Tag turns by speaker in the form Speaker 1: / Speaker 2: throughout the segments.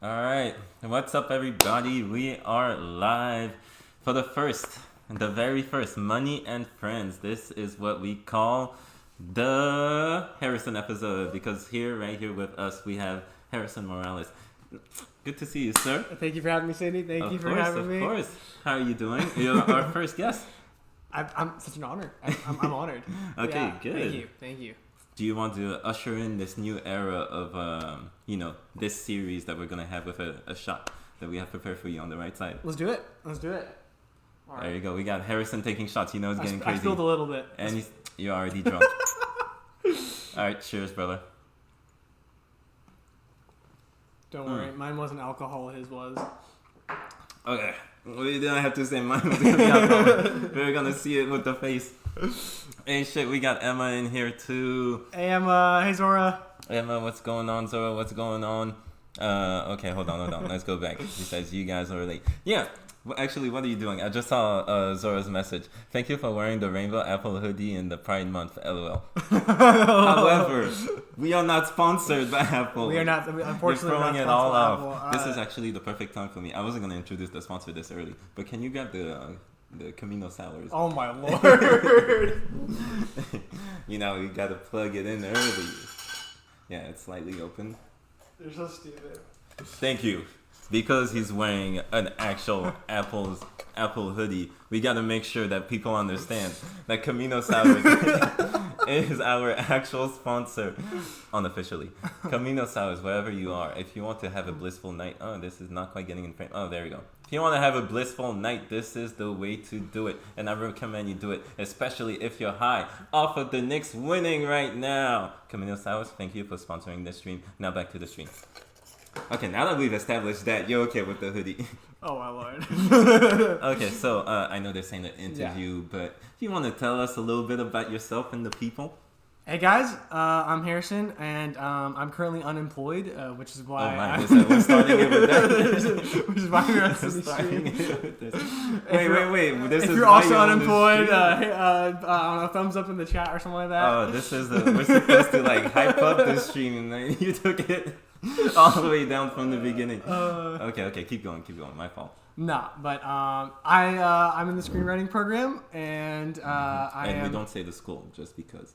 Speaker 1: All right, what's up, everybody? We are live for the very first Money and Friends. This is what we call the Harrison episode because right here with us, we have Harrison Morales. Good to see you, sir.
Speaker 2: Thank you for having me, Cindy. Thank you for having me.
Speaker 1: Of course. How are you doing? You're our first guest.
Speaker 2: I'm such an honor. I'm honored.
Speaker 1: Okay,
Speaker 2: yeah,
Speaker 1: good.
Speaker 2: Thank you.
Speaker 1: Do you want to usher in this new era of, this series that we're going to have with a shot that we have prepared for you on the right side?
Speaker 2: Let's do it. All right.
Speaker 1: There you go. We got Harrison taking shots. You know it's getting crazy.
Speaker 2: I spilled a little bit.
Speaker 1: And you're already drunk. All right, cheers, brother.
Speaker 2: Don't worry. Mine wasn't alcohol. His was.
Speaker 1: Okay. We didn't have to say mine was going to be alcohol. We're going to see it with the face. Hey, shit, we got Emma in here, too.
Speaker 2: Hey, Emma. Hey, Zora.
Speaker 1: Emma, what's going on? Zora, what's going on? Okay, hold on. Let's go back. Besides, you guys are late. Yeah. Actually, what are you doing? I just saw Zora's message. Thank you for wearing the rainbow apple hoodie in the Pride Month, LOL. However, we are not sponsored by Apple.
Speaker 2: We are not. Unfortunately,
Speaker 1: you're throwing
Speaker 2: we're not
Speaker 1: it all
Speaker 2: Apple.
Speaker 1: off. This is actually the perfect time for me. I wasn't going to introduce the sponsor this early, but can you grab the Camino Sours?
Speaker 2: Oh my lord!
Speaker 1: You got to plug it in early. Yeah, it's slightly open.
Speaker 2: You're so stupid.
Speaker 1: Thank you. Because he's wearing an actual Apple hoodie, we got to make sure that people understand that Camino Sours is our actual sponsor, unofficially. Camino Sours, wherever you are, if you want to have a blissful night, this is not quite getting in frame. Oh, there we go. If you want to have a blissful night, this is the way to do it. And I recommend you do it, especially if you're high off of the Knicks winning right now. Camino Sours, thank you for sponsoring this stream. Now back to the stream. Okay, now that we've established that, you're okay with the hoodie.
Speaker 2: Oh my lord.
Speaker 1: Okay, so I know they're saying an interview, but do you want to tell us a little bit about yourself and the people?
Speaker 2: Hey guys, I'm Harrison, and I'm currently unemployed, which is why
Speaker 1: we're starting it with that.
Speaker 2: which is why we're
Speaker 1: starting it with this. Wait.
Speaker 2: If you're also unemployed, a thumbs up in the chat or something like that.
Speaker 1: Oh, we're supposed to hype up this stream, and you took it all the way down from the beginning. Okay, keep going. My fault.
Speaker 2: Nah, but I'm in the screenwriting program, and
Speaker 1: we don't say the school just because.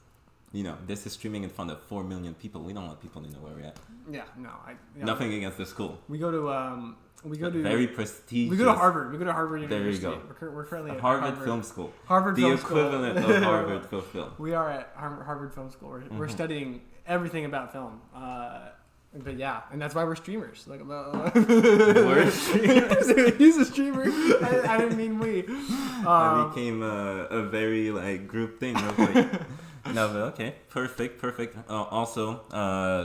Speaker 1: This is streaming in front of 4 million people. We don't want people to know where we're at.
Speaker 2: Yeah, no.
Speaker 1: Nothing against the school.
Speaker 2: We go to
Speaker 1: very prestigious.
Speaker 2: We go to Harvard. We go to Harvard University.
Speaker 1: There you go.
Speaker 2: We're currently at
Speaker 1: Harvard Film School.
Speaker 2: The
Speaker 1: equivalent of Harvard for film.
Speaker 2: We are at Harvard Film School. We're studying everything about film. But yeah, and that's why we're streamers.
Speaker 1: We're streamers.
Speaker 2: He's a streamer. I didn't mean we.
Speaker 1: That became a very group thing. No, but okay, perfect. Also,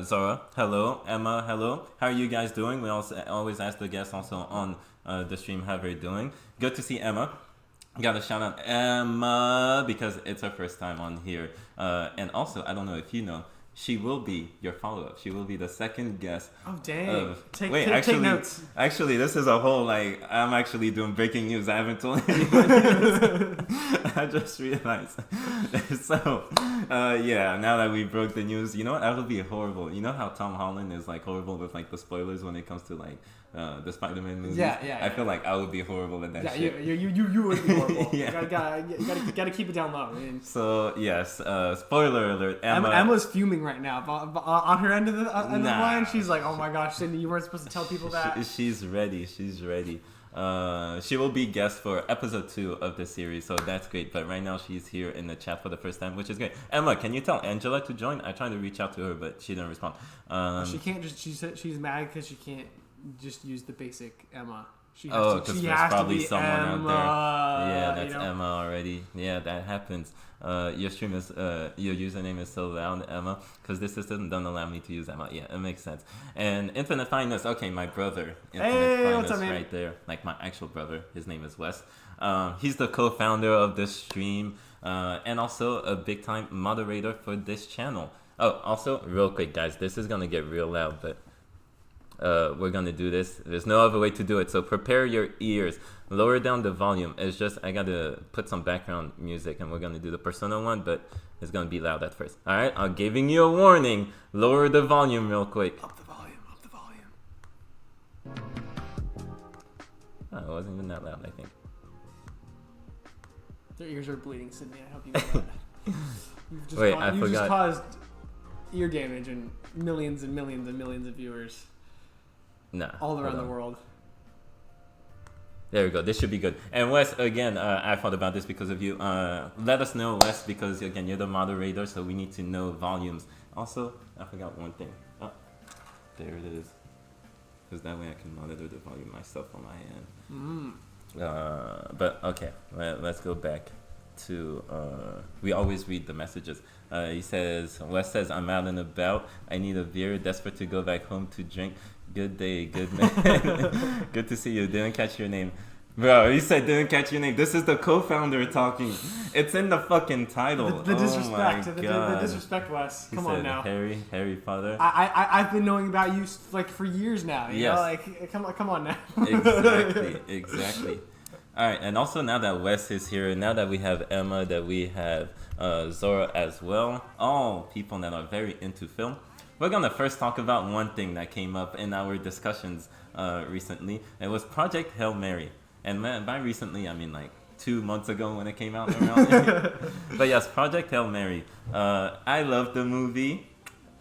Speaker 1: Zora, hello. Emma, hello. How are you guys doing? We also always ask the guests also on the stream how they're doing. Good to see Emma. Got to shout out Emma because it's her first time on here. And also, I don't know if you know, she will be your follow-up. She will be the second guest.
Speaker 2: Oh, dang. Take notes.
Speaker 1: Actually, this is a whole, I'm actually doing breaking news. I haven't told anyone. I just realized. So, now that we broke the news, you know what? That would be horrible. You know how Tom Holland is, horrible with, the spoilers when it comes to, the Spider-Man movies?
Speaker 2: Yeah.
Speaker 1: I feel like I would be horrible at that shit.
Speaker 2: You would be horrible.
Speaker 1: Yeah.
Speaker 2: You gotta keep it down low.
Speaker 1: So, yes, spoiler alert.
Speaker 2: Emma's fuming right now. On her end of the line, she's like, oh my gosh, Cindy, you weren't supposed to tell people that.
Speaker 1: She's ready. She will be guest for episode 2 of the series, so that's great. But right now she's here in the chat for the first time, which is great. Emma, can you tell Angela to join? I tried to reach out to her, but she didn't respond.
Speaker 2: She can't just. She said she's mad because she can't just use the basic Emma.
Speaker 1: Because there's probably someone
Speaker 2: Emma,
Speaker 1: out there. Yeah, that's Emma already. Yeah, that happens. Your stream is your username is so loud, Emma, because this system doesn't allow me to use Emma. Yeah, it makes sense. And Infinite Fineness, okay, my brother, Infinite Fineness,
Speaker 2: what's up, man?
Speaker 1: right there, my actual brother. His name is Wes. He's the co-founder of this stream, and also a big-time moderator for this channel. Oh, also, real quick, guys, this is gonna get real loud, but we're gonna do this. There's no other way to do it, so prepare your ears. Lower down the volume. It's just I gotta put some background music, and we're gonna do the Persona one, but it's gonna be loud at first. All right, I'm giving you a warning. Lower the volume real quick.
Speaker 2: Up the volume.
Speaker 1: wasn't even that loud, I think.
Speaker 2: Their ears are bleeding, Sydney. I hope you know that. You've
Speaker 1: forgot.
Speaker 2: just caused ear damage and millions and millions and millions of viewers all around the world.
Speaker 1: There we go. This should be good. And Wes, again, I thought about this because of you. Let us know, Wes, because again, you're the moderator, so we need to know volumes. Also, I forgot one thing. Oh, there it is. Because that way I can monitor the volume myself on my end. But okay, let's go back to. We always read the messages. He says, Wes says, I'm out and about. I need a beer. Desperate to go back home to drink. Good day, good man. Good to see you. Didn't catch your name. Bro, he said didn't catch your name. This is the co-founder talking. It's in the fucking title.
Speaker 2: The disrespect.
Speaker 1: Oh my
Speaker 2: the
Speaker 1: God.
Speaker 2: disrespect, Wes. Come on now.
Speaker 1: Harry Potter.
Speaker 2: I've been knowing about you like for years now. You know, like come on now.
Speaker 1: Exactly. All right, and also now that Wes is here, now that we have Emma, that we have Zora as well, all people that are very into film. We're going to first talk about one thing that came up in our discussions recently. It was Project Hail Mary. And by recently, I mean like 2 months ago when it came out around. But yes, Project Hail Mary. I love the movie.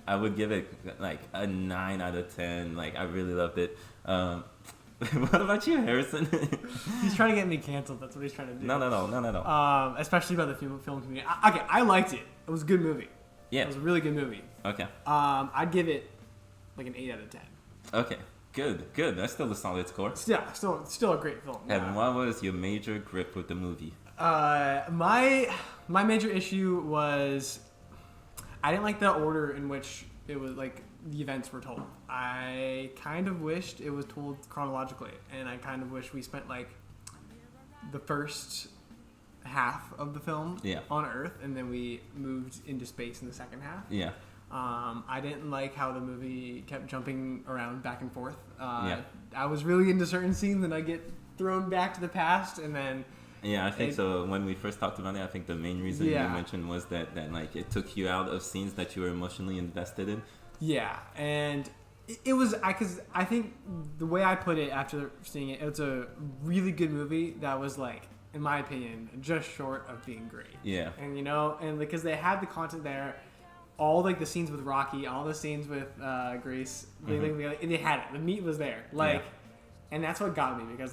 Speaker 1: I would give it like a 9 out of 10. Like, I really loved it. What about you, Harrison?
Speaker 2: He's trying to get me canceled. That's what he's trying to do.
Speaker 1: No.
Speaker 2: Especially about the film community. Okay, I liked it. It was a good movie.
Speaker 1: Yeah.
Speaker 2: It was a really good movie.
Speaker 1: Okay.
Speaker 2: I'd give it like an 8 out of 10.
Speaker 1: Okay. Good. That's still a solid score.
Speaker 2: Yeah, still a great film.
Speaker 1: And what was your major grip with the movie?
Speaker 2: My major issue was I didn't like the order in which it was like the events were told. I kind of wished it was told chronologically, and I kind of wish we spent like the first half of the film on Earth, and then we moved into space in the second half.
Speaker 1: Yeah.
Speaker 2: I didn't like how the movie kept jumping around back and forth. I was really into certain scenes, and I get thrown back to the past, and then.
Speaker 1: Yeah, I think so. When we first talked about it, I think the main reason you mentioned was that like it took you out of scenes that you were emotionally invested in. Yeah,
Speaker 2: and it was because I think the way I put it after seeing it, it's a really good movie that was like, in my opinion, just short of being great.
Speaker 1: Yeah,
Speaker 2: and and because they had the content there. All like the scenes with Rocky, all the scenes with Grace, they had it. The meat was there, and that's what got me because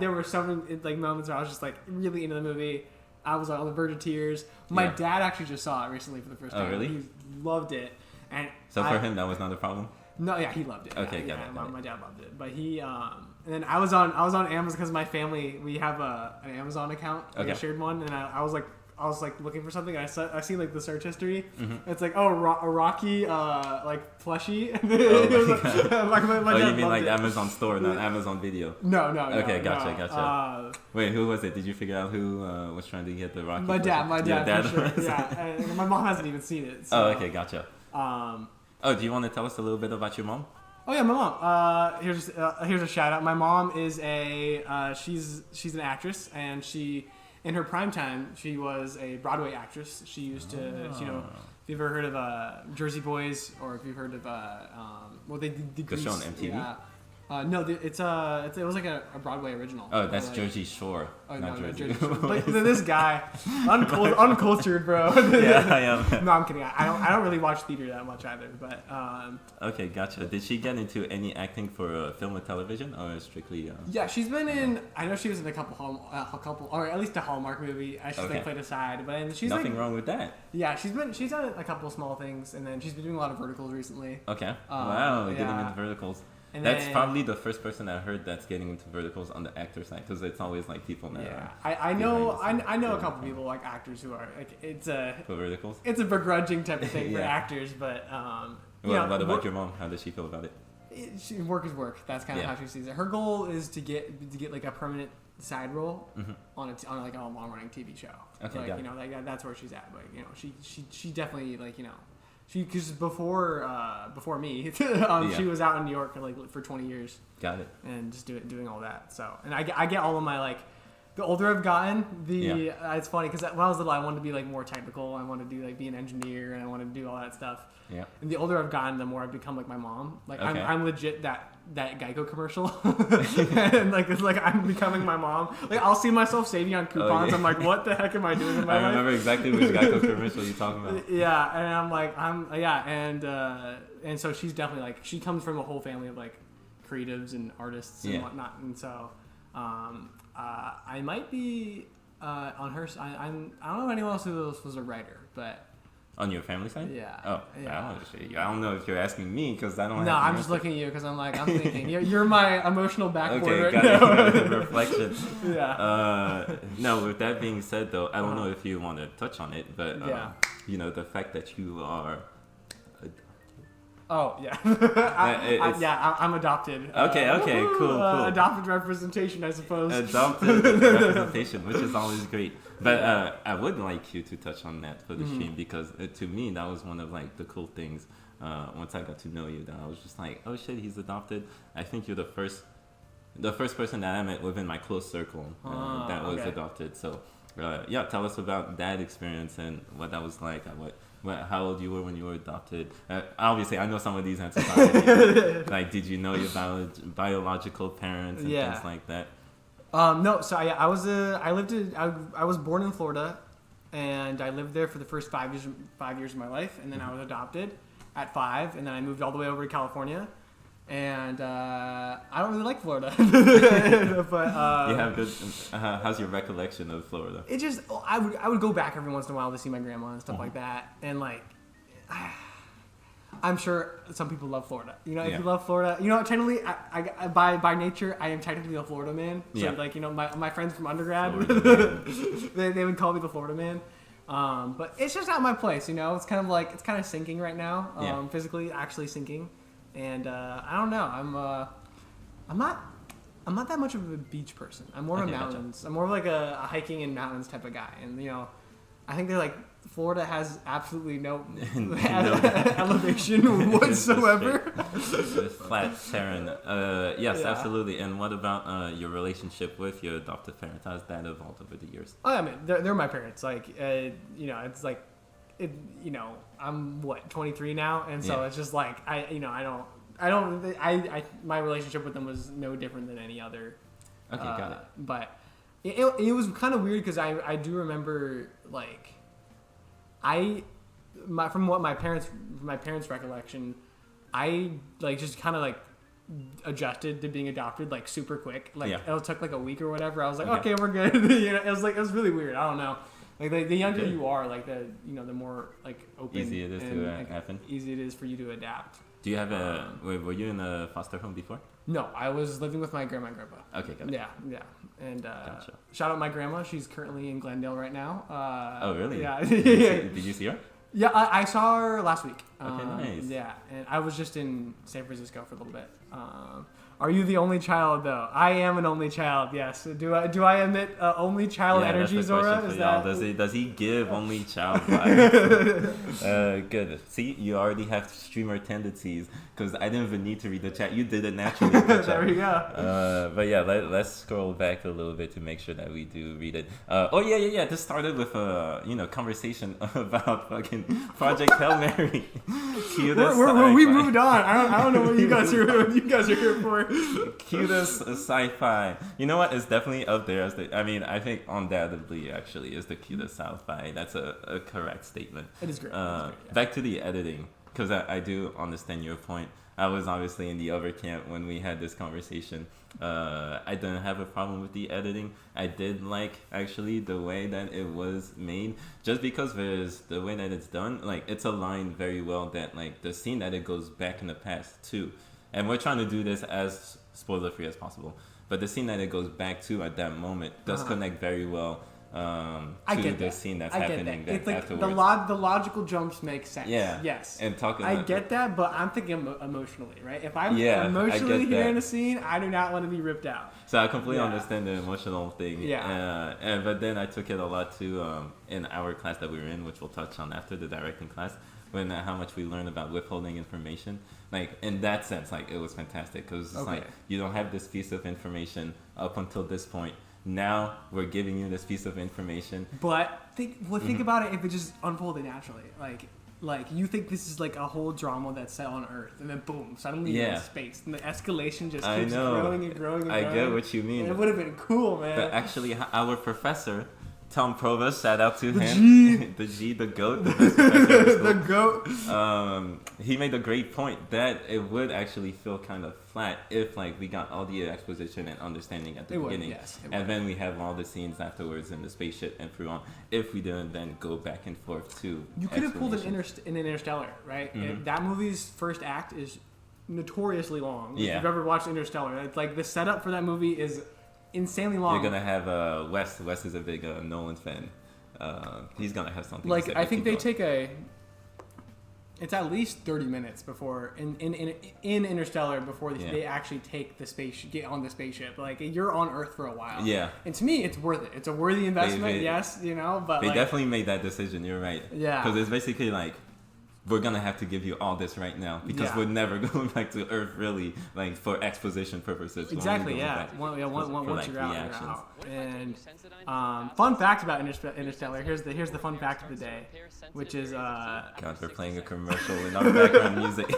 Speaker 2: there were some like moments where I was just like really into the movie. I was on the verge of tears. My dad actually just saw it recently for the first time.
Speaker 1: Oh, really?
Speaker 2: He loved it, and
Speaker 1: so for him that was not a problem.
Speaker 2: No, yeah, he loved it.
Speaker 1: Okay, got it.
Speaker 2: My dad loved it, but he and then I was on Amazon because my family we have an Amazon account, like a shared one, and I was looking for something. And I see like the search history. Mm-hmm. It's like a Rocky like plushie.
Speaker 1: You mean like Amazon store, not Amazon Video?
Speaker 2: No.
Speaker 1: Okay, gotcha. Wait, who was it? Did you figure out who was trying to get the Rocky?
Speaker 2: My dad, for sure. Yeah, and my mom hasn't even seen it. So.
Speaker 1: Oh, okay, gotcha. Do you want to tell us a little bit about your mom?
Speaker 2: Oh yeah, my mom. Here's a shout out. My mom is she's an actress, and she. In her prime time, she was a Broadway actress. She used to, if you've ever heard of Jersey Boys, or if you've heard of, they did
Speaker 1: the show on MTV?
Speaker 2: Yeah. No, it was like a Broadway original.
Speaker 1: Oh, that's Jersey Shore.
Speaker 2: Oh,
Speaker 1: not
Speaker 2: no,
Speaker 1: Jersey.
Speaker 2: Like this guy, uncultured, bro.
Speaker 1: Yeah, I am.
Speaker 2: No, I'm kidding. I don't really watch theater that much either, but.
Speaker 1: Okay, gotcha. Did she get into any acting for film or television, or strictly?
Speaker 2: Yeah, she's been in. I know she was in a couple, or at least a Hallmark movie. She's like played aside, but she's
Speaker 1: nothing wrong with that.
Speaker 2: Yeah, she's done a couple small things, and then she's been doing a lot of verticals recently.
Speaker 1: Okay. Wow, getting into verticals. And that's probably the first person I heard that's getting into verticals on the actor side, because it's always like people that. Yeah,
Speaker 2: I know a couple people like actors who are like
Speaker 1: for verticals.
Speaker 2: It's a begrudging type of thing for actors, but
Speaker 1: what about your mom? How does she feel about it?
Speaker 2: Work is work. That's kind of how she sees it. Her goal is to get like a permanent side role on like a long running TV show.
Speaker 1: Okay,
Speaker 2: like that's where she's at. But she definitely because before me, she was out in New York for 20 years.
Speaker 1: Got it.
Speaker 2: And just doing all that. So, and I get all of my The older I've gotten,
Speaker 1: Yeah.
Speaker 2: it's funny because when I was little, I wanted to be like more technical. I wanted to do like be an engineer, and I wanted to do all that stuff.
Speaker 1: Yeah.
Speaker 2: And the older I've gotten, the more I've become like my mom. Like
Speaker 1: Okay.
Speaker 2: I'm legit that Geico commercial, and like it's like I'm becoming my mom. Like I'll see myself saving on coupons.
Speaker 1: yeah.
Speaker 2: I'm like, what the heck am I doing in my
Speaker 1: I
Speaker 2: life?
Speaker 1: remember exactly which Geico commercial you're talking about.
Speaker 2: Yeah, and I'm like, and so she's definitely like, she comes from a whole family of like creatives and artists and
Speaker 1: Yeah.
Speaker 2: whatnot, and so I might be on her. I don't know if anyone else who was a writer, but
Speaker 1: On your family side?
Speaker 2: yeah.
Speaker 1: Oh,
Speaker 2: Yeah.
Speaker 1: I don't know if you're asking me because I don't.
Speaker 2: No,
Speaker 1: have
Speaker 2: I'm
Speaker 1: the
Speaker 2: just
Speaker 1: answer.
Speaker 2: looking at you because I'm like, I'm thinking you're my emotional backboard
Speaker 1: Okay,
Speaker 2: right
Speaker 1: got
Speaker 2: now.
Speaker 1: it. Reflection.
Speaker 2: Yeah.
Speaker 1: No, with that being said, though, I don't know if you want to touch on it, but
Speaker 2: Yeah.
Speaker 1: you know, the fact that you are.
Speaker 2: Oh yeah.
Speaker 1: It's-
Speaker 2: I'm adopted.
Speaker 1: Okay, cool.
Speaker 2: Adopted representation, I suppose.
Speaker 1: Adopted representation, which is always great. But I would like you to touch on that for the stream because to me that was one of like the cool things. Once I got to know you, that I was just like, oh shit, he's adopted. I think you're the first person that I met within my close circle that was
Speaker 2: okay.
Speaker 1: adopted. So yeah, tell us about that experience and what that was like. How old you were when you were adopted? Obviously, I know some of these answers already. Like, did you know your biological parents and
Speaker 2: Yeah.
Speaker 1: things like that?
Speaker 2: No, so I was born in Florida, and I lived there for the first 5 years of my life, and then I was adopted at 5, and then I moved all the way over to California, and I don't really like Florida, but
Speaker 1: You have good. How's your recollection of Florida?
Speaker 2: it just I would go back every once in a while to see my grandma and stuff like that, and like. I'm sure some people love Florida. You know, if
Speaker 1: Yeah.
Speaker 2: you love Florida, you know, technically, I by nature, I am technically a Florida man. So,
Speaker 1: Yeah.
Speaker 2: like, you know, my friends from undergrad,
Speaker 1: Florida
Speaker 2: they would call me the Florida man. But it's just not my place, you know. It's kind of sinking right now,
Speaker 1: Yeah.
Speaker 2: physically, actually sinking. And I don't know. I'm not that much of a beach person. I'm more of a
Speaker 1: Okay, gotcha.
Speaker 2: mountains. I'm more of like a hiking and mountains type of guy. And you know, I think they're like Florida has absolutely no elevation whatsoever.
Speaker 1: The flat terrain. Yes,
Speaker 2: Yeah.
Speaker 1: absolutely. And what about your relationship with your adoptive parents? How's that evolved over the years?
Speaker 2: Oh, I mean, they're my parents. Like, you know, it's like, you know, I'm 23 now, and so
Speaker 1: Yeah.
Speaker 2: it's just like my relationship with them was no different than any other.
Speaker 1: Okay, got it.
Speaker 2: But it was kind of weird because I do remember like from what my parents recollection, I like just kind of like adjusted to being adopted like super quick. Like
Speaker 1: Yeah.
Speaker 2: it took like a week or whatever. I was like,
Speaker 1: Okay.
Speaker 2: okay, we're good. You know, it was really weird. I don't know. Like the younger
Speaker 1: Good.
Speaker 2: you are, like the more like open,
Speaker 1: Easy it is to
Speaker 2: and, like,
Speaker 1: happen.
Speaker 2: easy it is for you to adapt.
Speaker 1: Do you have were you in a foster home before?
Speaker 2: No, I was living with my grandma and grandpa.
Speaker 1: Okay, got it.
Speaker 2: Yeah. And
Speaker 1: Gotcha.
Speaker 2: shout out my grandma. She's currently in Glendale right now.
Speaker 1: Oh, really?
Speaker 2: Yeah.
Speaker 1: Did you see her?
Speaker 2: Yeah, I saw her last week.
Speaker 1: Okay, nice.
Speaker 2: Yeah, and I was just in San Francisco for a little bit. Are you the only child though? I am an only child. Yes. Do I emit only child
Speaker 1: Yeah,
Speaker 2: energy,
Speaker 1: that's the
Speaker 2: Zora?
Speaker 1: question
Speaker 2: Is
Speaker 1: for y'all.
Speaker 2: that
Speaker 1: Does he give only child vibes? Good. See, you already have streamer tendencies because I didn't even need to read the chat. You did it naturally. Good job.
Speaker 2: there we go.
Speaker 1: But yeah, let's scroll back a little bit to make sure that we do read it. Oh yeah. This started with a conversation about fucking Project Hail Mary.
Speaker 2: We moved on. I don't know what you guys are here for.
Speaker 1: Cutest sci-fi. You know what? It's definitely up there as I think undoubtedly actually is the cutest sci-fi. That's a correct statement.
Speaker 2: It is great. Yeah.
Speaker 1: Back to the editing, because I do understand your point. I was obviously in the other camp when we had this conversation. I didn't have a problem with the editing. I did like actually the way that it was made, just because there's the way that it's done. Like it's aligned very well that like the scene that it goes back in the past too, and we're trying to do this as spoiler free as possible. But the scene that it goes back to at that moment does connect very well
Speaker 2: I
Speaker 1: to
Speaker 2: get
Speaker 1: the
Speaker 2: that.
Speaker 1: scene that's
Speaker 2: I get
Speaker 1: happening
Speaker 2: that. It's like
Speaker 1: afterwards.
Speaker 2: the logical jumps make sense.
Speaker 1: Yeah.
Speaker 2: Yes.
Speaker 1: And talking
Speaker 2: I
Speaker 1: about
Speaker 2: get that, but I'm thinking emotionally, right? If I'm
Speaker 1: Yeah, I
Speaker 2: emotionally
Speaker 1: get
Speaker 2: hearing
Speaker 1: that.
Speaker 2: a scene, I do not want to be ripped out.
Speaker 1: So I completely
Speaker 2: Yeah.
Speaker 1: understand the emotional thing.
Speaker 2: Yeah.
Speaker 1: But then I took it a lot too in our class that we were in, which we'll touch on after the directing class, when how much we learned about withholding information. Like in that sense, like it was fantastic because it's like you don't have this piece of information up until this point. Now we're giving you this piece of information.
Speaker 2: But think about it if it just unfolded naturally. Like you think this is like a whole drama that's set on Earth, and then boom, suddenly you're in space, and the escalation just keeps growing and growing and growing.
Speaker 1: I get what you mean.
Speaker 2: And it would have been cool, man.
Speaker 1: But actually, our professor, Tom Provost, shout out to him. The GOAT, the best professor at school.
Speaker 2: The GOAT.
Speaker 1: He made a great point that it would actually feel kind of flat if like we got all the exposition and understanding at the beginning, and then we have all the scenes afterwards in the spaceship and through on. If we didn't then go back and forth to
Speaker 2: you could have pulled an Interstellar, right?
Speaker 1: Mm-hmm.
Speaker 2: That movie's first act is notoriously long.
Speaker 1: Yeah.
Speaker 2: If you've ever watched Interstellar, it's like the setup for that movie is insanely long.
Speaker 1: You're gonna have Wes. Wes is a big Nolan fan. He's gonna have something.
Speaker 2: Like
Speaker 1: to say
Speaker 2: I think they
Speaker 1: going.
Speaker 2: take it's at least 30 minutes before in Interstellar before they actually take the get on the spaceship. Like you're on Earth for a while.
Speaker 1: Yeah.
Speaker 2: And to me, it's worth it. It's a worthy investment. Yes, but
Speaker 1: they definitely made that decision. You're right.
Speaker 2: Yeah.
Speaker 1: Because it's basically like, we're gonna have to give you all this right now because we're never going back to Earth really, like for exposition purposes.
Speaker 2: Exactly. Yeah. Once you're out. And fun fact about Interstellar. Here's the fun fact of the day, which is
Speaker 1: God, we're playing a commercial in our background music.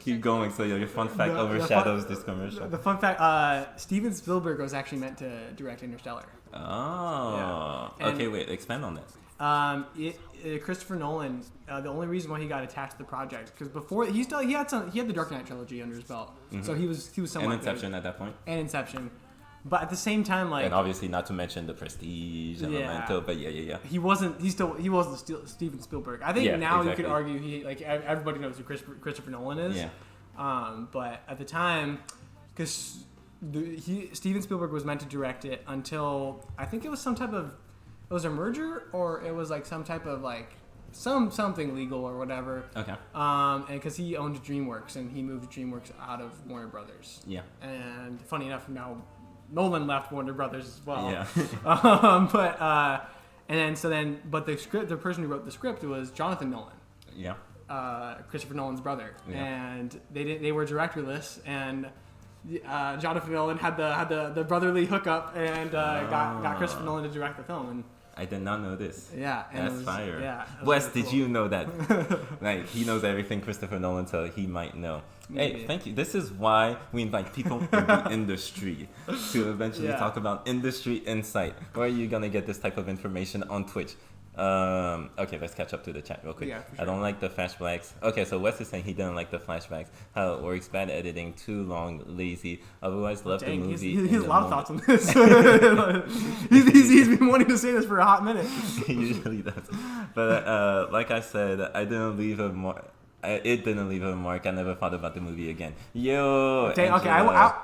Speaker 1: Keep going, so your fun fact overshadows this commercial.
Speaker 2: The fun fact: Steven Spielberg was actually meant to direct Interstellar.
Speaker 1: Oh. Yeah. Okay. Wait. Expand on that.
Speaker 2: Christopher Nolan, the only reason why he got attached to the project because before he had the Dark Knight trilogy under his belt, so he was somewhat
Speaker 1: and Inception at that point.
Speaker 2: And Inception, but at the same time, like,
Speaker 1: and obviously not to mention the Prestige and Memento, but yeah.
Speaker 2: He wasn't Steven Spielberg. I think now you could argue everybody knows who Christopher Nolan is.
Speaker 1: Yeah.
Speaker 2: But at the time, because Steven Spielberg was meant to direct it until I think it was some type of. It was a merger, or it was like some type of like something legal or whatever.
Speaker 1: Okay.
Speaker 2: And because he owned DreamWorks and he moved DreamWorks out of Warner Brothers.
Speaker 1: Yeah.
Speaker 2: And funny enough, now Nolan left Warner Brothers as well.
Speaker 1: Yeah.
Speaker 2: But the person who wrote the script was Jonathan Nolan.
Speaker 1: Yeah.
Speaker 2: Christopher Nolan's brother.
Speaker 1: Yeah.
Speaker 2: And they were directorless and. Jonathan Nolan had the brotherly hookup and got Christopher Nolan to direct the film. And
Speaker 1: I did not know this.
Speaker 2: Yeah,
Speaker 1: that's fire.
Speaker 2: Yeah,
Speaker 1: Wes, did you know that? Like he knows everything Christopher Nolan, so he might know. Maybe. Hey, thank you. This is why we invite people in the industry to eventually talk about industry insight. Where are you gonna get this type of information on Twitch? Okay, let's catch up to the chat real quick.
Speaker 2: Yeah, for sure.
Speaker 1: I don't like the flashbacks. Okay, so Wes is saying he didn't like the flashbacks. How it works, bad editing, too long, lazy. Otherwise, love the movie.
Speaker 2: He has a lot of thoughts on this. he's been wanting to say this for a hot minute.
Speaker 1: He usually does. But like I said, it didn't leave a mark. I never thought about the movie again. Yo,
Speaker 2: okay, I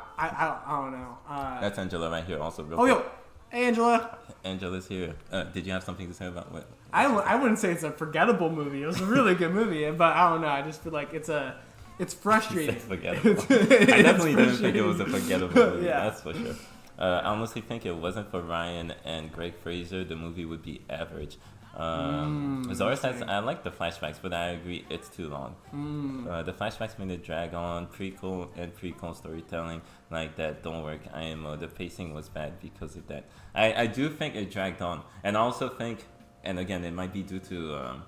Speaker 2: don't know.
Speaker 1: That's Angela right here also.
Speaker 2: Yo. Hey, Angela.
Speaker 1: Angela's here. Did you have something to say about what?
Speaker 2: I wouldn't say it's a forgettable movie. It was a really good movie, but I don't know. I just feel like it's frustrating.
Speaker 1: It's forgettable. I definitely didn't think it was a forgettable movie.
Speaker 2: Yeah.
Speaker 1: That's for sure. I honestly think it wasn't for Ryan and Greg Fraser, the movie would be average. Zora says, I like the flashbacks, but I agree it's too long. The flashbacks made it drag on. Prequel storytelling like that don't work. IMO, the pacing was bad because of that. I do think it dragged on. And I also think, and again, it might be due to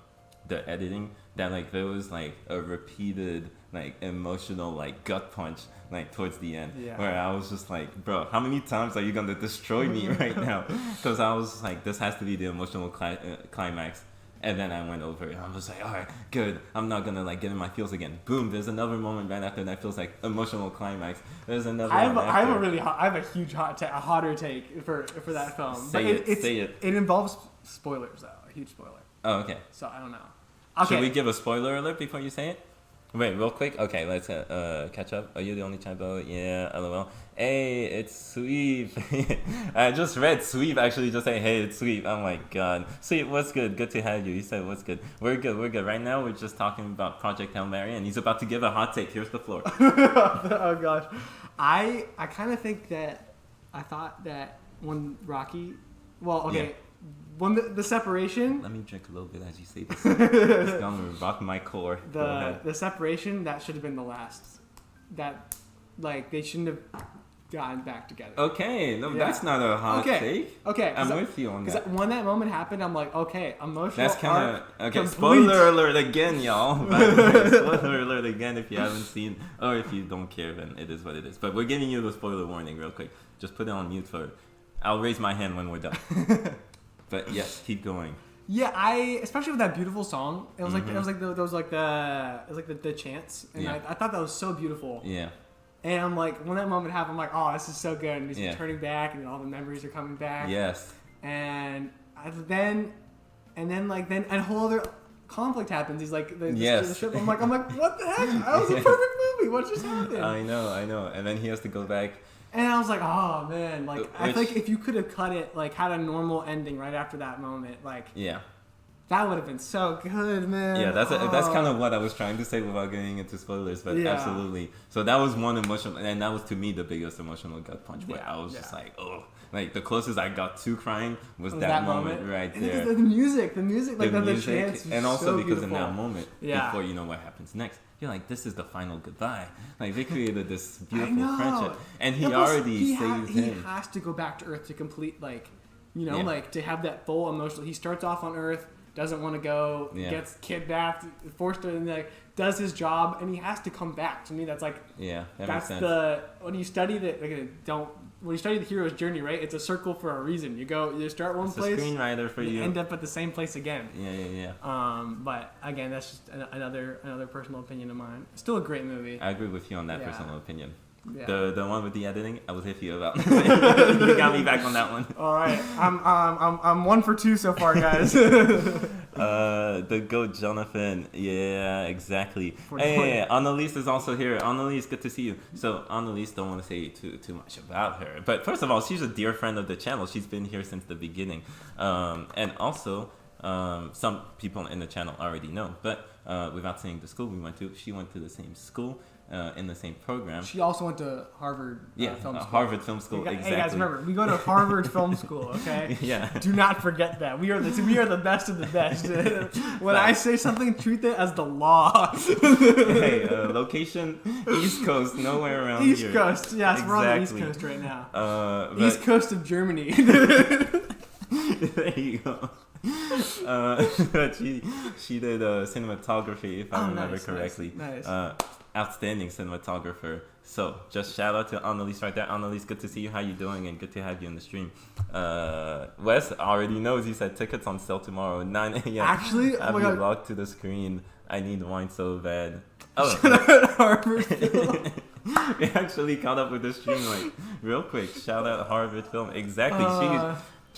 Speaker 1: the editing, that like there was like a repeated like emotional like gut punch like towards the end where I was just like, bro, how many times are you gonna destroy me right now? Because I was like, this has to be the emotional climax. And then I went over it. I was like, all right, good. I'm not gonna like get in my feels again. Boom. There's another moment right after that feels like emotional climax. There's another. I
Speaker 2: have a huge hotter take for that film.
Speaker 1: Say it.
Speaker 2: It involves spoilers though. A huge spoiler.
Speaker 1: Oh, okay.
Speaker 2: So I don't know. Okay.
Speaker 1: Should we give a spoiler alert before you say it? Wait, real quick. Okay, let's catch up. Are you the only typo? Yeah, lol. Hey, it's Sweep. I just read Sweep actually just say, hey, it's Sweep. Oh my god. Sweep, what's good? Good to have you. He said, what's good? We're good. Right now, we're just talking about Project Hail Mary, and he's about to give a hot take. Here's the floor.
Speaker 2: Oh gosh. I kind of think that I thought that when Rocky... Well, okay. Yeah. When the separation...
Speaker 1: Let me drink a little bit as you say this. It's gonna rock my core.
Speaker 2: The separation, that should have been the last. That, like, they shouldn't have gotten back together.
Speaker 1: Okay, no,
Speaker 2: Yeah.
Speaker 1: that's not a hot take.
Speaker 2: Okay,
Speaker 1: I'm with you on that.
Speaker 2: Because when that moment happened, I'm like, okay, emotional.
Speaker 1: That's kind
Speaker 2: arc
Speaker 1: of okay.
Speaker 2: complete.
Speaker 1: Spoiler alert again, y'all. By the way, spoiler alert again if you haven't seen, or if you don't care, then it is what it is. But we're giving you the spoiler warning real quick. Just put it on mute for. I'll raise my hand when we're done. But yes, keep going.
Speaker 2: Yeah, especially with that beautiful song. It was like the chants, and
Speaker 1: Yeah.
Speaker 2: I thought that was so beautiful.
Speaker 1: Yeah.
Speaker 2: And I'm like, when that moment happened, I'm like, oh, this is so good. And he's
Speaker 1: Yeah.
Speaker 2: turning back, and all the memories are coming back.
Speaker 1: Yes.
Speaker 2: And then a whole other conflict happens. He's like, the ship. I'm like, what the heck? That was a perfect movie. What just happened?
Speaker 1: I know. And then he has to go back.
Speaker 2: And I was like, oh man, like I
Speaker 1: Which-
Speaker 2: think if you could have cut it, like had a normal ending right after that moment, like
Speaker 1: Yeah.
Speaker 2: that would have been so good, man.
Speaker 1: Yeah, that's kind of what I was trying to say without getting into spoilers, but
Speaker 2: Yeah.
Speaker 1: absolutely. So that was one emotional, and that was to me the biggest emotional gut punch. Where
Speaker 2: Yeah,
Speaker 1: I was just
Speaker 2: yeah.
Speaker 1: like, oh, like the closest I got to crying was
Speaker 2: Was
Speaker 1: that moment right
Speaker 2: And
Speaker 1: there.
Speaker 2: The music, like the
Speaker 1: music,
Speaker 2: chants, was
Speaker 1: and also
Speaker 2: so
Speaker 1: because
Speaker 2: beautiful.
Speaker 1: in that moment,
Speaker 2: Yeah.
Speaker 1: before you know what happens next, you're like, this is the final goodbye. Like they created this beautiful
Speaker 2: know.
Speaker 1: friendship, and he
Speaker 2: Yeah, plus
Speaker 1: already saved
Speaker 2: he
Speaker 1: him.
Speaker 2: has to go back to Earth to complete, like, you know,
Speaker 1: Yeah.
Speaker 2: like to have that full emotional. He starts off on Earth, doesn't want to go,
Speaker 1: Yeah.
Speaker 2: gets kidnapped, forced to, and like does his job, and he has to come back. To me, that's like
Speaker 1: Yeah, that
Speaker 2: that's
Speaker 1: makes sense.
Speaker 2: when you study when you study the hero's journey, right? It's a circle for a reason. You start one
Speaker 1: It's a
Speaker 2: place,
Speaker 1: screenwriter for
Speaker 2: you
Speaker 1: you.
Speaker 2: end up at the same place again.
Speaker 1: Yeah.
Speaker 2: But again, that's just another personal opinion of mine. Still a great movie.
Speaker 1: I agree with you on that
Speaker 2: Yeah.
Speaker 1: personal opinion.
Speaker 2: Yeah.
Speaker 1: The one with the editing, I was iffy about. You got me back on that one.
Speaker 2: All right, I'm 1 for 2 so far, guys.
Speaker 1: The goat Jonathan. Yeah, exactly.
Speaker 2: For
Speaker 1: Hey, Annalise is also here. Annalise, good to see you. So Annalise, don't want to say too much about her, but first of all, she's a dear friend of the channel. She's been here since the beginning, and also some people in the channel already know. But without saying the school we went to, she went to the same school. In the same program.
Speaker 2: She also went to Harvard Film School.
Speaker 1: Harvard Film School, exactly.
Speaker 2: Hey guys, remember, we go to Harvard Film School, okay?
Speaker 1: Yeah.
Speaker 2: Do not forget that. We are the best of the best. When I say something, treat it as the law.
Speaker 1: Hey, location, East Coast, nowhere around
Speaker 2: East
Speaker 1: here.
Speaker 2: Coast, yes, we're on the East
Speaker 1: Exactly.
Speaker 2: Coast right now.
Speaker 1: But
Speaker 2: East Coast of Germany.
Speaker 1: there you go. But she did cinematography, if I remember correctly.
Speaker 2: Nice.
Speaker 1: Outstanding cinematographer. So just shout out to Annalise right there. Annalise, good to see you. How you doing? And good to have you in the stream. Wes already knows. He said tickets on sale tomorrow, 9 a.m.
Speaker 2: Actually,
Speaker 1: Have
Speaker 2: oh my
Speaker 1: you
Speaker 2: God.
Speaker 1: logged to the screen? I need wine so bad. Oh,
Speaker 2: Harvard Film.
Speaker 1: we actually caught up with the stream like real quick. Shout out Harvard Film. Exactly.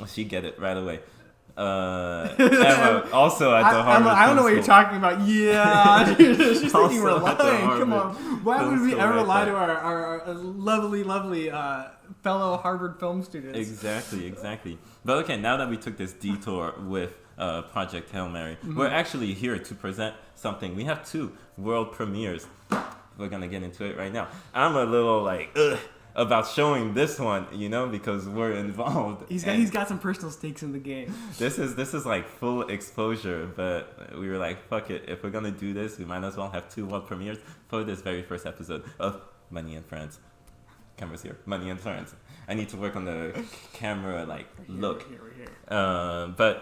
Speaker 1: She get it right away. Emma, also at the Harvard
Speaker 2: I don't know what
Speaker 1: Film
Speaker 2: you're
Speaker 1: School.
Speaker 2: talking about. Yeah, she's thinking we're
Speaker 1: Also at the
Speaker 2: lying. Come
Speaker 1: Harvard
Speaker 2: on, why
Speaker 1: Film
Speaker 2: would we
Speaker 1: School
Speaker 2: ever
Speaker 1: right
Speaker 2: lie
Speaker 1: there.
Speaker 2: to our lovely fellow Harvard film students?
Speaker 1: Exactly. But okay, now that we took this detour with Project Hail Mary, we're actually here to present something. We have 2 world premieres. We're gonna get into it right now. I'm a little like about showing this one, you know, because we're involved.
Speaker 2: He's got some personal stakes in the game.
Speaker 1: This is like full exposure, but we were like, fuck it. If we're gonna do this, we might as well have 2 world premieres for this very first episode of Money and Friends. Camera's here. Money and Friends. I need to work on the camera look.
Speaker 2: We're here.
Speaker 1: But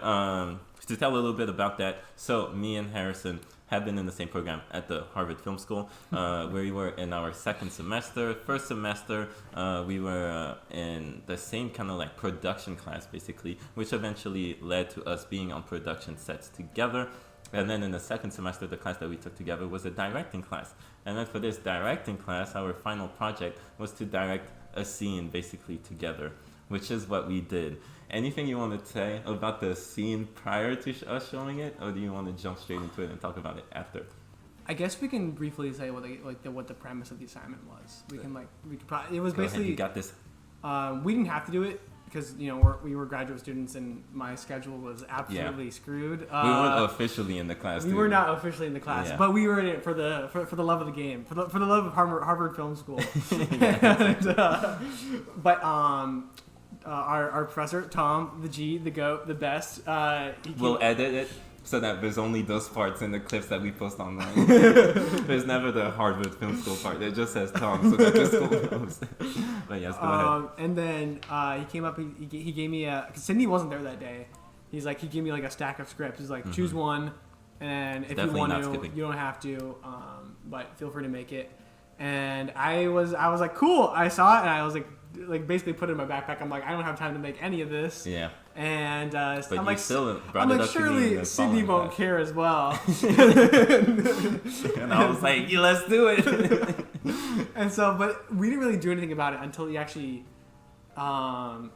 Speaker 1: to tell a little bit about that, so me and Harrison have been in the same program at the Harvard Film School, where we were in our second semester. First semester, we were in the same kind of like production class, basically, which eventually led to us being on production sets together. And then in the second semester, the class that we took together was a directing class. And then for this directing class, our final project was to direct a scene basically together, which is what we did. Anything you want to say about the scene prior to us showing it, or do you want to jump straight into it and talk about it after?
Speaker 2: I guess we can briefly say what the premise of the assignment was. It was
Speaker 1: Go ahead,
Speaker 2: basically
Speaker 1: you got this.
Speaker 2: we didn't have to do it because we were graduate students and my schedule was absolutely screwed.
Speaker 1: We weren't officially in the class.
Speaker 2: We were not officially in the class, but we were in it for the love of the game, for the love of Harvard Film School. Our professor Tom, the G, the goat, the best.
Speaker 1: We'll edit it so that there's only those parts in the clips that we post online. There's never the Harvard Film School part. It just says Tom, so that the school knows. But yes, go ahead.
Speaker 2: And then he came up. He gave me because Sydney wasn't there that day. He gave me like a stack of scripts. He's like, choose one, and if
Speaker 1: Definitely
Speaker 2: you want
Speaker 1: not
Speaker 2: to,
Speaker 1: skipping.
Speaker 2: you don't have to. But feel free to make it. And I was like, cool. I saw it, and I was like basically put it in my backpack. I'm like, I don't have time to make any of this.
Speaker 1: Yeah.
Speaker 2: And
Speaker 1: But
Speaker 2: I'm
Speaker 1: you
Speaker 2: like,
Speaker 1: still brought it up to me in
Speaker 2: surely
Speaker 1: the
Speaker 2: Sydney
Speaker 1: following
Speaker 2: won't
Speaker 1: class.
Speaker 2: care as well.
Speaker 1: And I was like, yeah, let's do it.
Speaker 2: And so, but we didn't really do anything about it until he actually, until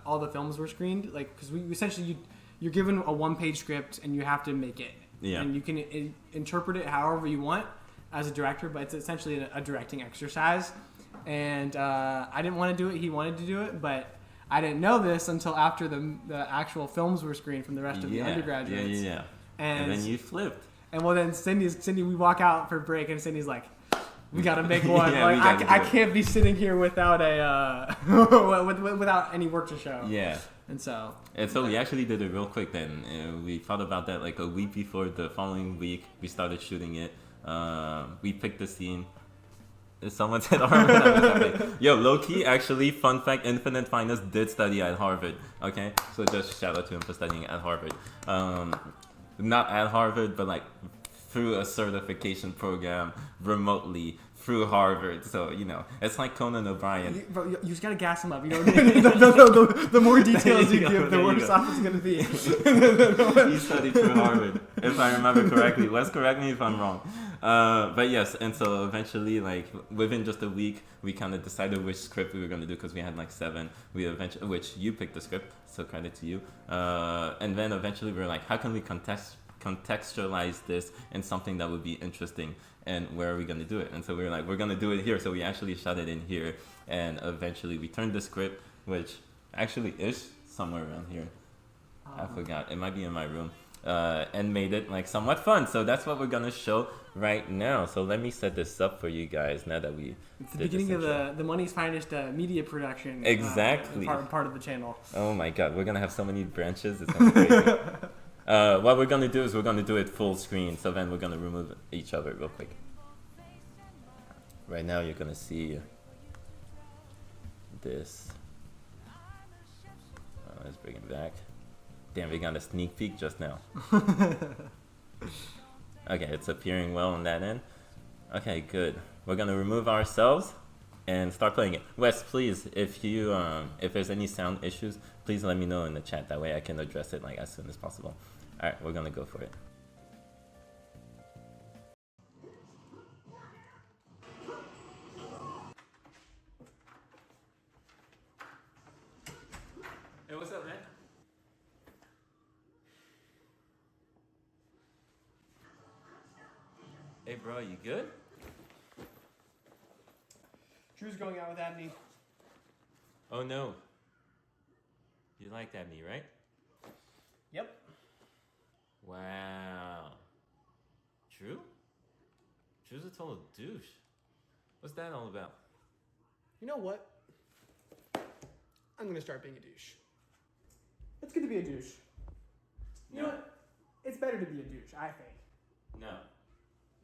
Speaker 2: all the films were screened. Like, because we essentially you're given a 1-page script and you have to make it.
Speaker 1: Yeah.
Speaker 2: And you can interpret it however you want as a director, but it's essentially a directing exercise. And I didn't want to do it. He wanted to do it, but I didn't know this until after the actual films were screened from the rest of the undergraduates.
Speaker 1: Yeah.
Speaker 2: And
Speaker 1: then you flipped.
Speaker 2: And well, then Cindy, we walk out for break, and Cindy's like, "We gotta make one.
Speaker 1: Yeah, we
Speaker 2: like
Speaker 1: gotta
Speaker 2: I
Speaker 1: do it."
Speaker 2: can't be sitting here without a without any work to show."
Speaker 1: Yeah.
Speaker 2: And so
Speaker 1: We actually did it real quick then. We thought about that like a week before the following week. We started shooting it. We picked the scene. Someone said Harvard. Yo, low-key, actually, fun fact, Infinite Finest did study at Harvard. Okay? So just shout out to him for studying at Harvard. Not at Harvard, but like through a certification program remotely through Harvard. So, it's like Conan O'Brien.
Speaker 2: you just gotta gas him up. The more details you
Speaker 1: There you go,
Speaker 2: give, the
Speaker 1: there you
Speaker 2: worse
Speaker 1: go.
Speaker 2: off it's gonna be.
Speaker 1: He studied through Harvard, if I remember correctly. Let's correct me if I'm wrong. But yes, and so eventually, like within just a week, we kind of decided which script we were going to do because we had like 7. Which you picked the script, so credit to you. And then eventually we were like, how can we contextualize this in something that would be interesting, and where are we going to do it? And so we were like, we're going to do it here. So we actually shot it in here, and eventually we turned the script, which actually is somewhere around here. I forgot. It might be in my room. And made it like somewhat fun. So that's what we're gonna show right now. So let me set this up for you guys now that we
Speaker 2: It's the
Speaker 1: did this
Speaker 2: beginning of
Speaker 1: intro.
Speaker 2: the Money's Finest media production.
Speaker 1: Exactly.
Speaker 2: Part of the channel.
Speaker 1: Oh my god, we're gonna have so many branches. It's gonna be crazy. What we're gonna do is we're gonna do it full screen. So then we're gonna remove each other real quick. Right now you're gonna see this. Let's bring it back. Damn, we got a sneak peek just now. Okay, it's appearing well on that end. Okay, good. We're gonna remove ourselves and start playing it. Wes, please, if there's any sound issues, please let me know in the chat. That way I can address it like as soon as possible. All right, we're gonna go for it. Hey, what's up, man? Hey, bro, you good?
Speaker 2: Drew's going out with Abney.
Speaker 1: Oh no. You like Abney, right?
Speaker 2: Yep.
Speaker 1: Wow. Drew? Drew's a total douche. What's that all about?
Speaker 2: You know what? I'm gonna start being a douche. It's good to be a douche. You know what? It's better to be a douche, I think.
Speaker 1: No.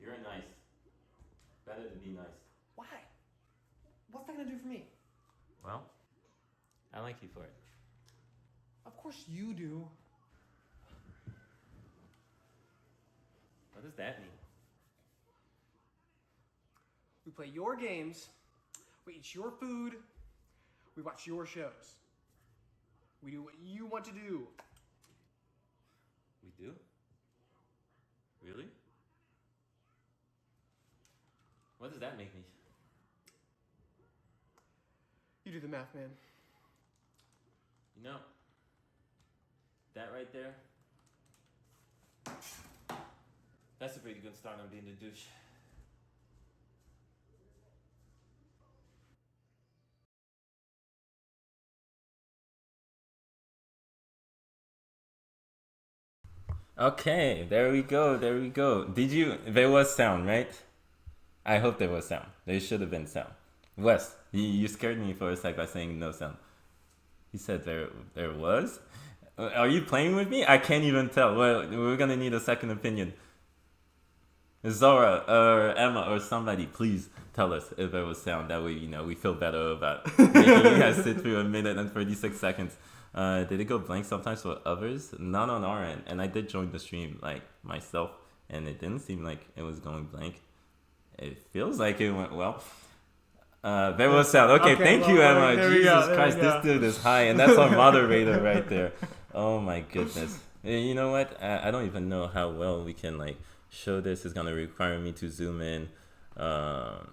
Speaker 1: You're nice. Better to be nice.
Speaker 2: Why? What's that gonna do for me?
Speaker 1: Well, I like you for it.
Speaker 2: Of course you do.
Speaker 1: What does that mean?
Speaker 2: We play your games. We eat your food. We watch your shows. We do what you want to do.
Speaker 1: We do? Really? What does that make me?
Speaker 2: You do the math, man.
Speaker 1: You know, that right there, that's a pretty good start on being a douche. Okay, there we go, there we go. There was sound, right? I hope there was sound. There should have been sound. Wes, you scared me for a sec by saying no sound. You said there was? Are you playing with me? I can't even tell. Well, we're gonna need a second opinion. Zora or Emma or somebody, please tell us if it was sound. That way, we feel better about making you guys sit through 1 minute and 36 seconds. Did it go blank sometimes for others? Not on our end. And I did join the stream, like, myself, and it didn't seem like it was going blank. It feels like it went well. There was sound. Okay, thank you, Emma. Jesus Christ, this dude is high, and that's our moderator right there. Oh my goodness. You know what? I don't even know how well we can, like, show this. Is gonna require me to zoom in. Hold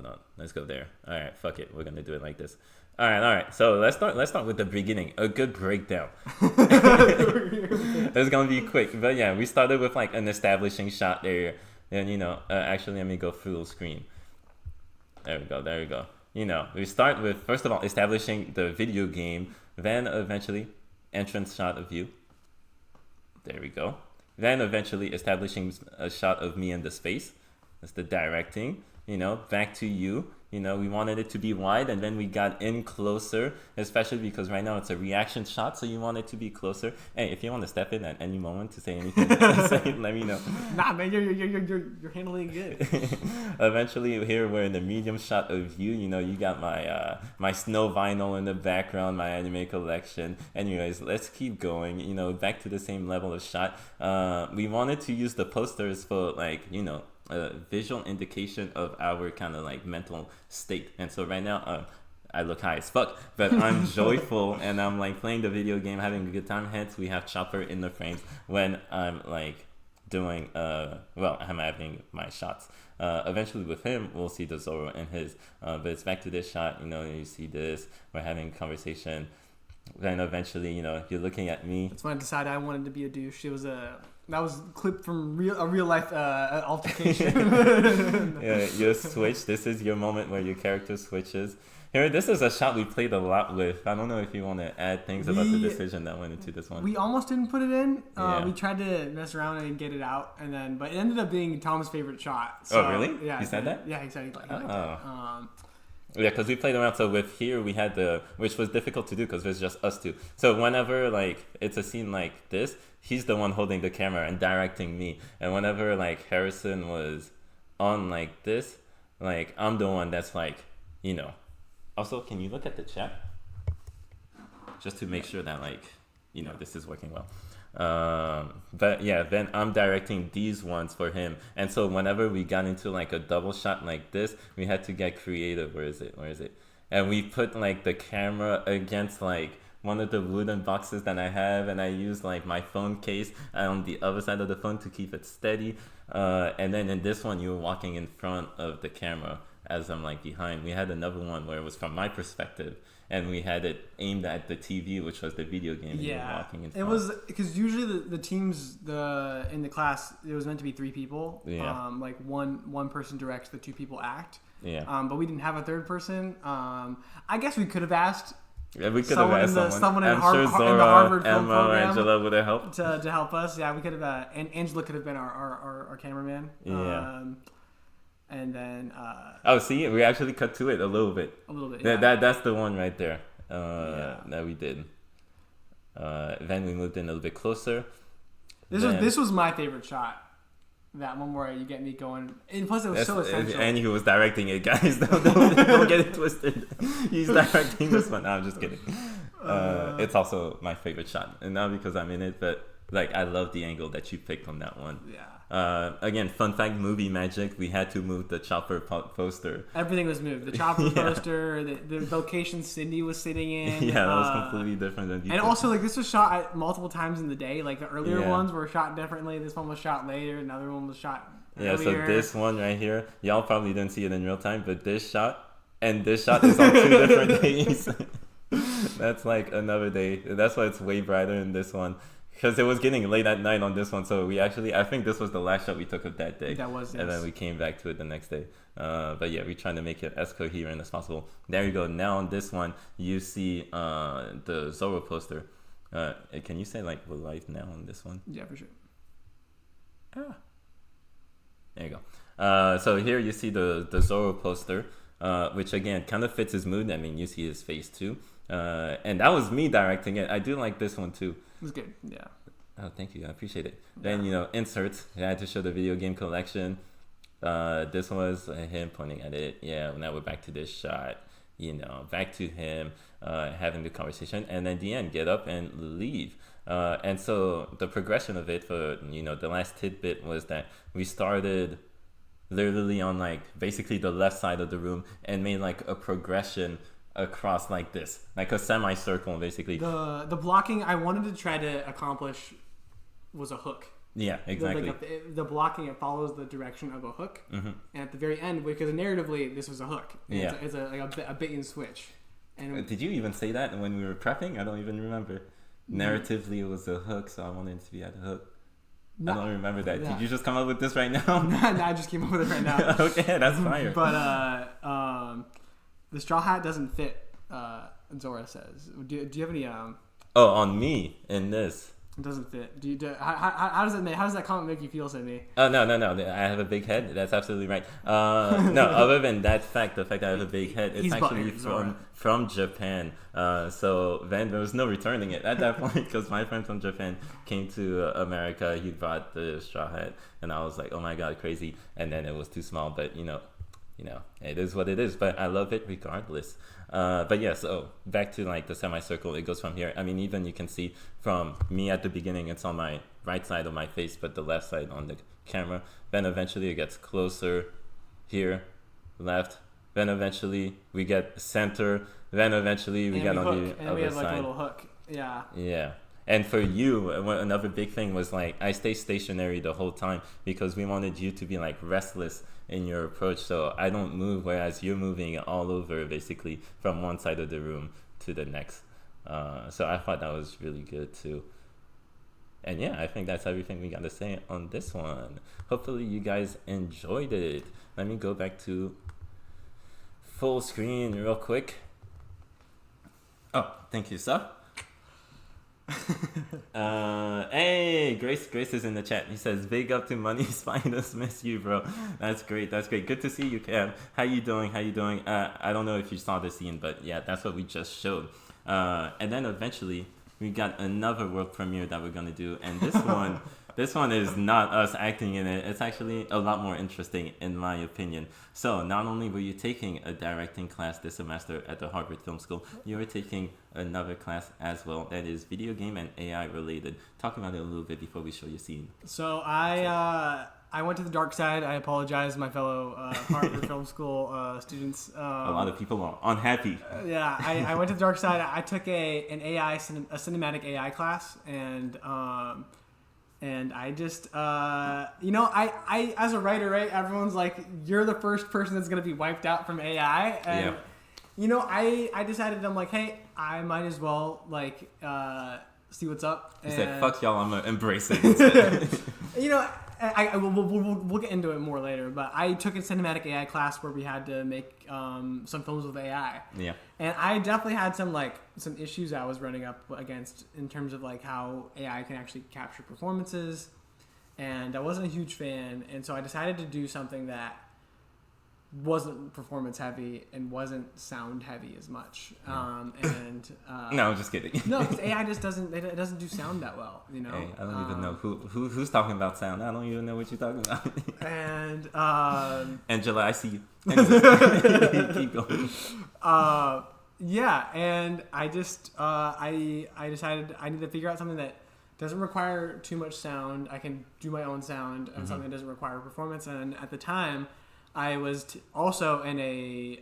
Speaker 1: on, let's go there. All right, fuck it, we're gonna do it like this. All right. So let's start with the beginning. A good breakdown. It's gonna be quick, but yeah, we started with like an establishing shot there, and actually let me go full screen. There we go. We start with, first of all, establishing the video game, then eventually entrance shot of you. There we go. Then eventually establishing a shot of me in the space. That's the directing. Back to you. We wanted it to be wide, and then we got in closer, especially because right now it's a reaction shot, so you want it to be closer. Hey, if you want to step in at any moment to say anything, let me know.
Speaker 2: Nah, man, you're handling it good.
Speaker 1: Eventually, here we're in the medium shot of you. You got my snow vinyl in the background, my anime collection. Anyways, let's keep going. Back to the same level of shot. We wanted to use the posters for a visual indication of our kind of like mental state. And so right now, I look high as fuck, but I'm joyful and I'm like playing the video game, having a good time. Hence, we have Chopper in the frames when I'm like doing, I'm having my shots. Eventually with him, we'll see the Zoro in his, but it's back to this shot, you see this, we're having a conversation. Then eventually, you're looking at me.
Speaker 2: That's when I decided I wanted to be a douche. That was clipped from a real life altercation.
Speaker 1: Yeah, you switch. This is your moment where your character switches. Here, this is a shot we played a lot with. I don't know if you want to add things about the decision that went into this one.
Speaker 2: We almost didn't put it in. We tried to mess around and get it out, but it ended up being Tom's favorite shot. So,
Speaker 1: oh, really?
Speaker 2: Yeah,
Speaker 1: he said that?
Speaker 2: Yeah, he said he liked it.
Speaker 1: Yeah, because we played around. So with here, we had which was difficult to do because there's just us two. So whenever it's a scene like this, he's the one holding the camera and directing me. And whenever Harrison was on like this, I'm the one that's Also, can you look at the chat? Just to make sure that this is working well. But yeah, then I'm directing these ones for him. And so whenever we got into a double shot like this, we had to get creative. Where is it? And we put the camera against one of the wooden boxes that I have, and I used my phone case on the other side of the phone to keep it steady. And then in this one, you were walking in front of the camera as I'm behind. We had another one where it was from my perspective, and we had it aimed at the TV, which was the video game. And you were walking in front.
Speaker 2: It was because usually the teams in the class, it was meant to be 3 people.
Speaker 1: Yeah.
Speaker 2: One person directs, the 2 people act.
Speaker 1: Yeah.
Speaker 2: But we didn't have a third person. I guess we could have asked.
Speaker 1: Yeah, we could have asked someone.
Speaker 2: I'm
Speaker 1: sure Zora,
Speaker 2: in the Harvard
Speaker 1: Emma,
Speaker 2: film program
Speaker 1: Angela would have helped
Speaker 2: to help us. Yeah, we could have. And Angela could have been our cameraman.
Speaker 1: Yeah.
Speaker 2: And then.
Speaker 1: See, we actually cut to it a little bit.
Speaker 2: Yeah.
Speaker 1: That's the one right there. That we did. Then we moved in a little bit closer.
Speaker 2: This was my favorite shot. That one where you get me going, and plus it was so essential.
Speaker 1: And he was directing it, guys. Don't get it twisted. He's directing this one. No, I'm just kidding. It's also my favorite shot, and not because I'm in it, but I love the angle that you picked on that one.
Speaker 2: Yeah.
Speaker 1: Again, fun fact, movie magic. We had to move the Chopper poster.
Speaker 2: Everything was moved. The Chopper poster, the location Cindy was sitting in.
Speaker 1: Yeah, that was completely different than.
Speaker 2: And also, this was shot multiple times in the day. The earlier ones were shot differently. This one was shot later. Another one was shot.
Speaker 1: Yeah, so this one right here, y'all probably didn't see it in real time, but this shot and this shot is on 2 different days. That's another day. That's why it's way brighter in this one. Because it was getting late at night on this one, so I think this was the last shot we took of that day.
Speaker 2: That was, yes.
Speaker 1: And then we came back to it the next day. But yeah, we're trying to make it as coherent as possible. There you go. Now on this one, you see the Zoro poster. Can you say we're live now on this one?
Speaker 2: Yeah, for sure.
Speaker 1: There you go. So here you see the Zoro poster. which again kind of fits his mood. I mean, you see his face too. And that was me directing it. I do like this one too.
Speaker 2: It was good. Yeah.
Speaker 1: Oh, thank you. I appreciate it. Then, inserts. I had to show the video game collection. This was him pointing at it. Yeah, now we're back to this shot. Back to him having the conversation. And at the end, get up and leave. And so the progression of it for, the last tidbit was that we started literally on basically the left side of the room and made a progression across like this, like a semicircle basically.
Speaker 2: The blocking I wanted to try to accomplish was a hook.
Speaker 1: Yeah, exactly.
Speaker 2: The blocking, it follows the direction of a hook, and at the very end, because narratively this was a hook.
Speaker 1: Yeah,
Speaker 2: it's a bait and switch. And
Speaker 1: did you even say that when we were prepping? I don't even remember. Narratively, it was a hook, so I wanted it to be at a hook. No, I don't remember that. Yeah. Did you just come up with this right now?
Speaker 2: No, I just came up with it right now.
Speaker 1: Okay, that's fire.
Speaker 2: But the straw hat doesn't fit. Zora says. Do you have any?
Speaker 1: Oh, on me in this.
Speaker 2: It doesn't fit. How does that comment make you feel, Sydney?
Speaker 1: Oh no! I have a big head. That's absolutely right. No, other than the fact that I have a big head, it's actually from Japan. So then there was no returning it at that point because my friend from Japan came to America. He brought the straw hat, and I was like, oh my god, crazy! And then it was too small, but it is what it is. But I love it regardless. But yeah, so back to the semicircle, it goes from here. I mean, even you can see from me at the beginning, it's on my right side of my face, but the left side on the camera. Then eventually it gets closer here, left. Then eventually we get center. Then eventually we get on the other side.
Speaker 2: And we have a little hook. Yeah.
Speaker 1: Yeah. And for you, another big thing was I stay stationary the whole time because we wanted you to be restless in your approach, so I don't move, whereas you're moving all over basically from one side of the room to the next. So I thought that was really good too. And yeah, I think that's everything we got to say on this one. Hopefully you guys enjoyed it. Let me go back to full screen real quick. Oh, thank you, sir. Hey, Grace is in the chat. He says big up to Money Spiders, miss you, bro. That's great. Good to see you, Cam. How you doing? I don't know if you saw the scene, but yeah, that's what we just showed. And then eventually we got another world premiere that we're gonna do, and this one is not us acting in it. It's actually a lot more interesting, in my opinion. So not only were you taking a directing class this semester at the Harvard Film School, you were taking another class as well that is video game and AI related. Talk about it a little bit before we show you scene.
Speaker 2: So I went to the dark side. I apologize, my fellow Harvard Film School students.
Speaker 1: A lot of people are unhappy.
Speaker 2: Yeah, I went to the dark side. I took a cinematic AI class, and I just, I as a writer, right, everyone's like, you're the first person that's going to be wiped out from AI. And, I decided, I'm like, hey, I might as well, see what's up.
Speaker 1: You said, fuck y'all, I'm going to embrace it.
Speaker 2: We'll get into it more later, but I took a cinematic AI class where we had to make some films with AI.
Speaker 1: Yeah.
Speaker 2: And I definitely had some issues I was running up against in terms of how AI can actually capture performances, and I wasn't a huge fan, and so I decided to do something that wasn't performance heavy and wasn't sound heavy as much.
Speaker 1: No, I'm just kidding.
Speaker 2: No, because AI just doesn't do sound that well, Hey,
Speaker 1: I don't even know who's talking about sound. I don't even know what you're talking about.
Speaker 2: And
Speaker 1: Angela, I see you. Anyways, keep going.
Speaker 2: Yeah, and I just I decided I need to figure out something that doesn't require too much sound. I can do my own sound, and something that doesn't require performance. And at the time, I was also in a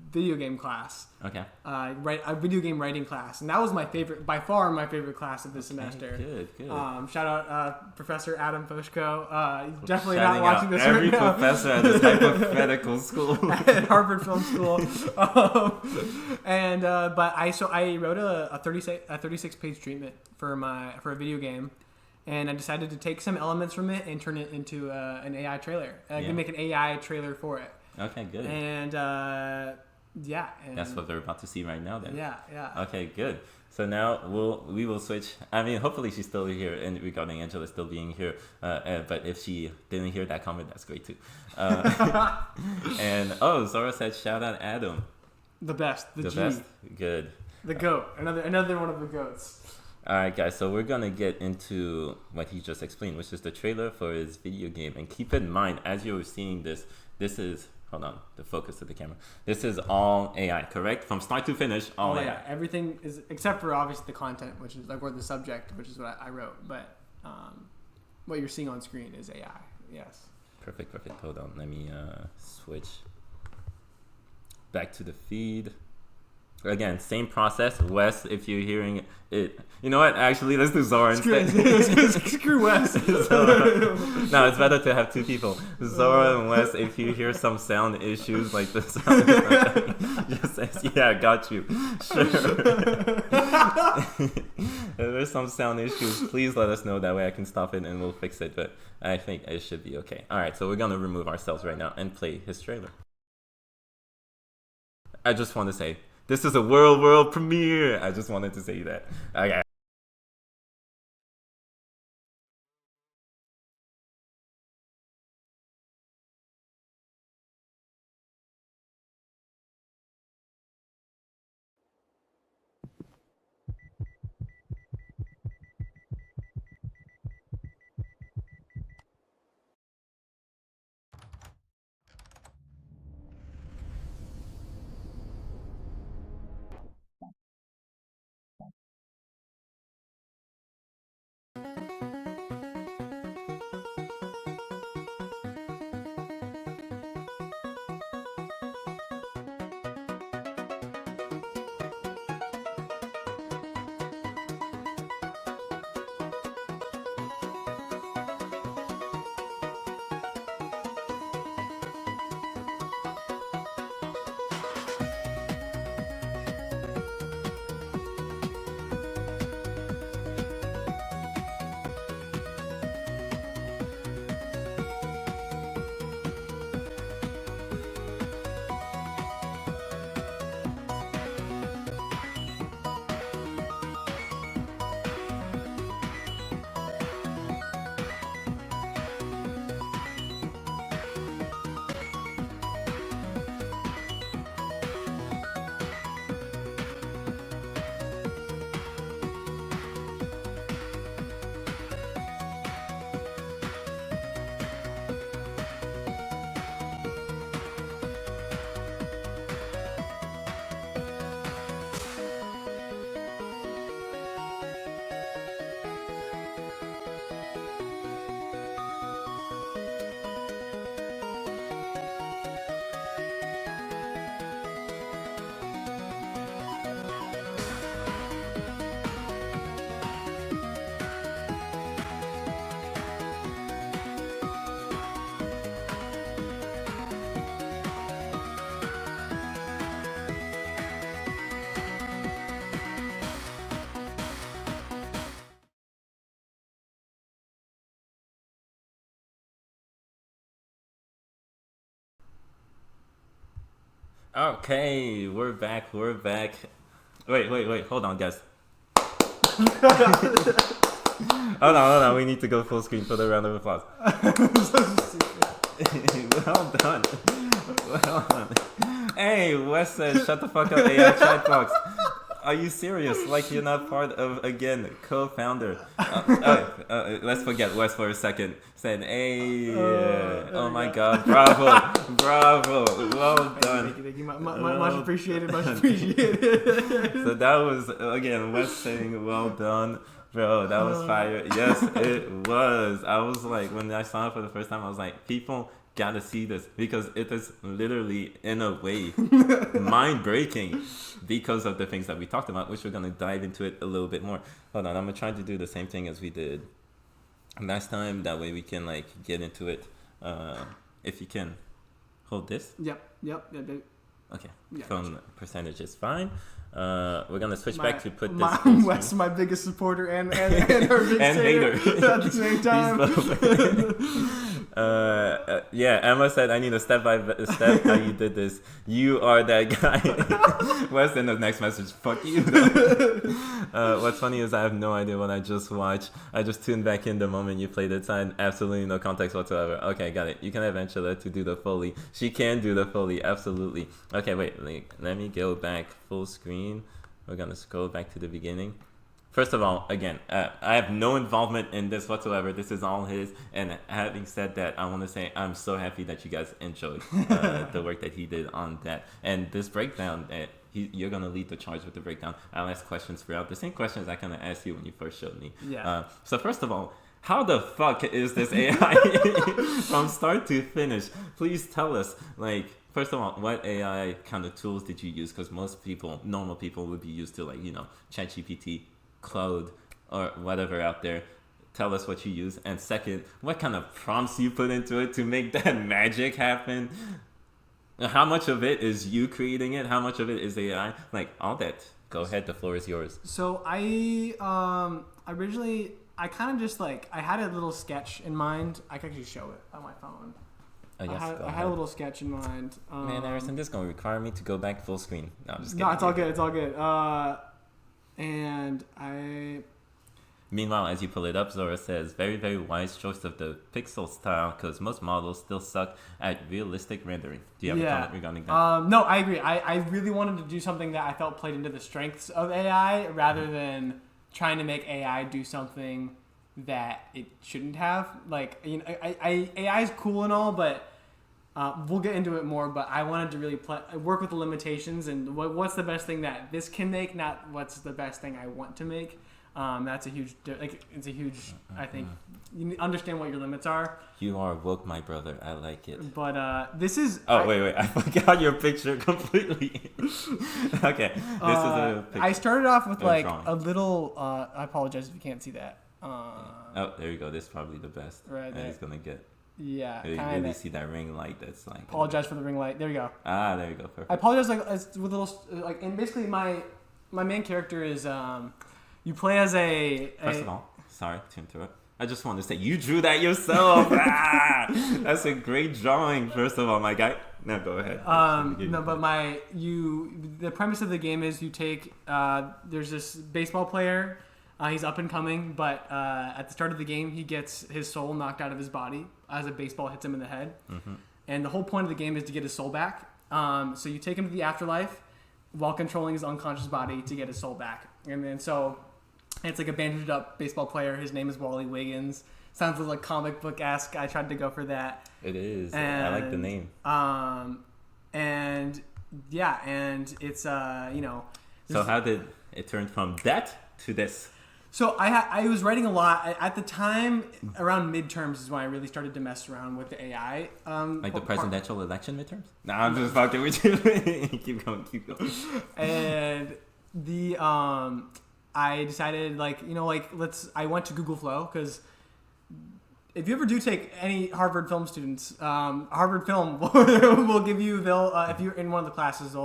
Speaker 2: video game class.
Speaker 1: Okay.
Speaker 2: A video game writing class, and that was by far my favorite class of this semester.
Speaker 1: Good.
Speaker 2: Shout out Professor Adam Foshko. Definitely
Speaker 1: Shouting
Speaker 2: not watching this
Speaker 1: every
Speaker 2: right now.
Speaker 1: professor at this hypothetical school
Speaker 2: at Harvard Film School. But I wrote a 36 page treatment for a video game. And I decided to take some elements from it and turn it into an AI trailer. I can make an AI trailer for it.
Speaker 1: Okay, good.
Speaker 2: And
Speaker 1: that's what they're about to see right now then.
Speaker 2: Yeah.
Speaker 1: Okay, good. So now we will switch. I mean, hopefully she's still here, and regarding Angela still being here. But if she didn't hear that comment, that's great too. And Zora said, "Shout out Adam."
Speaker 2: The best. The G.
Speaker 1: best. Good.
Speaker 2: The goat. Another one of the goats.
Speaker 1: All right, guys. So we're gonna get into what he just explained, which is the trailer for his video game. And keep in mind, as you were seeing this is. Hold on, the focus of the camera. This is all AI, correct? From start to finish, all AI.
Speaker 2: Yeah, everything is, except for obviously the content, which is like, or the subject, which is what I wrote. But what you're seeing on screen is AI. Yes.
Speaker 1: Perfect. Hold on, let me switch back to the feed. Again, same process. Wes, if you're hearing it, you know what? Actually, let's do Zora instead.
Speaker 2: Screw Wes.
Speaker 1: No, it's better to have two people. Zora and Wes, if you hear some sound issues like the sound, just say, yeah, got you. Sure. If there's some sound issues, please let us know. That way I can stop it and we'll fix it. But I think it should be okay. All right, so we're going to remove ourselves right now and play his trailer. I just want to say, this is a world premiere. I just wanted to say that. Okay. Okay, we're back. Wait, hold on, guys. Hold on, we need to go full screen for the round of applause. Well done. Hey, Wes said, shut the fuck up, AI chat box. Are you serious? Like you're not part of, again, co-founder. Let's forget Wes for a second. Said, hey, oh my god, bravo, well done.
Speaker 2: Thank you. Much appreciated. So
Speaker 1: that was, again, Wes saying, well done. Bro, that was fire. Yes, it was. I was like, when I saw it for the first time, I was like, people gotta see this because it is literally, in a way, mind-breaking because of the things that we talked about, which we're gonna dive into it a little bit more. Hold on, I'm gonna try to do the same thing as we did last time. That way we can like get into it. If you can hold this.
Speaker 2: Yep.
Speaker 1: Okay. Yeah, phone percentage is fine. We're gonna switch back to put this.
Speaker 2: I'm Wes, my biggest supporter and her biggest
Speaker 1: and hater
Speaker 2: at the same time.
Speaker 1: Yeah, Emma said I need a step by step how you did this. You are that guy. Wes in the next message. Fuck you. What's funny is I have no idea what I just watched. I just tuned back in the moment you played it. So I had absolutely no context whatsoever. Okay, got it. You can have Angela to do the Foley. She can do the Foley, absolutely. Okay, wait. Let me go back full screen. We're gonna scroll back to the beginning. First of all, again, I have no involvement in this whatsoever. This is all his. And having said that, I want to say I'm so happy that you guys enjoyed the work that he did on that. And this breakdown, you're going to lead the charge with the breakdown. I'll ask questions throughout. The same questions I kind of asked you when you first showed me.
Speaker 2: Yeah.
Speaker 1: So first of all, how the fuck is this AI from start to finish? Please tell us, like, first of all, what AI kind of tools did you use? Because most people, normal people, would be used to, like, ChatGPT, Claude, or whatever out there. Tell us what you use. And second, what kind of prompts you put into it to make that magic happen? How much of it is you creating it? How much of it is AI? Like, all that. Go ahead, the floor is yours.
Speaker 2: So I originally, I kind of just like, I had a little sketch in mind. I can actually show it on my phone.
Speaker 1: I
Speaker 2: had a little sketch in mind.
Speaker 1: Man, Harrison, this is going to require me to go back full screen. No, I'm just kidding.
Speaker 2: No, it's all good. It's all good. And I...
Speaker 1: Meanwhile, as you pull it up, Zora says, very, very wise choice of the pixel style because most models still suck at realistic rendering. Do you have a comment regarding that?
Speaker 2: No, I agree. I really wanted to do something that I felt played into the strengths of AI rather than trying to make AI do something that it shouldn't have. Like, AI is cool and all, but we'll get into it more. But I wanted to really work with the limitations and what's the best thing that this can make, not what's the best thing I want to make. That's a huge, I think, you understand what your limits are.
Speaker 1: You are woke, my brother. I like it.
Speaker 2: But this is...
Speaker 1: wait. I forgot your picture completely. Okay. This is a picture.
Speaker 2: I started off with like
Speaker 1: drawing.
Speaker 2: a little... I apologize if you can't see that.
Speaker 1: Oh, there you go. This is probably the best.
Speaker 2: Right there.
Speaker 1: He's going to get...
Speaker 2: Yeah,
Speaker 1: you
Speaker 2: kind
Speaker 1: really
Speaker 2: of.
Speaker 1: see that ring light that's like...
Speaker 2: Apologize for the ring light. There you go.
Speaker 1: Ah, there you go. Perfect.
Speaker 2: I apologize with little... and basically my main character is... you play as a...
Speaker 1: First of all, sorry to interrupt. I just want to say, you drew that yourself. That's a great drawing, first of all, my guy. No, go ahead.
Speaker 2: The premise of the game is you take... there's this baseball player. He's up and coming, but at the start of the game, he gets his soul knocked out of his body as a baseball hits him in the head. Mm-hmm. And the whole point of the game is to get his soul back. So you take him to the afterlife while controlling his unconscious body to get his soul back. And then so it's like a bandaged up baseball player. His name is Wally Wiggins. Sounds a little like comic book-esque. I tried to go for that.
Speaker 1: It is. And, I like the name.
Speaker 2: And it's
Speaker 1: So how did it turn from that to this?
Speaker 2: So I was writing a lot at the time. Around midterms is when I really started to mess around with the AI.
Speaker 1: Like the presidential election midterms? No, I'm just fucking with you. Keep going.
Speaker 2: And the I decided I went to Google Flow because if you ever do take any Harvard film students, Harvard Film will give you if you're in one of the classes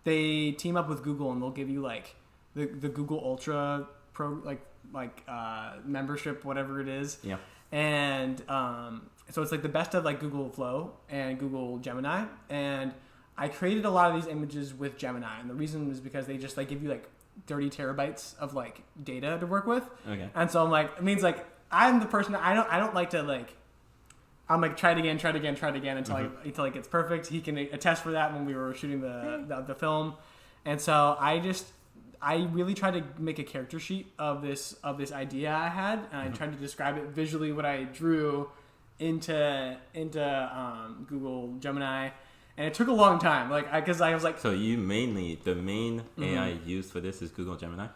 Speaker 2: they team up with Google and they'll give you like the Google Ultra Pro membership, whatever it is.
Speaker 1: Yeah.
Speaker 2: And so it's like the best of like Google Flow and Google Gemini. And I created a lot of these images with Gemini, and the reason is because they just like give you like 30 terabytes of like data to work with.
Speaker 1: Okay.
Speaker 2: And so I'm like, it means like I'm the person I don't like to like. I'm like try it again until until it gets perfect. He can attest for that when we were shooting the film, and so I really tried to make a character sheet of this idea I had, and I tried to describe it visually what I drew into Google Gemini, and it took a long time, because I was like. So
Speaker 1: the main AI used for this is Google
Speaker 2: Gemini,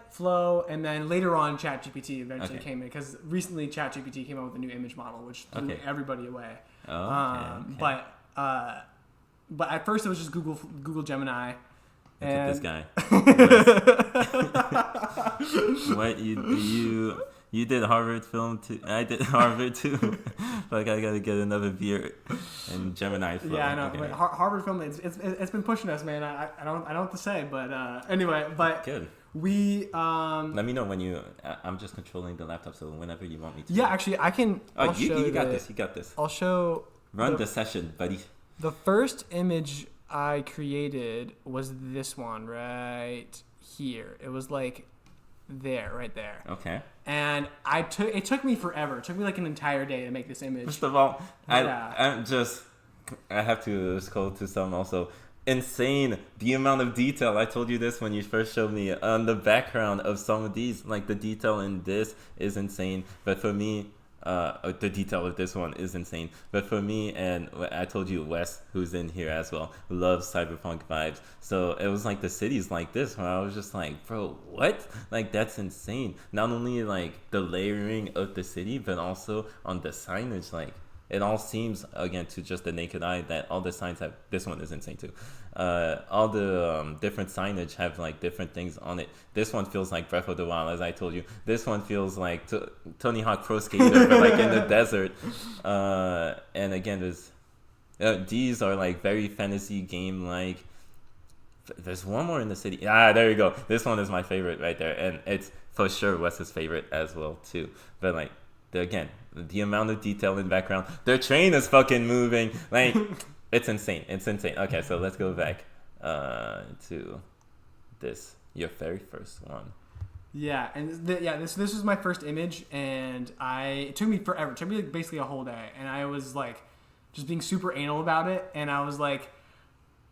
Speaker 2: Flow, and then later on ChatGPT eventually came in because recently ChatGPT came out with a new image model which blew everybody away. But at first it was just Google Gemini.
Speaker 1: Look at this guy. What you did Harvard film too? I did Harvard too. Like I gotta get another beer and Gemini Flow.
Speaker 2: Yeah, I know. Harvard film, it's been pushing us, man. I don't know what to say, but anyway. But
Speaker 1: good. Let me know when you. I'm just controlling the laptop, so whenever you want me to.
Speaker 2: Yeah, actually, I can.
Speaker 1: Oh, you got this. You got this.
Speaker 2: I'll show.
Speaker 1: Run the session, buddy.
Speaker 2: The first image I created was this one right here. It was like there, right there.
Speaker 1: Okay.
Speaker 2: And it took me forever. It took me like an entire day to make this image.
Speaker 1: First of all,
Speaker 2: Yeah.
Speaker 1: I have to scroll to some also. Insane the amount of detail. I told you this when you first showed me on the background of some of these. Like the detail in this is insane. But for me, the detail of this one is insane. But for me, and I told you Wes, who's in here as well, loves cyberpunk vibes. So it was like the cities like this where I was just like, bro, what? Like that's insane. Not only like the layering of the city, but also on the signage. Like it all seems, again, to just the naked eye, that all the signs have. This one is insane too. All the different signage have like different things on it. This one feels like Breath of the Wild, as I told you. This one feels like Tony Hawk Pro Skater, but like in the desert. And again, these are like very fantasy game like. There's one more in the city. There you go. This one is my favorite right there, and it's for sure Wes's favorite as well too. But like. The amount of detail in the background. Their train is fucking moving. Like, it's insane. It's insane. Okay, so let's go back to this. Your very first one.
Speaker 2: Yeah, and this was my first image, and it took me forever. It took me like basically a whole day, and I was like, just being super anal about it, and I was like,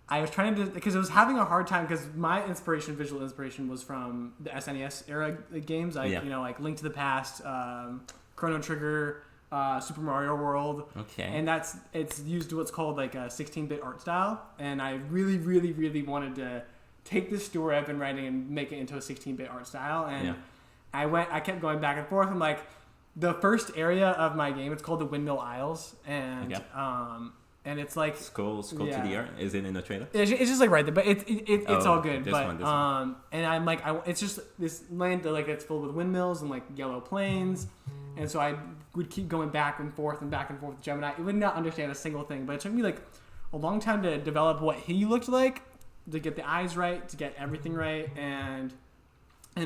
Speaker 2: I was trying to, because I was having a hard time, because my visual inspiration was from the SNES era games, like like Link to the Past, Chrono Trigger, Super Mario World.
Speaker 1: Okay.
Speaker 2: And it's used what's called like a 16-bit art style, and I really, really, really wanted to take this story I've been writing and make it into a 16-bit art style. And I kept going back and forth. I'm like, the first area of my game, it's called the Windmill Isles, and and it's like
Speaker 1: scroll to the art. Is it in the trailer?
Speaker 2: It's just like right there, but it's all good.
Speaker 1: This
Speaker 2: but
Speaker 1: one.
Speaker 2: And I'm like, it's just this land that like it's filled with windmills and like yellow plains, and so I would keep going back and forth with Gemini. It would not understand a single thing, but it took me like a long time to develop what he looked like, to get the eyes right, to get everything right, and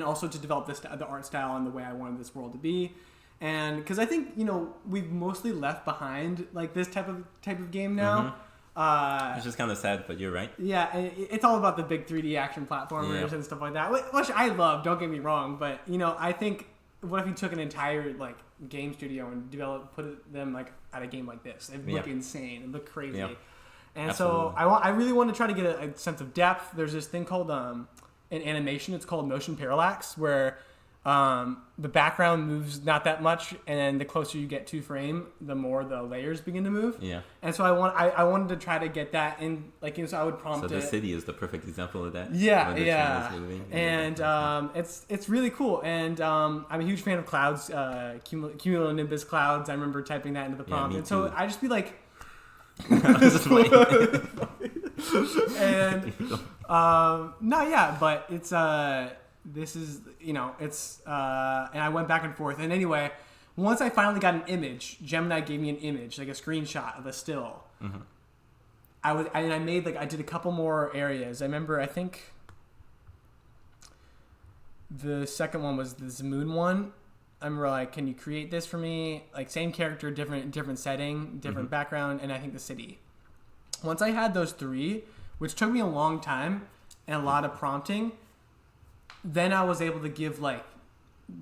Speaker 2: also to develop the art style and the way I wanted this world to be. And because I think we've mostly left behind like this type of game now.
Speaker 1: It's just kind of sad, but you're right.
Speaker 2: Yeah, and it's all about the big 3D action platformers and stuff like that, which I love. Don't get me wrong, but I think what if you took an entire like game studio and put them like at a game like this? It'd look insane. It'd look crazy. Yeah. And
Speaker 1: Absolutely.
Speaker 2: so I really want to try to get a sense of depth. There's this thing called in animation. It's called motion parallax, where the background moves not that much, and then the closer you get to frame, the more the layers begin to move.
Speaker 1: Yeah.
Speaker 2: And so I wanted to try to get that in, like so I would prompt.
Speaker 1: So the city is the perfect example of that.
Speaker 2: Yeah, yeah. And it's really cool. And I'm a huge fan of clouds, cumulonimbus clouds. I remember typing that into the prompt, and so I just be like. And but it's this is it's and I went back and forth, and anyway, once I finally got an image, Gemini gave me an image, like a screenshot of a still. I did a couple more areas. I think the second one was this moon one. I'm like, can you create this for me? Like same character, different setting, different background, and I think the city. Once I had those three, which took me a long time and a lot of prompting, then I was able to give like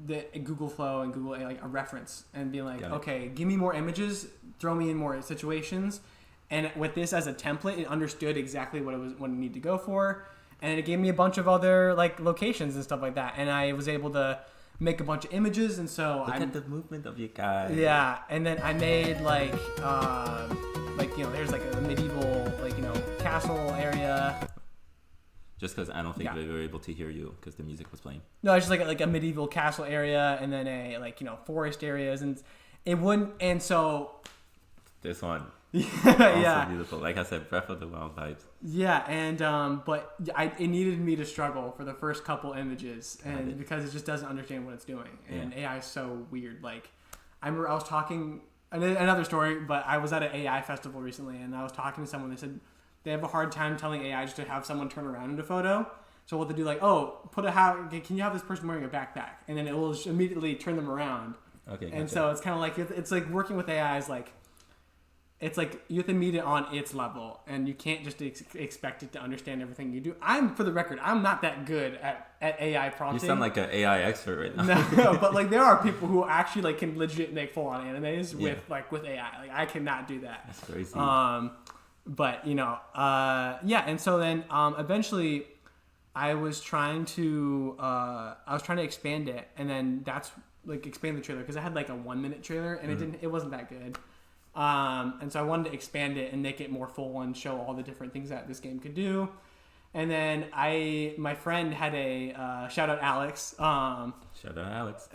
Speaker 2: the Google Flow and Google like a reference and be like, okay, give me more images, throw me in more situations, and with this as a template, it understood exactly what it needed to go for, and it gave me a bunch of other like locations and stuff like that, and I was able to make a bunch of images, and so
Speaker 1: look at the movement of your guy.
Speaker 2: Yeah, and then I made like there's like a medieval castle area.
Speaker 1: Just because I don't think they were able to hear you because the music was playing.
Speaker 2: No, it's just like a medieval castle area, and then a forest areas, and it wouldn't. And so
Speaker 1: this one,
Speaker 2: yeah,
Speaker 1: beautiful. Like I said, Breath of the Wild vibes.
Speaker 2: Yeah, and but it needed me to struggle for the first couple images, and because it just doesn't understand what it's doing, and AI is so weird. Like I remember I was talking another story, but I was at an AI festival recently, and I was talking to someone. They said they have a hard time telling AI just to have someone turn around in a photo. So what they do, like, oh, can you have this person wearing a backpack, and then it will just immediately turn them around.
Speaker 1: Okay. Gotcha.
Speaker 2: And so it's kind of like it's like working with AI is like. It's like you have to meet it on its level, and you can't just expect it to understand everything you do. For the record, I'm not that good at AI prompting.
Speaker 1: You sound like an AI expert right now.
Speaker 2: No, but like there are people who actually like can legit make full on animes with AI. Like I cannot do that.
Speaker 1: That's crazy.
Speaker 2: But and so then eventually, I was trying to expand it, and then that's like expand the trailer because I had like a 1-minute trailer, and it wasn't that good. And so I wanted to expand it and make it more full and show all the different things that this game could do. And then my friend had a shout out Alex.
Speaker 1: Shout out Alex.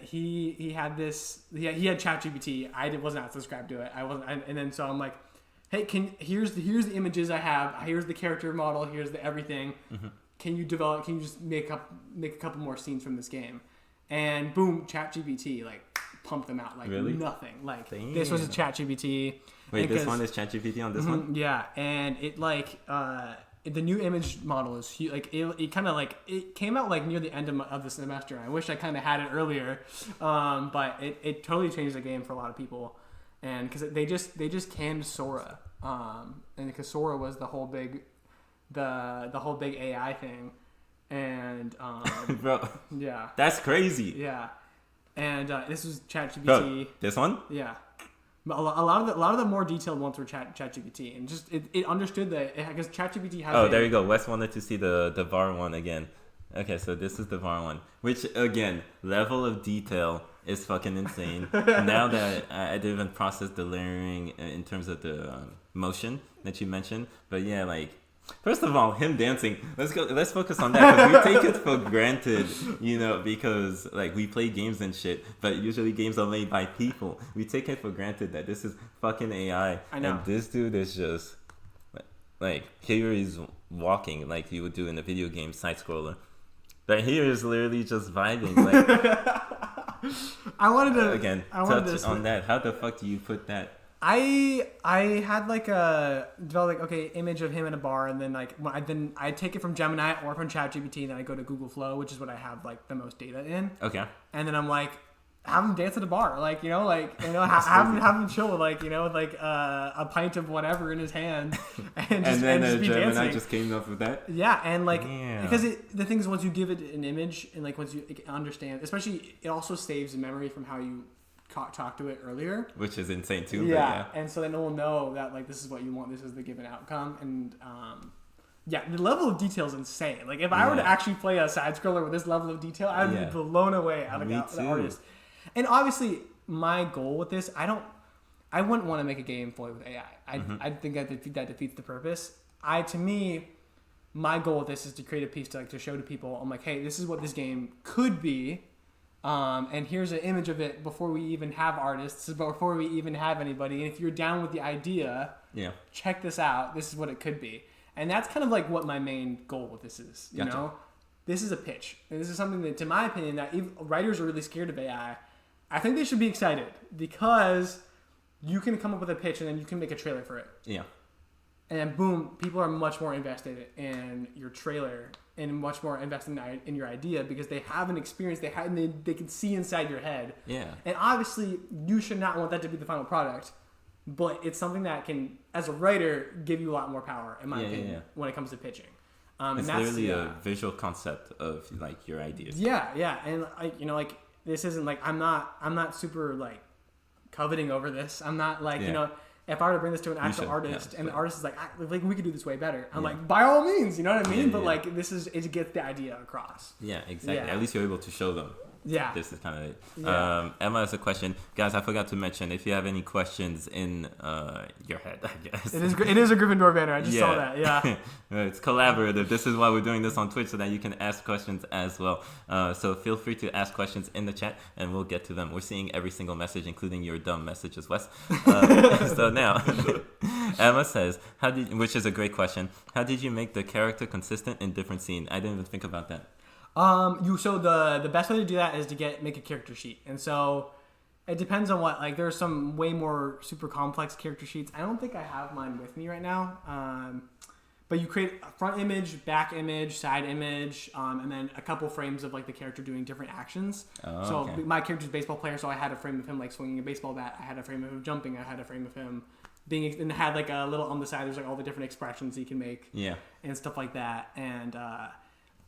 Speaker 2: He had this. He had ChatGPT. I was not subscribed to it. I wasn't. And then so I'm like, hey, here's the images I have. Here's the character model. Here's the everything. Mm-hmm. Can you just make a couple more scenes from this game? And boom, ChatGPT pumped them out
Speaker 1: really?
Speaker 2: Nothing.
Speaker 1: Damn.
Speaker 2: This was a ChatGPT.
Speaker 1: Wait, this one is ChatGPT on this one?
Speaker 2: Yeah, and it the new image model is huge. It came out near the end of the semester. I wish I kind of had it earlier, but it totally changed the game for a lot of people, and because they just canned Sora, and because Sora was the whole big AI thing, and
Speaker 1: bro,
Speaker 2: yeah,
Speaker 1: that's crazy.
Speaker 2: Yeah. And this was ChatGPT.
Speaker 1: Bro, this one?
Speaker 2: Yeah, but a lot of the more detailed ones were ChatGPT, and just it understood that because ChatGPT has.
Speaker 1: Oh, there you go. Wes wanted to see the VAR one again. Okay, so this is the VAR one, which again, level of detail is fucking insane. Now that I didn't even process the layering in terms of the motion that you mentioned, but yeah, first of all, him dancing. Let's focus on that because we take it for granted, because we play games and shit. But usually games are made by people. We take it for granted that this is fucking AI.
Speaker 2: I know.
Speaker 1: And this dude is just here he's walking like you would do in a video game side scroller. But here is literally just vibing.
Speaker 2: I wanted to
Speaker 1: again touch on that. How the fuck do you put that?
Speaker 2: I had developed image of him in a bar, and then I take it from Gemini or from ChatGPT, and then I go to Google Flow, which is what I have the most data in.
Speaker 1: Okay.
Speaker 2: And then I'm have him dance at a bar, have him chill with a pint of whatever in his hand, and then
Speaker 1: be Gemini
Speaker 2: dancing.
Speaker 1: just came up with that.
Speaker 2: Yeah, and because the thing is, once you give it an image and once you understand, especially it also saves memory from how you talk to it earlier,
Speaker 1: which is insane too.
Speaker 2: Yeah, and so then it will know that this is what you want, this is the given outcome, and the level of detail is insane. If I were to actually play a side scroller with this level of detail, I'd be blown away out of the artist. And obviously, my goal with this, I wouldn't want to make a game fully with AI. I think that defeats the purpose. To me, my goal with this is to create a piece to show to people. I'm hey, this is what this game could be. And here's an image of it before we even have artists, before we even have anybody. And if you're down with the idea, check this out. This is what it could be. And that's kind of what my main goal with this is. You know, this is a pitch. And this is something that, to my opinion, that writers are really scared of AI. I think they should be excited because you can come up with a pitch and then you can make a trailer for it. Yeah. And then boom, people are much more invested in your trailer and much more invested in your idea because they have an experience, they can see inside your head. Yeah. And obviously, you should not want that to be the final product, but it's something that can, as a writer, give you a lot more power, in my opinion, when it comes to pitching.
Speaker 1: It's literally a visual concept of your ideas.
Speaker 2: Yeah, and this isn't I'm not super coveting over this. I'm not if I were to bring this to an actual artist and the artist is we could do this way better, I'm by all means, you know what I mean? But this is it gets the idea across.
Speaker 1: Yeah, exactly. Yeah. At least you're able to show them.
Speaker 2: Yeah.
Speaker 1: This is kind of it. Yeah. Emma has a question. Guys, I forgot to mention, if you have any questions in your head, I guess.
Speaker 2: It is a Gryffindor banner. I just saw that. Yeah.
Speaker 1: It's collaborative. This is why we're doing this on Twitch, so that you can ask questions as well. So feel free to ask questions in the chat, and we'll get to them. We're seeing every single message, including your dumb messages, Wes. So now, Emma says, which is a great question, how did you make the character consistent in different scenes? I didn't even think about that.
Speaker 2: So the best way to do that is to make a character sheet, and so it depends on what there's some way more super complex character sheets. I don't think I have mine with me right now, But you create a front image, back image, side image, and then a couple frames of like the character doing different actions.
Speaker 1: Oh,
Speaker 2: so
Speaker 1: okay.
Speaker 2: my character's a baseball player, so I had a frame of him like swinging a baseball bat. I had a frame of him jumping. I had a frame of him being, and had like a little on the side. There's like all the different expressions he can make.
Speaker 1: Yeah.
Speaker 2: And stuff like that, and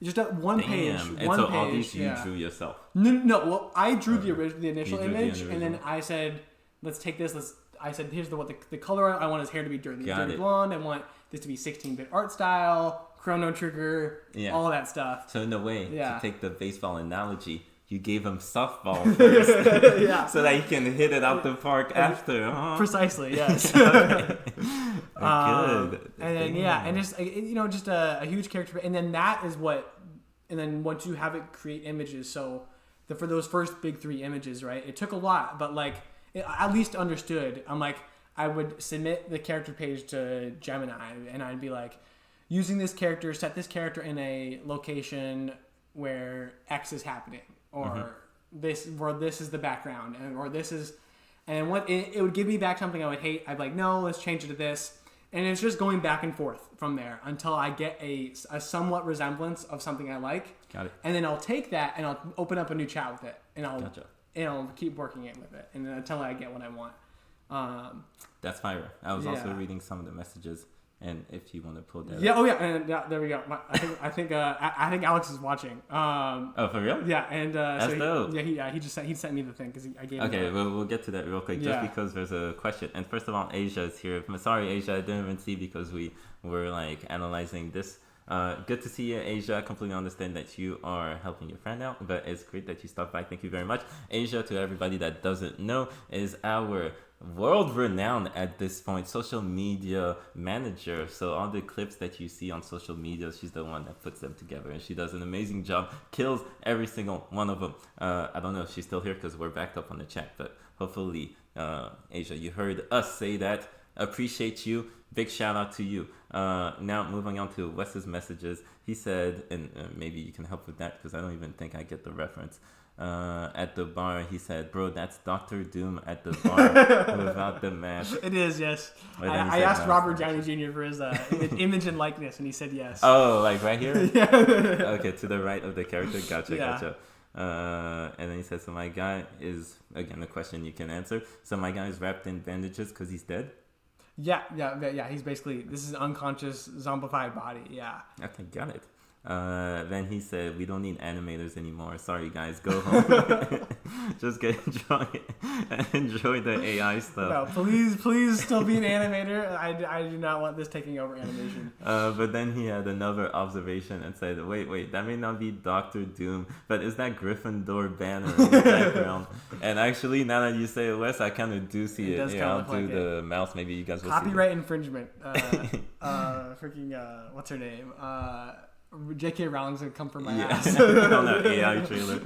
Speaker 2: just one page.
Speaker 1: And
Speaker 2: one
Speaker 1: so
Speaker 2: page,
Speaker 1: all these you
Speaker 2: yeah.
Speaker 1: drew yourself.
Speaker 2: No. Well, I drew the initial
Speaker 1: You drew the
Speaker 2: image, and then
Speaker 1: original.
Speaker 2: I said, "Let's take this. I said, here's the color. I want his hair to be dirty
Speaker 1: Got it.
Speaker 2: blonde. I want this to be 16-bit art style, Chrono Trigger,
Speaker 1: Yeah.
Speaker 2: all that stuff."
Speaker 1: So in a way,
Speaker 2: Yeah.
Speaker 1: to take the baseball analogy, you gave him softball first,
Speaker 2: Yeah.
Speaker 1: so that he can hit it out the park after. Huh?
Speaker 2: Precisely, yes.
Speaker 1: Okay. Good.
Speaker 2: And then and just just a huge character, and then that is what, and then once you have it create images, so for those first big 3 images, right? It took a lot, but like it, I at least understood. I'm like, I would submit the character page to Gemini, and I'd be like, using this character, set this character in a location where X is happening, or this is the background, or this is, and what it would give me back something I would hate. I'd be like, no, let's change it to this. And it's just going back and forth from there until I get a somewhat resemblance of something I like.
Speaker 1: Got it.
Speaker 2: And then I'll take that and I'll open up a new chat with it, and
Speaker 1: Gotcha.
Speaker 2: I'll keep working it with it, and then until I get what I want.
Speaker 1: That's fire. I was also
Speaker 2: Yeah.
Speaker 1: reading some of the messages, and if you want to pull that
Speaker 2: Yeah.
Speaker 1: up.
Speaker 2: Oh yeah. And there we go. I think Alex is watching.
Speaker 1: Oh, for real?
Speaker 2: Yeah. And
Speaker 1: That's dope.
Speaker 2: he just sent me the thing because I gave him
Speaker 1: Okay,
Speaker 2: that.
Speaker 1: we'll get to that real quick, just
Speaker 2: Yeah.
Speaker 1: because there's a question. And first of all, Asia is here. I'm sorry, Asia, I didn't even see because we were like analyzing this. Good to see you, Asia. I completely understand that you are helping your friend out, but it's great that you stopped by. Thank you very much. Asia, to everybody that doesn't know, is our world-renowned at this point social media manager. So all the clips that you see on social media, she's the one that puts them together, and she does an amazing job, kills every single one of them. I don't know if she's still here because we're backed up on the chat, but hopefully, Asia, you heard us say that. Appreciate you. Big shout out to you. Now moving on to Wes's messages. He said, and maybe you can help with that because I don't even think I get the reference. At the bar, he said, "Bro, that's Dr. Doom at the bar without the mask."
Speaker 2: It is, yes.
Speaker 1: But then he
Speaker 2: I
Speaker 1: said
Speaker 2: asked
Speaker 1: no.
Speaker 2: Robert Downey Jr. for his image and likeness, and he said yes.
Speaker 1: Oh, like right here?
Speaker 2: Yeah.
Speaker 1: Okay, to the right of the character. Gotcha,
Speaker 2: Yeah.
Speaker 1: gotcha. And then he says, "So my guy is," again, a question you can answer. "So my guy is wrapped in bandages because he's dead?"
Speaker 2: Yeah. He's basically, this is an unconscious zombified body. Yeah.
Speaker 1: Okay, got it. Then he said, "We don't need animators anymore. Sorry, guys, go home. Just enjoy the AI stuff."
Speaker 2: No, please still be an animator. I do not want this taking over animation.
Speaker 1: But then he had another observation and said, wait, that may not be Dr. Doom, but is that Gryffindor banner in the background? And actually, now that you say it, Wes, I kind of do see
Speaker 2: It
Speaker 1: it.
Speaker 2: does
Speaker 1: Yeah, I'll
Speaker 2: kinda look
Speaker 1: do
Speaker 2: like
Speaker 1: the mouse. Maybe you guys will
Speaker 2: Copyright infringement. What's her name? J.K. Rowling's gonna come for my
Speaker 1: see it.
Speaker 2: ass.
Speaker 1: Yeah, on the AI trailer.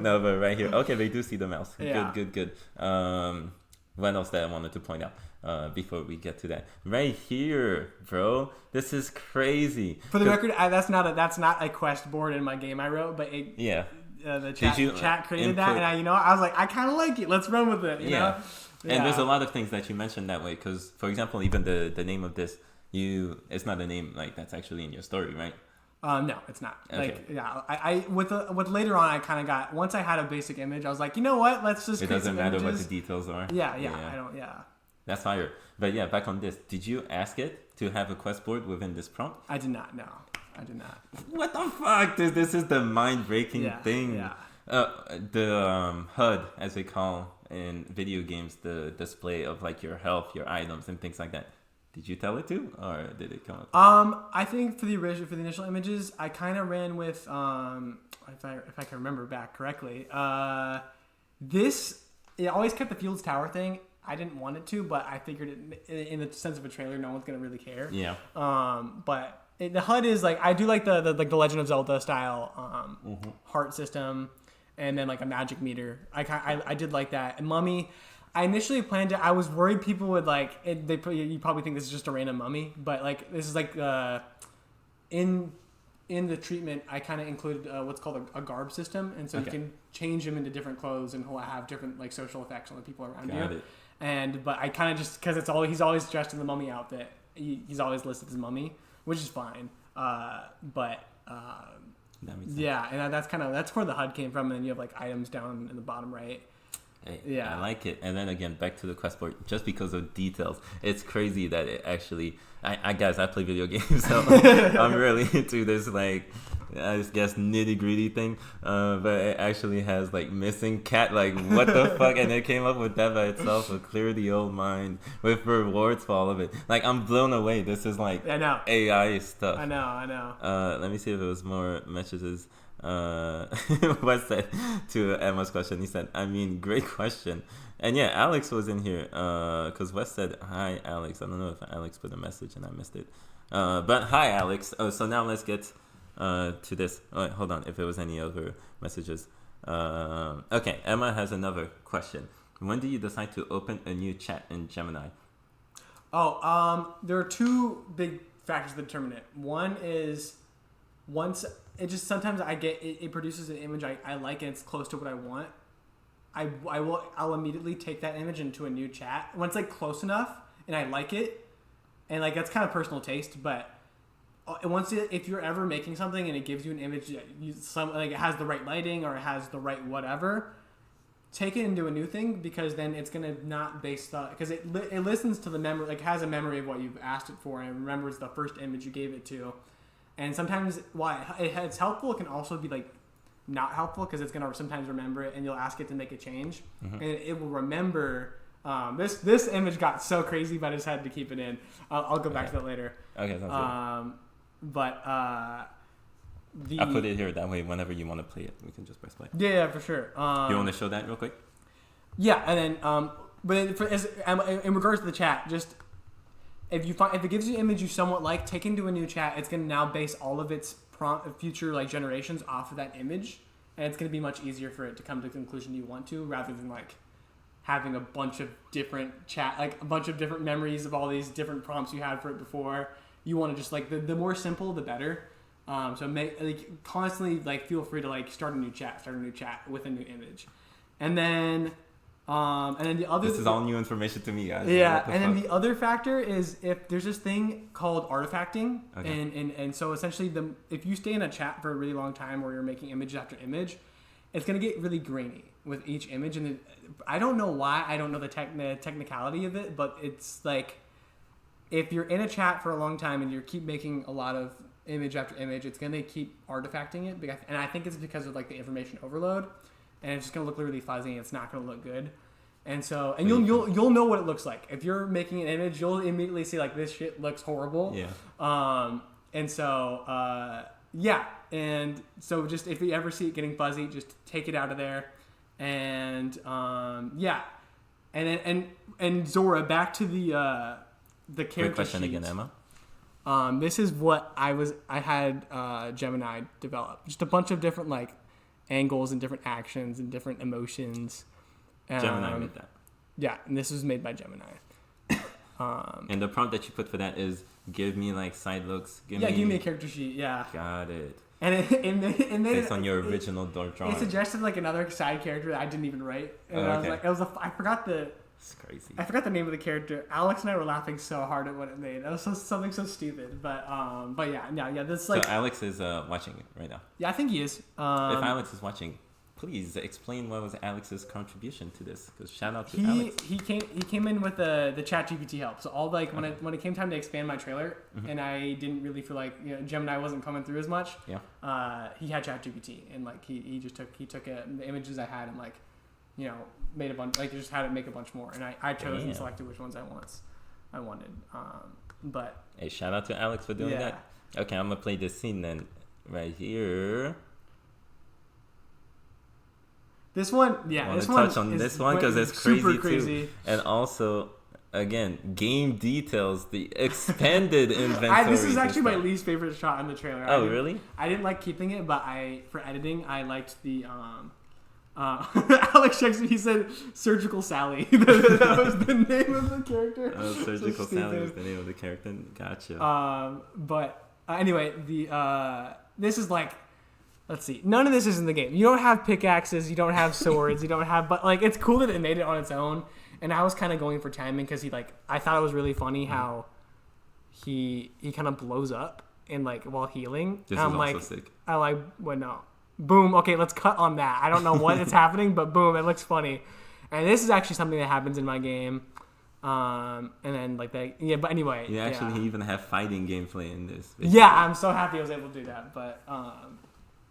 Speaker 1: No, but right here. Okay, they do see the mouse.
Speaker 2: Yeah.
Speaker 1: Good. What else that I wanted to point out before we get to that? Right here, bro. This is crazy.
Speaker 2: For the record, that's not a quest board in my game I wrote, but
Speaker 1: Yeah.
Speaker 2: The
Speaker 1: Did you,
Speaker 2: chat created that,
Speaker 1: input-
Speaker 2: and I was like, I kind of like it. Let's run with it. You know?
Speaker 1: And there's a lot of things that you mentioned that way. Because, for example, even the name of this, it's not a name like that's actually in your story, right?
Speaker 2: No, it's not.
Speaker 1: Okay.
Speaker 2: Like, yeah, I with later on, I kind of got, once I had a basic image, I was like, you know what? Let's just.
Speaker 1: It
Speaker 2: create
Speaker 1: doesn't
Speaker 2: some
Speaker 1: matter what
Speaker 2: images.
Speaker 1: the details are.
Speaker 2: Yeah. I don't. Yeah.
Speaker 1: That's fire. But yeah, back on this. Did you ask it to have a quest board within this prompt?
Speaker 2: I did not. No, I did not.
Speaker 1: What the fuck? This is the mind-breaking thing.
Speaker 2: Yeah.
Speaker 1: The HUD, as we call in video games, the display of like your health, your items, and things like that. Did you tell it to, or did it come up?
Speaker 2: I think for the initial images, I kind of ran with if I can remember back correctly. It always kept the Fields Tower thing. I didn't want it to, but I figured it, in the sense of a trailer, no one's gonna really care.
Speaker 1: Yeah.
Speaker 2: But the HUD is like, I do like the Legend of Zelda style heart system, and then like a magic meter. I did like that. And Mummy, I initially planned it. I was worried people would like it, you probably think this is just a random mummy, but like this is like in the treatment I kind of included what's called a garb system, and so you can change him into different clothes, and he'll have different like social effects on the people around you. But I kind of just, because he's always dressed in the mummy outfit. He's always listed as mummy. which is fine. But
Speaker 1: That makes sense.
Speaker 2: yeah, and that's where the HUD came from. And then you have like items down in the bottom right.
Speaker 1: Hey,
Speaker 2: Yeah.
Speaker 1: I like it. And then again, back to the quest board, just because of details. It's crazy that it actually. I guys, I play video games, so I'm really into this like. I guess nitty gritty thing, but it actually has like missing cat, like what the fuck, and it came up with that by itself. So clear the old mind with rewards for all of it. Like I'm blown away. This is like
Speaker 2: I know.
Speaker 1: AI stuff.
Speaker 2: I know.
Speaker 1: Let me see if there was more messages. Wes said to Emma's question. He said, "I mean, great question." And yeah, Alex was in here because Wes said, "Hi, Alex." I don't know if Alex put a message and I missed it, but hi, Alex. Oh, so now let's get. To this. Oh, wait, hold on. If there was any other messages. Okay, Emma has another question. When do you decide to open a new chat in Gemini?
Speaker 2: There are two big factors that determine it. One is once it just sometimes I get it produces an image I like and it's close to what I want. I'll immediately take that image into a new chat when it's like close enough and I like it, and like that's kind of personal taste, but. If you're ever making something and it gives you an image that it has the right lighting or it has the right whatever, take it into a new thing because then it's gonna not base the because it listens to the memory, like has a memory of what you've asked it for and it remembers the first image you gave it to. And sometimes while it's helpful, it can also be like not helpful because it's gonna sometimes remember it and you'll ask it to make a change and it will remember. This image got so crazy, but I just had to keep it in. I'll go back to that later.
Speaker 1: Okay, sounds good.
Speaker 2: But
Speaker 1: I put it here that way. Whenever you want to play it, we can just press play.
Speaker 2: Yeah, for sure.
Speaker 1: You want to show that real quick?
Speaker 2: Yeah, and then in regards to the chat, just if it gives you an image you somewhat like, take into a new chat. It's gonna now base all of its future like generations off of that image, and it's gonna be much easier for it to come to the conclusion you want to, rather than like having a bunch of different a bunch of different memories of all these different prompts you had for it before. You want to just like the more simple the better. So constantly like feel free to like start a new chat with a new image, and then the other.
Speaker 1: This is all new information to me, guys.
Speaker 2: Yeah, and then the other factor is if there's this thing called artifacting, and so essentially if you stay in a chat for a really long time where you're making image after image, it's gonna get really grainy with each image, and I don't know why. I don't know the technicality of it, but it's like. If you're in a chat for a long time and you keep making a lot of image after image, it's going to keep artifacting it. And I think it's because of like the information overload, and it's just going to look really fuzzy and it's not going to look good. And so, and you'll know what it looks like. If you're making an image, you'll immediately see like this shit looks horrible.
Speaker 1: Yeah.
Speaker 2: And so, yeah. And so just if you ever see it getting fuzzy, just take it out of there. And, yeah. And Zora, back to the character
Speaker 1: Great question
Speaker 2: sheet.
Speaker 1: again, Emma.
Speaker 2: This is what I had Gemini develop. Just a bunch of different like angles and different actions and different emotions.
Speaker 1: Gemini made that.
Speaker 2: Yeah, and this was made by Gemini.
Speaker 1: And the prompt that you put for that is give me like side looks. Give me
Speaker 2: a character sheet. Yeah.
Speaker 1: Got it.
Speaker 2: And it
Speaker 1: based on your original drawing.
Speaker 2: It suggested like another side character that I didn't even write. And I forgot
Speaker 1: It's crazy.
Speaker 2: I forgot the name of the character. Alex and I were laughing so hard at what it made. That was something so stupid. But yeah. This like.
Speaker 1: So Alex is watching it right now.
Speaker 2: Yeah, I think he is. If
Speaker 1: Alex is watching, please explain what was Alex's contribution to this. Because shout out to Alex.
Speaker 2: He came in with the ChatGPT help. So all like when it came time to expand my trailer, and I didn't really feel like Gemini wasn't coming through as much.
Speaker 1: Yeah.
Speaker 2: He had ChatGPT and like he took the images I had and like. Made a bunch, like just had it make a bunch more, and I chose and selected which ones I wanted. But
Speaker 1: hey, shout out to Alex for doing that. Okay, I'm gonna play this scene then, right here.
Speaker 2: This one,
Speaker 1: this one. Touch on this one because it's crazy too, and also. Again, game details, the expanded inventory.
Speaker 2: This is actually my least favorite shot in the trailer.
Speaker 1: Oh, really?
Speaker 2: I didn't like keeping it, but for editing, I liked the. Alex checks. He said "Surgical Sally." That was the name of the character.
Speaker 1: Oh, Surgical Sally was the name of the character. Gotcha.
Speaker 2: But anyway, this is like, let's see. None of this is in the game. You don't have pickaxes. You don't have swords. You don't have. But like, it's cool that it made it on its own. And I was kind of going for timing because I thought it was really funny how he kind of blows up and like while healing.
Speaker 1: This
Speaker 2: and
Speaker 1: is
Speaker 2: I'm
Speaker 1: also
Speaker 2: like,
Speaker 1: sick.
Speaker 2: I like what no. Boom. Okay, let's cut on that. I don't know what is happening, but boom, it looks funny. And this is actually something that happens in my game. And then like that. Yeah, but anyway.
Speaker 1: You actually even have fighting gameplay in this. Basically.
Speaker 2: Yeah, I'm so happy I was able to do that. But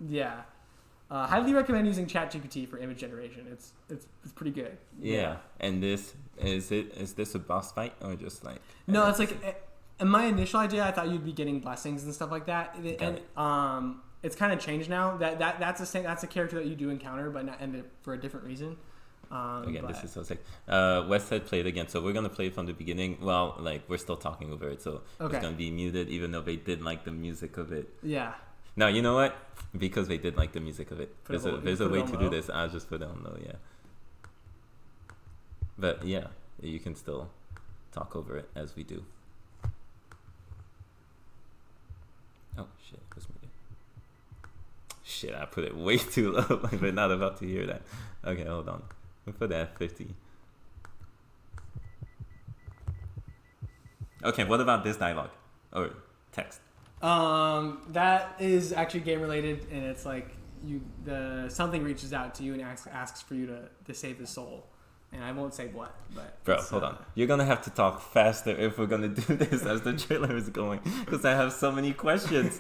Speaker 2: yeah. Highly recommend using ChatGPT for image generation. It's pretty good.
Speaker 1: Yeah. And this is this a boss fight or just like?
Speaker 2: No, it's like. In my initial idea, I thought you'd be getting blessings and stuff like that. It's kind of changed now. That's a character that you do encounter, but not for a different reason.
Speaker 1: Again, this is so sick. West said play it again, so we're gonna play it from the beginning. Well, like we're still talking over it, so
Speaker 2: okay.
Speaker 1: It's gonna be muted, even though they did like the music of it.
Speaker 2: Yeah.
Speaker 1: No, you know what? Because they did like the music of it. There's a way to
Speaker 2: low?
Speaker 1: do this. I'll just put it on low, yeah. But yeah, you can still talk over it as we do. Oh shit, what's muted? Shit, I put it way too low. Like we're not about to hear that. Okay, hold on. We'll put that at 50. Okay, what about this dialogue or text?
Speaker 2: That is actually game related, and it's like something reaches out to you and asks for you to save his soul. And I won't say what, but
Speaker 1: bro, hold on. You're gonna have to talk faster if we're gonna do this as the trailer is going, because I have so many questions.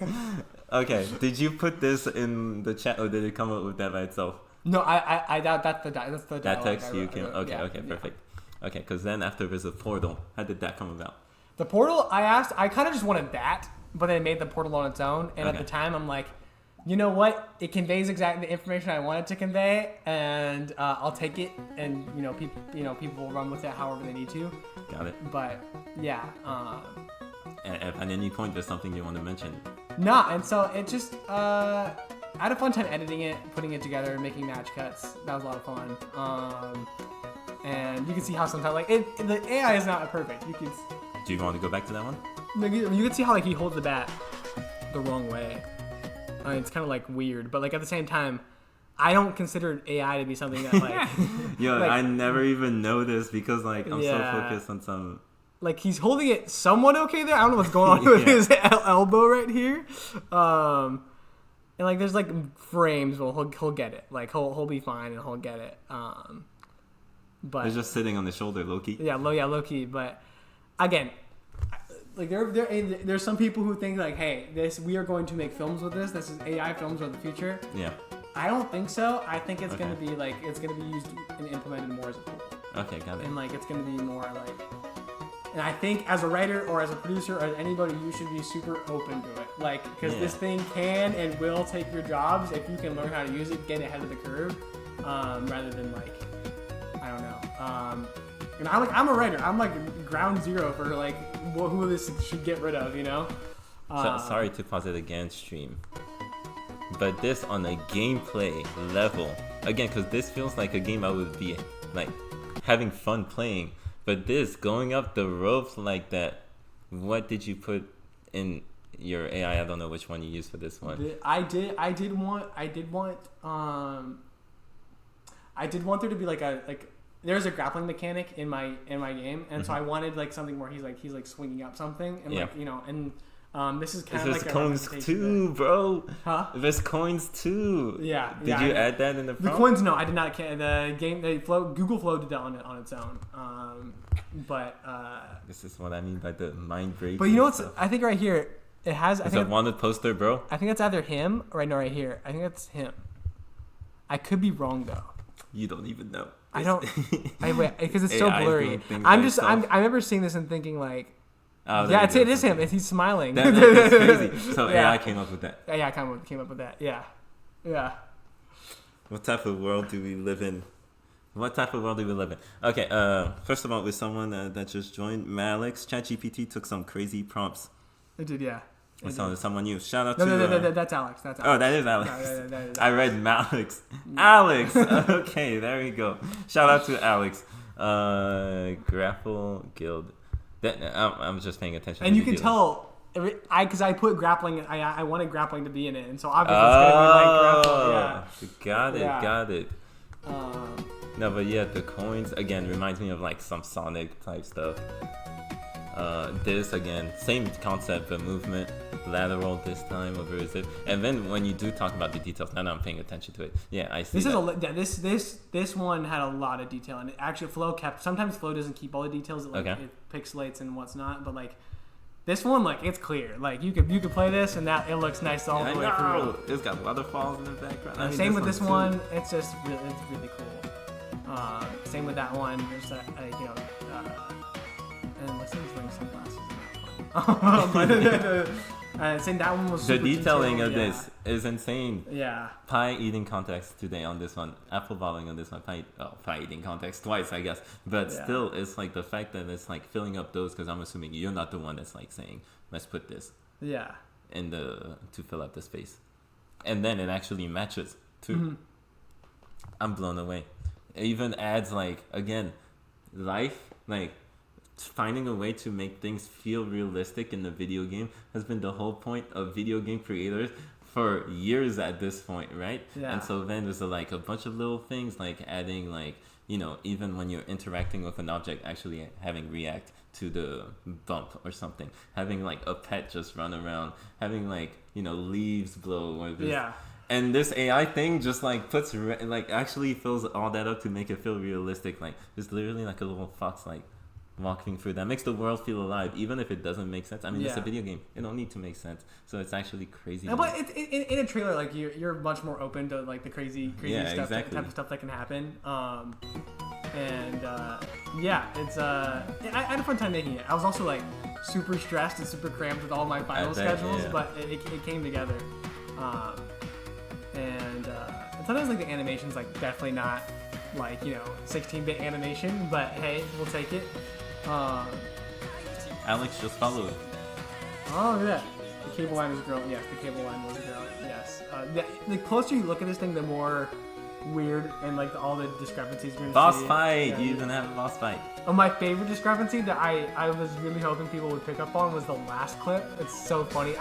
Speaker 1: Okay, did you put this in the chat or did it come up with that by itself?
Speaker 2: No, I doubt that's the dialogue.
Speaker 1: That text you can. Okay, perfect. Okay, because then after there's a portal. How did that come about?
Speaker 2: The portal, I kind of just wanted that, but then it made the portal on its own. And at the time, I'm like, you know what? It conveys exactly the information I want it to convey, and I'll take it. And people will run with it however they need to.
Speaker 1: Got it.
Speaker 2: But yeah.
Speaker 1: At any point, there's something you want to mention.
Speaker 2: Nah, and so it just I had a fun time editing it, putting it together, making match cuts. That was a lot of fun. And you can see how sometimes like the AI is not perfect. You can.
Speaker 1: Do you want to go back to that one?
Speaker 2: You can see how like he holds the bat the wrong way. It's kind of like weird, but like at the same time, I don't consider AI to be something that like.
Speaker 1: Yo,
Speaker 2: like,
Speaker 1: I never even noticed because like I'm so focused on some.
Speaker 2: Like he's holding it somewhat okay there. I don't know what's going on with his elbow right here. And like there's like frames. Well, he'll get it. Like he'll be fine and he'll get it. But
Speaker 1: he's just sitting on the shoulder, low key.
Speaker 2: Yeah, low key. But again. Like there's some people who think like, hey, we are going to make films with this. This is AI films of the future.
Speaker 1: Yeah.
Speaker 2: I don't think so. I think it's gonna be like it's gonna be used and implemented more as a tool.
Speaker 1: Okay, got it.
Speaker 2: And like it's gonna be more like, and I think as a writer or as a producer or anybody, you should be super open to it. Like because this thing can and will take your jobs if you can learn how to use it, get ahead of the curve, rather than like, I don't know. And I'm a writer. I'm like ground zero for like who this should get rid of, you know?
Speaker 1: Sorry to pause it again, stream. But this on a gameplay level, again, because this feels like a game I would be like having fun playing. But this going up the ropes like that, what did you put in your AI? I don't know which one you used for this one.
Speaker 2: I did want there to be like there's a grappling mechanic in my game, and so I wanted like something where he's like swinging up something, and like and this is kind of like a
Speaker 1: coins too, bro.
Speaker 2: Huh?
Speaker 1: There's coins too.
Speaker 2: Yeah.
Speaker 1: Did you add that in the prompt?
Speaker 2: The coins? No, I did not. The game, Google Flow did that on its own. But
Speaker 1: this is what I mean by the mind break.
Speaker 2: But you know what's? I think right here it has.
Speaker 1: It's a wanted poster, bro.
Speaker 2: I think that's either him or right here. I think that's him. I could be wrong though.
Speaker 1: You don't even know.
Speaker 2: I don't. Wait, because it's so blurry. I remember seeing this and thinking like, yeah, it is him. He's smiling.
Speaker 1: That's crazy. So AI came up with that.
Speaker 2: Yeah, came up with that. Yeah.
Speaker 1: What type of world do we live in? Okay. First of all, with someone that just joined, Malix, ChatGPT took some crazy prompts.
Speaker 2: It did, yeah.
Speaker 1: Someone new. Shout out to.
Speaker 2: No, that's Alex.
Speaker 1: Oh, that is Alex.
Speaker 2: No, that is Alex.
Speaker 1: I read Malix. Alex. Okay, there we go. Shout out to Alex. Grapple Guild. I'm just paying attention.
Speaker 2: And you can tell, because I put grappling. I wanted grappling to be in it, and so obviously it's gonna be like grapple. Yeah.
Speaker 1: Got it. No, but yeah, the coins again reminds me of like some Sonic type stuff. This again, same concept, but movement, lateral this time over a zip. And then when you do talk about the details, now that I'm paying attention to it, yeah, I see.
Speaker 2: This one had a lot of detail, and actually Flow kept. Sometimes Flow doesn't keep all the details. It pixelates and what's not, but like. This one, like, it's clear. Like, you could play this, and that it looks nice all the way through.
Speaker 1: It's got waterfalls in the background. I mean,
Speaker 2: same with this one. It's just it's really cool. Same with that one. There's that, and let's wearing sunglasses in that one. Saying that one was
Speaker 1: the detailing of this is insane.
Speaker 2: Yeah.
Speaker 1: Pie eating context today on this one. Apple volleying on this one. Pie eating context twice, I guess. But still, it's like the fact that it's like filling up those, because I'm assuming you're not the one that's like saying, let's put this.
Speaker 2: Yeah.
Speaker 1: To fill up the space. And then it actually matches too. Mm-hmm. I'm blown away. It even adds like, again, life, like, finding a way to make things feel realistic in the video game has been the whole point of video game creators for years at this point, right?
Speaker 2: Yeah.
Speaker 1: And so then there's a bunch of little things, like adding even when you're interacting with an object, actually having react to the bump or something, having like a pet just run around, having leaves blow or this.
Speaker 2: Yeah.
Speaker 1: And this AI thing just actually fills all that up to make it feel realistic. Like there's literally like a little fox walking through that makes the world feel alive, even if it doesn't make sense. I mean, it's a video game; it don't need to make sense. So it's actually crazy.
Speaker 2: Yeah, but in a trailer, like you're much more open to like the crazy stuff, type of stuff that can happen. It's I had a fun time making it. I was also like super stressed and super cramped with all my final schedules, but it came together. And sometimes like the animation's like definitely not like 16-bit animation, but hey, we'll take it.
Speaker 1: Alex just followed.
Speaker 2: Oh yeah, the cable line was growing. Yes, the cable line was growing. Yes. The closer you look at this thing, the more weird and like all the discrepancies you're gonna see.
Speaker 1: Boss fight. You even have a boss fight.
Speaker 2: My favorite discrepancy that I was really hoping people would pick up on was the last clip. It's so funny.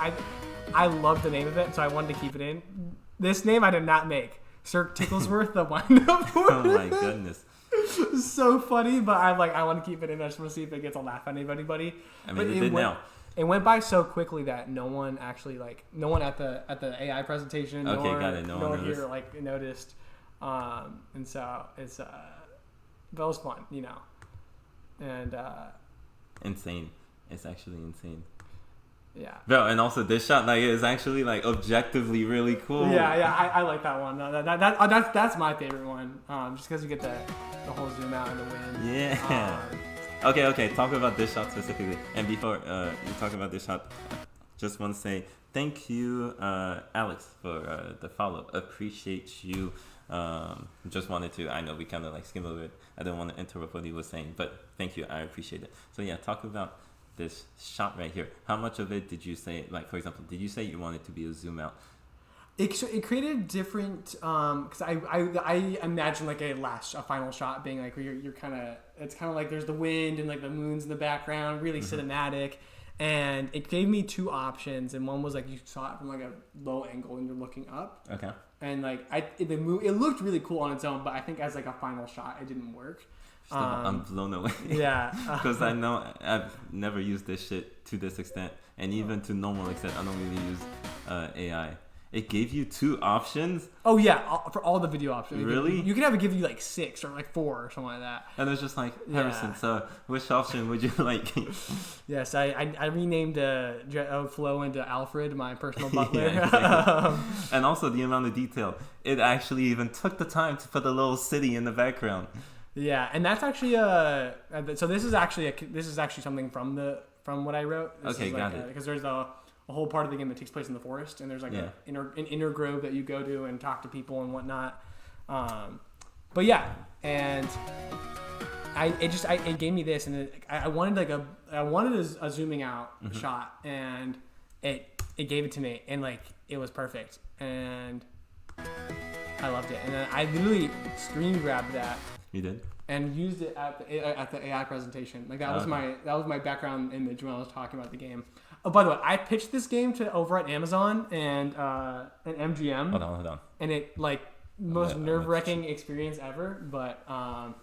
Speaker 2: I love the name of it, so I wanted to keep it in. This name I did not make. Sir Ticklesworth, the wind-up horse.
Speaker 1: Oh my goodness.
Speaker 2: So funny, but I want to keep it in. I just want to see if it gets a laugh out of anybody.
Speaker 1: I mean, it did now.
Speaker 2: It went by so quickly that no one at the AI presentation,
Speaker 1: no one
Speaker 2: here noticed. And so it's but it was fun, and
Speaker 1: insane. It's actually insane.
Speaker 2: Yeah.
Speaker 1: Bro, and also this shot is actually objectively really cool.
Speaker 2: Yeah, I like that one. That's my favorite one. Just because you get the whole zoom out and the wind.
Speaker 1: Yeah. Okay. Talk about this shot specifically. And before you talk about this shot, just want to say thank you, Alex, for the follow. Appreciate you. Just wanted to. I know we kind of skimmed over it. I don't want to interrupt what he was saying, but thank you. I appreciate it. So yeah, talk about this shot right here. How much of it did you say, for example, did you say you wanted to be a zoom out?
Speaker 2: It created different, because I imagine a final shot being where you're kind of, it's kind of like there's the wind and the moon's in the background, really cinematic, and it gave me two options, and one was you saw it from a low angle and you're looking up. Okay. And it looked really cool on its own, but I think as a final shot, it didn't work.
Speaker 1: I'm blown away.
Speaker 2: Yeah.
Speaker 1: Because I know I've never used this shit to this extent. And even to normal extent, I don't really use AI. It gave you two options?
Speaker 2: Oh, yeah. For all the video options.
Speaker 1: Really?
Speaker 2: You could have it give you 6 or 4 or something like that.
Speaker 1: And it's just Harrison, so which option would you like?
Speaker 2: Yes, I renamed Flo into Alfred, my personal butler.
Speaker 1: Yeah, exactly. And also the amount of detail. It actually even took the time to put a little city in the background.
Speaker 2: Yeah, and that's actually so this is actually something from what I wrote. This is
Speaker 1: got it.
Speaker 2: Because there's a whole part of the game that takes place in the forest, and there's an inner grove that you go to and talk to people and whatnot. But yeah, and it gave me this, and I wanted a zooming out shot, and it gave it to me, and it was perfect, and I loved it, and then I literally screen grabbed that.
Speaker 1: You did?
Speaker 2: And used it at the AI presentation. That was my background image when I was talking about the game. Oh, by the way, I pitched this game over at Amazon and MGM.
Speaker 1: Hold on.
Speaker 2: And it most nerve-wracking experience ever, but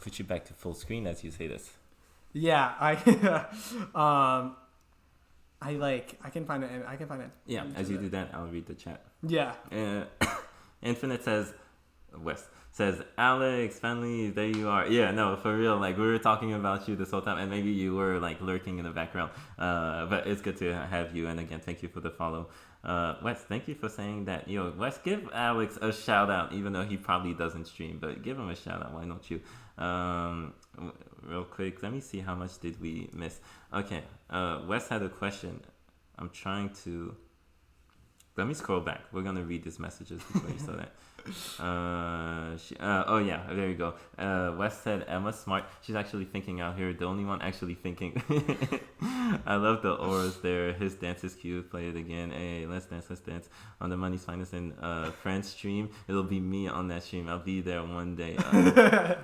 Speaker 1: put you back to full screen as you say this.
Speaker 2: Yeah, I can find it. I can find it.
Speaker 1: Yeah, as you do that, I'll read the chat.
Speaker 2: Yeah.
Speaker 1: Infinite says, West says, Alex, finally, there you are. Yeah, no, for real. Like, we were talking about you this whole time, and maybe you were, like, lurking in the background. But it's good to have you. And again, thank you for the follow. Wes, thank you for saying that. Yo, Wes, give Alex a shout out, even though he probably doesn't stream, but give him a shout out. Why don't you? Real quick, let me see how much did we miss. Okay, Wes had a question. I'm trying to. Let me scroll back. We're gonna read these messages before you saw that. Oh yeah, there you go. Wes said Emma Smart. She's actually thinking out here. The only one actually thinking. I love the auras there. His dance is cute. Play it again. Hey, let's dance on the Money's Finest in French stream. It'll be me on that stream. I'll be there one day.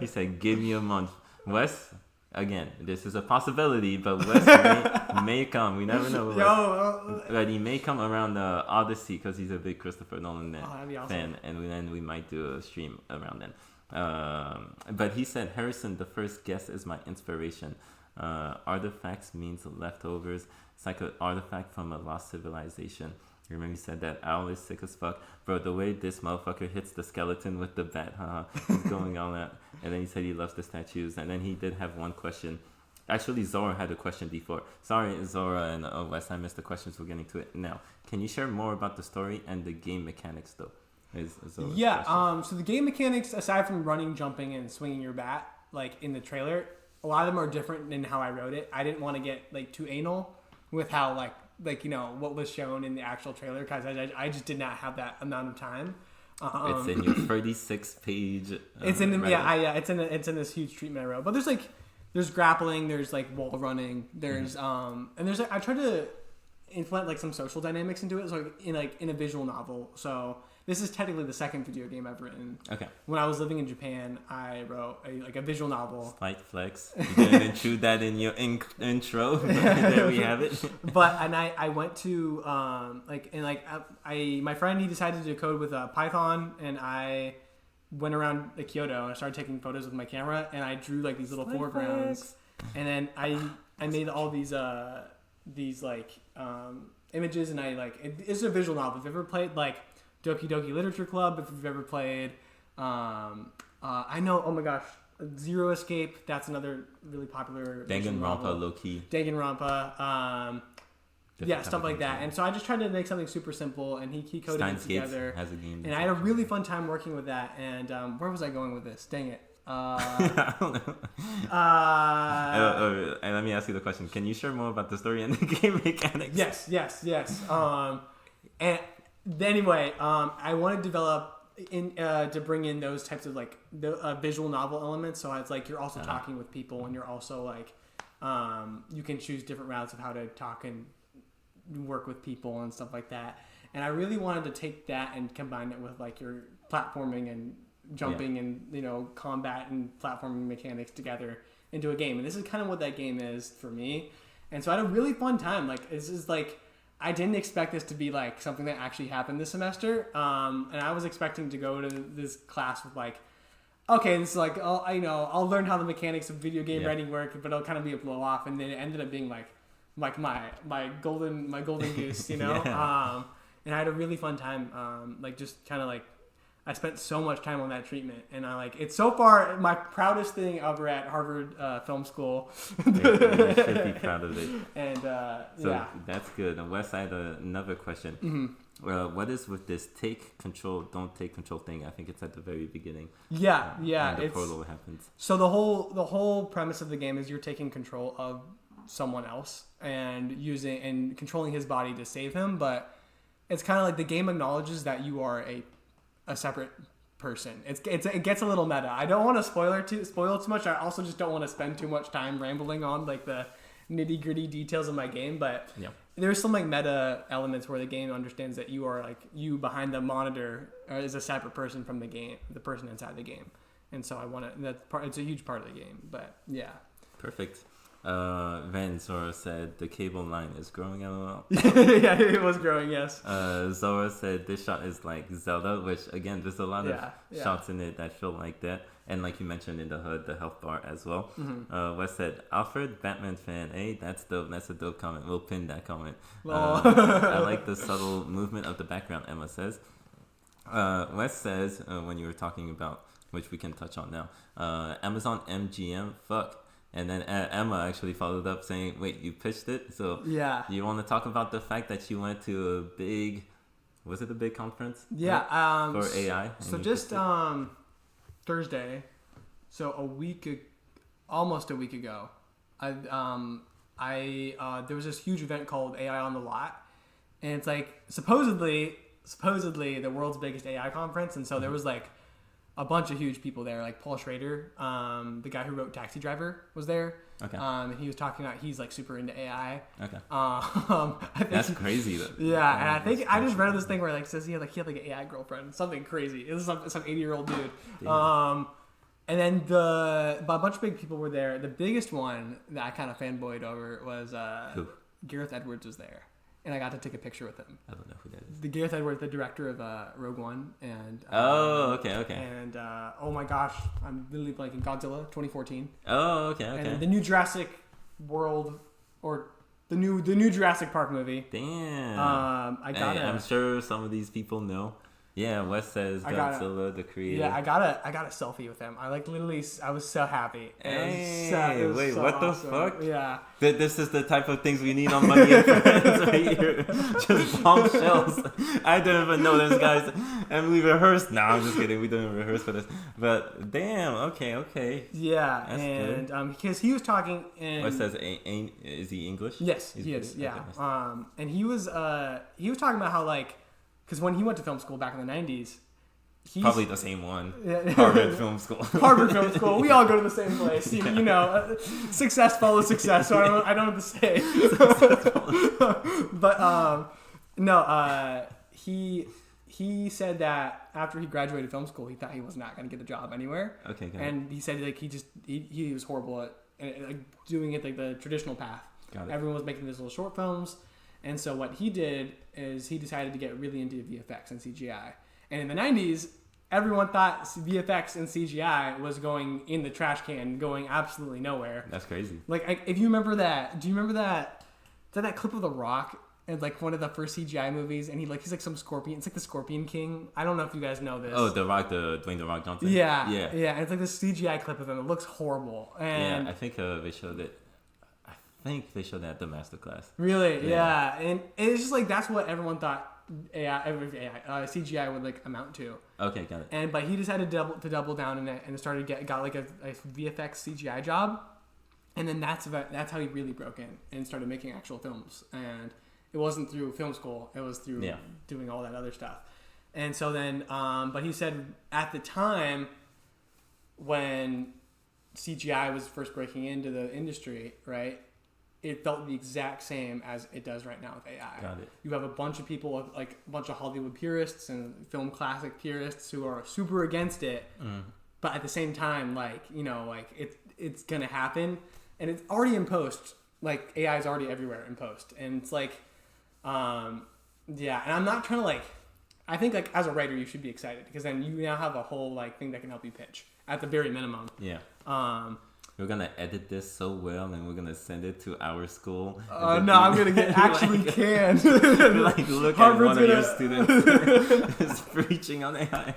Speaker 1: He said, "Give me a month." Wes, again, this is a possibility, but Wes may come. We never know. But he may come around the Odyssey because he's a big Christopher Nolan
Speaker 2: that'd be awesome.
Speaker 1: fan, and then we might do a stream around then. But he said, Harrison, the first guest is my inspiration. Artifacts means leftovers. It's like an artifact from a lost civilization. You remember he said that Owl is sick as fuck. Bro, the way this motherfucker hits the skeleton with the bat, he's going on that. And then he said he loves the statues. And then he did have one question. Actually, Zora had a question before. Sorry, Zora and Wes, I missed the questions. We're getting to it now. Can you share more about the story and the game mechanics, though? So the game mechanics, aside from running, jumping, and swinging your bat, like in the trailer, a lot of them are different than how I wrote it. I didn't want to get like too anal with how like what was shown in the actual trailer because I just did not have that amount of time. It's in your 36-page.
Speaker 2: It's in it's in this huge treatment I wrote. But there's grappling, there's like wall running, there's and there's I tried to implement like some social dynamics into it, so in a visual novel. So this is technically the second video game I've written. Okay. When I was living in Japan, I wrote a visual novel.
Speaker 1: Slight flex. You didn't include that in your intro. But there we have it.
Speaker 2: But I went to my friend, he decided to code with Python, and I went around Kyoto and I started taking photos with my camera, and I drew like these little foregrounds, and then I made all these images, and it's a visual novel. If you've ever played like Doki Doki Literature Club, if you've ever played, I know, oh my gosh, Zero Escape, that's another really popular
Speaker 1: Danganronpa, low-key.
Speaker 2: Danganronpa, stuff like that. And so I just tried to make something super simple, and he coded it together.
Speaker 1: Has a game,
Speaker 2: and I had a really fun time working with that, and where was I going with this? Dang it.
Speaker 1: I don't know. And let me ask you the question. Can you share more about the story and the game mechanics?
Speaker 2: Yes. And anyway, I want to develop to bring in those types of like the visual novel elements. So it's like you're also talking with people, and you're also like you can choose different routes of how to talk and work with people and stuff like that. And I really wanted to take that and combine it with like your platforming and jumping and combat and platforming mechanics together into a game. And this is kind of what that game is for me. And so I had a really fun time. Like this is like I didn't expect this to be like something that actually happened this semester. And I was expecting to go to this class with like, okay, this is like, I'll learn how the mechanics of video game writing work, but it'll kind of be a blow off. And then it ended up being like my golden goose, And I had a really fun time. Just kind of like, I spent so much time on that treatment, and it's so far my proudest thing ever at Harvard Film School.
Speaker 1: You should be proud of it.
Speaker 2: And
Speaker 1: that's good. And Wes, I had another question. Mm-hmm. What is with this take control, don't take control thing? I think it's at the very beginning.
Speaker 2: Yeah.
Speaker 1: And the portal happens.
Speaker 2: So the whole premise of the game is you're taking control of someone else and controlling his body to save him, but it's kind of like the game acknowledges that you are a separate person. It gets a little meta. I don't want to spoil too much. I also just don't want to spend too much time rambling on like the nitty gritty details of my game. But there's some like meta elements where the game understands that you are like you behind the monitor is a separate person from the game, the person inside the game. And so I want to. It's a huge part of the game. But yeah.
Speaker 1: Perfect. Van Zora said the cable line is growing. LOL.
Speaker 2: Yeah, it was growing. Yes.
Speaker 1: Zora said this shot is like Zelda, which again, there's a lot of shots in it that feel like that, and like you mentioned in the hood, the health bar as well. Wes said Alfred, Batman fan. Hey, that's dope. That's a dope comment. We'll pin that comment. I like the subtle movement of the background. Emma says. Wes says when you were talking about, which we can touch on now, Amazon MGM. Fuck. And then Emma actually followed up saying, wait, you pitched it? So you want to talk about the fact that you went to a big, was it a big conference?
Speaker 2: Yeah.
Speaker 1: For AI?
Speaker 2: So just Thursday, so almost a week ago, there was this huge event called AI on the Lot. And it's like supposedly the world's biggest AI conference. And so there was like a bunch of huge people there, like Paul Schrader, the guy who wrote Taxi Driver, was there.
Speaker 1: Okay.
Speaker 2: And he was talking about he's like super into AI.
Speaker 1: Okay.
Speaker 2: I think
Speaker 1: that's crazy though.
Speaker 2: Yeah, and I think I just read this thing where like says he had like an AI girlfriend, something crazy. It was some 80-year-old dude.
Speaker 1: Damn.
Speaker 2: And then a bunch of big people were there. The biggest one that I kind of fanboyed over was Gareth Edwards was there. And I got to take a picture with him.
Speaker 1: I don't know who that is.
Speaker 2: The Gareth Edwards, the director of Rogue One, and
Speaker 1: okay.
Speaker 2: And oh my gosh, I'm literally blanking. Godzilla 2014.
Speaker 1: Oh, okay.
Speaker 2: And the new Jurassic World, or the new Jurassic Park movie.
Speaker 1: Damn.
Speaker 2: I'm
Speaker 1: sure some of these people know. Yeah, Wes says Godzilla, the creator.
Speaker 2: Yeah, I got a selfie with him. I like literally, I was so happy.
Speaker 1: Hey, wait, what
Speaker 2: awesome.
Speaker 1: the fuck?
Speaker 2: Yeah.
Speaker 1: This is the type of things we need on Money and Friends right here. Just bombshells. I didn't even know this, guys. And we rehearsed. No, I'm just kidding. We didn't rehearse for this. But damn, okay.
Speaker 2: Yeah,
Speaker 1: that's
Speaker 2: and
Speaker 1: good.
Speaker 2: Because he was talking. And
Speaker 1: Wes says, is he English?
Speaker 2: Yes, he is. Yeah.
Speaker 1: Okay.
Speaker 2: And he was talking about how like. Because when he went to film school back in the 90s,
Speaker 1: probably the same one. Harvard Film School.
Speaker 2: Harvard Film School. We all go to the same place. You know, success follows success. So I don't know what to say. But he said that after he graduated film school, he thought he was not going to get a job anywhere.
Speaker 1: Okay.
Speaker 2: And he said like he was horrible at like doing it like the traditional path.
Speaker 1: Got it.
Speaker 2: Everyone was making these little short films. And so what he did is he decided to get really into VFX and CGI. And in the 90s, everyone thought VFX and CGI was going in the trash can, going absolutely nowhere.
Speaker 1: That's crazy.
Speaker 2: Like, if you remember that, do you remember that? Is that clip of The Rock in like one of the first CGI movies? And he's like some scorpion. It's like the Scorpion King. I don't know if you guys know this.
Speaker 1: Oh, The Rock, Dwayne The Rock Johnson?
Speaker 2: Yeah. And it's like this CGI clip of him. It looks horrible. And
Speaker 1: yeah, I think they showed it. They showed that at the masterclass.
Speaker 2: Really? Yeah. And it's just like that's what everyone thought CGI would like amount to.
Speaker 1: Okay, got it.
Speaker 2: But he decided to double down in it and got like a VFX CGI job, and then that's how he really broke in and started making actual films. And it wasn't through film school; it was through doing all that other stuff. And so then, but he said at the time when CGI was first breaking into the industry, right? It felt the exact same as it does right now with AI.
Speaker 1: Got it.
Speaker 2: You have a bunch of people, like a bunch of Hollywood purists and film classic purists who are super against it, but at the same time, like, you know, like it's gonna happen, and it's already in post. Like AI is already everywhere in post, and it's like, And I'm not trying to like. I think like as a writer, you should be excited because then you now have a whole like thing that can help you pitch at the very minimum.
Speaker 1: Yeah. We're gonna edit this so well, and we're gonna send it to our school.
Speaker 2: I'm gonna get actually canned.
Speaker 1: Like, look Harvard's at one of your students is preaching on AI.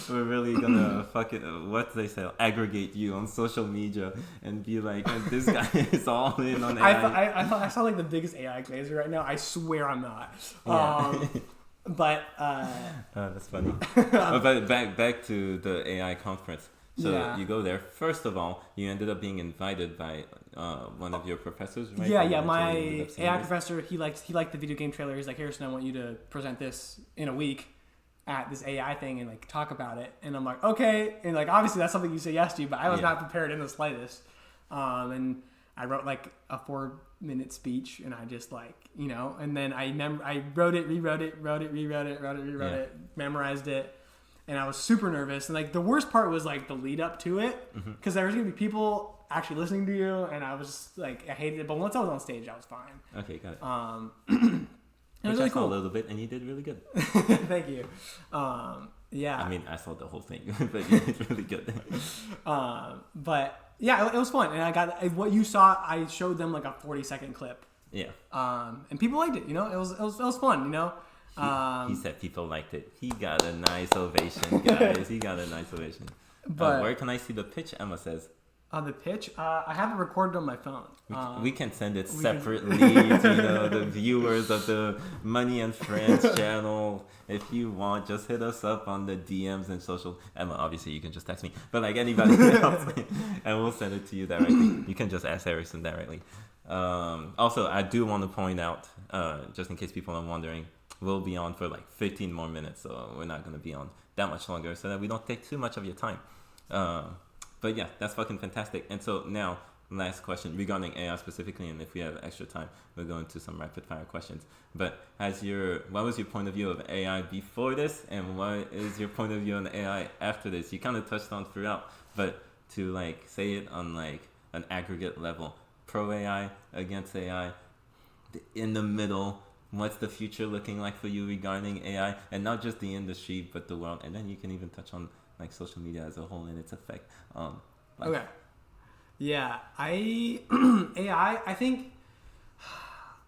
Speaker 1: We're really gonna what do they say? Aggregate you on social media and be like, this guy is all in on AI.
Speaker 2: I sound like the biggest AI glazer right now. I swear I'm not.
Speaker 1: Yeah.
Speaker 2: But
Speaker 1: that's funny. But back to the AI conference. So you go there. First of all, you ended up being invited by one of your professors, right?
Speaker 2: Yeah. My AI professor, he liked the video game trailer. He's like, Harrison, I want you to present this in a week at this AI thing and like talk about it. And I'm like, okay. And like obviously that's something you say yes to, but I was not prepared in the slightest. And I wrote like a 4-minute speech, and I just like, you know, and then I wrote it, rewrote it, memorized it. and I was super nervous. And like the worst part was like the lead up to it, because there was gonna be people actually listening to you, and I was just, like, I hated it. But once I was on stage, I was fine.
Speaker 1: Okay, got it.
Speaker 2: It was really
Speaker 1: I saw
Speaker 2: cool.
Speaker 1: a little bit, and you did really good.
Speaker 2: Thank you. Yeah.
Speaker 1: I mean, I saw the whole thing, but you did really good.
Speaker 2: But yeah, it was fun, and I got what you saw. I showed them like a 40-second clip.
Speaker 1: Yeah.
Speaker 2: And people liked it. You know, it was fun. You know.
Speaker 1: He said people liked it. He got a nice ovation, guys. He got a nice ovation.
Speaker 2: But
Speaker 1: where can I see the pitch? Emma says.
Speaker 2: On the pitch, I have it recorded on my phone.
Speaker 1: We can send it separately to the viewers of the Money and Friends channel. If you want, just hit us up on the DMs and social. Emma, obviously, you can just text me, but like anybody else, and we'll send it to you directly. You can just ask Harrison directly. Also, I do want to point out, just in case people are wondering, we'll be on for like 15 more minutes, so we're not going to be on that much longer, so that we don't take too much of your time. But yeah, that's fucking fantastic. And so now, last question regarding AI specifically, and if we have extra time, we'll go into some rapid fire questions. But what was your point of view of AI before this, and what is your point of view on AI after this? You kind of touched on throughout, but to like say it on like an aggregate level, pro AI, against AI, in the middle, what's the future looking like for you regarding AI, and not just the industry, but the world, and then you can even touch on like social media as a whole and its effect on life.
Speaker 2: Okay. Yeah, AI, I think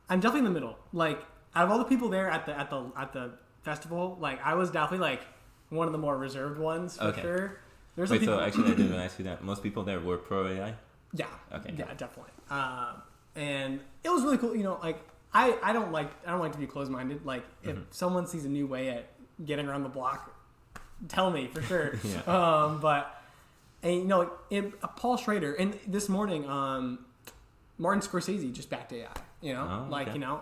Speaker 2: I'm definitely in the middle. Like, out of all the people there at the festival, like, I was definitely like one of the more reserved ones for sure. There's
Speaker 1: Wait, so actually I didn't even ask you that. Most people there were pro AI?
Speaker 2: Yeah.
Speaker 1: Okay.
Speaker 2: Yeah, definitely. And it was really cool. You know, like I don't like to be closed minded. Like, if someone sees a new way at getting around the block, tell me for sure.
Speaker 1: Yeah.
Speaker 2: But and you know, Paul Schrader, and this morning, Martin Scorsese just backed AI. You know, you know,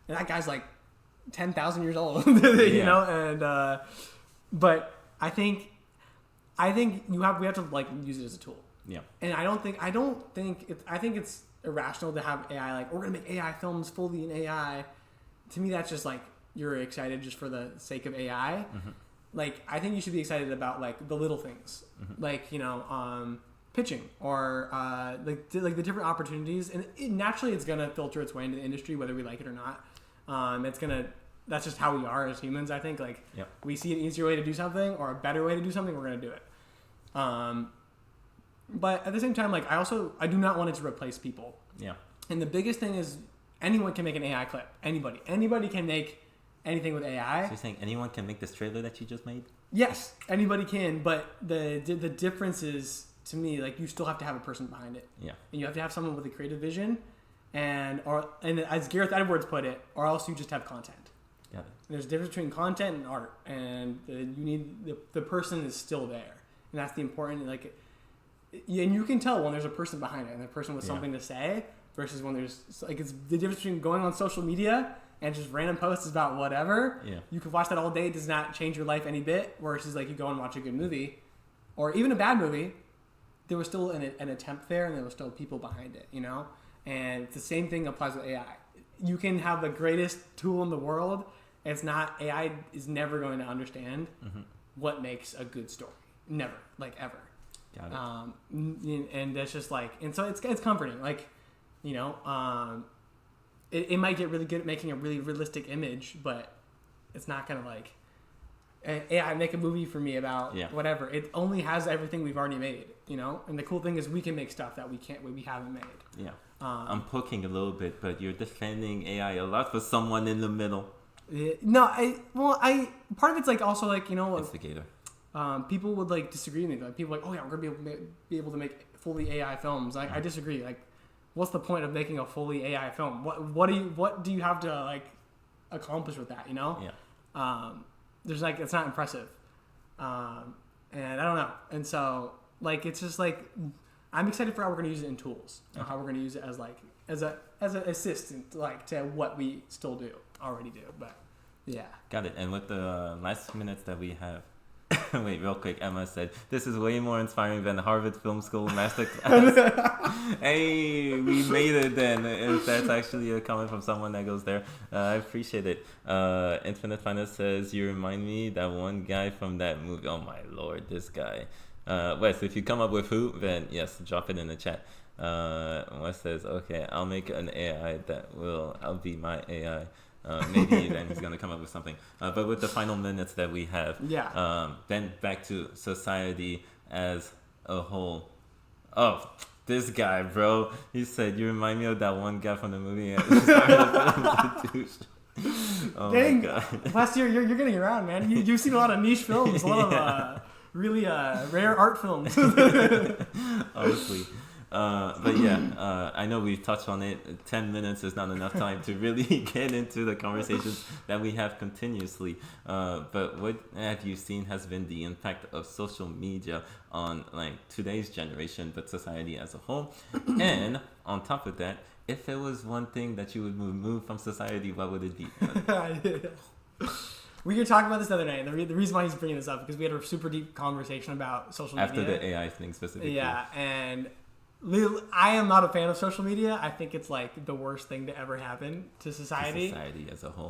Speaker 2: and that guy's like 10,000 years old. You know, and but I think we have to like use it as a tool.
Speaker 1: Yeah.
Speaker 2: And I think it's irrational to have AI like, we're gonna make AI films fully in AI. To me, that's just like, you're excited just for the sake of AI. Like, I think you should be excited about like the little things, like, you know, pitching or like the different opportunities, and naturally it's gonna filter its way into the industry whether we like it or not. That's just how we are as humans. I think like we see an easier way to do something or a better way to do something, we're gonna do it. But at the same time, like I do not want it to replace people.
Speaker 1: Yeah.
Speaker 2: And the biggest thing is anyone can make an AI clip. Anybody can make anything with AI.
Speaker 1: So you're saying anyone can make this trailer that you just made?
Speaker 2: Yes, anybody can, but the difference is, to me, like, you still have to have a person behind it.
Speaker 1: Yeah. And
Speaker 2: you have to have someone with a creative vision, and as Gareth Edwards put it, or else you just have content.
Speaker 1: Got it.
Speaker 2: There's a difference between content and art, and you need the person is still there, and that's the important, like, and you can tell when there's a person behind it and the person with something to say versus when there's like, it's the difference between going on social media and just random posts about whatever.
Speaker 1: Yeah.
Speaker 2: You can watch that all day. It does not change your life any bit. Versus like, you go and watch a good movie or even a bad movie. There was still an attempt there, and there was still people behind it, you know? And the same thing applies with AI. You can have the greatest tool in the world. AI is never going to understand what makes a good story. Never, like, ever.
Speaker 1: Got
Speaker 2: it. And that's just like, and so it's comforting. Like, you know, it might get really good at making a really realistic image, but it's not gonna like AI make a movie for me about whatever. It only has everything we've already made, you know. And the cool thing is we can make stuff that we haven't made.
Speaker 1: Yeah. I'm poking a little bit, but you're defending AI a lot for someone in the middle.
Speaker 2: Part of it's like also like, you know,
Speaker 1: Instigator.
Speaker 2: People would like disagree with me. Like, people are like, oh yeah, we're gonna be able to make fully AI films. Like, I disagree. Like, what's the point of making a fully AI film? What do you have to like accomplish with that? You know?
Speaker 1: Yeah.
Speaker 2: There's like, it's not impressive. And I don't know. And so like, it's just like, I'm excited for how we're gonna use it in tools. And how we're gonna use it as like as an assistant, like, to what we still already do. But yeah.
Speaker 1: Got it. And with the last minutes that we have, Wait, real quick. Emma said, "This is way more inspiring than Harvard Film School masterclass." Hey, we made it then. If that's actually a comment from someone that goes there, I appreciate it. Infinite Finance says, "You remind me that one guy from that movie." Oh my lord, this guy. Wes, if you come up with who, then yes, drop it in the chat. Wes says, "Okay, I'll make an AI I'll be my AI." Maybe then he's gonna come up with something. But with the final minutes that we have, then back to society as a whole. Oh, this guy, bro. He said, "You remind me of that one guy from the movie." Oh
Speaker 2: Dang,
Speaker 1: my god.
Speaker 2: last year you're getting around, man. You've seen a lot of niche films, a lot of really rare art films.
Speaker 1: Honestly. But yeah, I know we've touched on it. 10 minutes is not enough time to really get into the conversations that we have continuously. But what have you seen has been the impact of social media on like today's generation, but society as a whole? And on top of that, if there was one thing that you would remove from society, what would it be?
Speaker 2: We were talking about this the other day. The reason why he's bringing this up because we had a super deep conversation about social media.
Speaker 1: After the AI thing specifically.
Speaker 2: Yeah, and I am not a fan of social media. I think it's like the worst thing to ever happen to society.
Speaker 1: To society as a whole.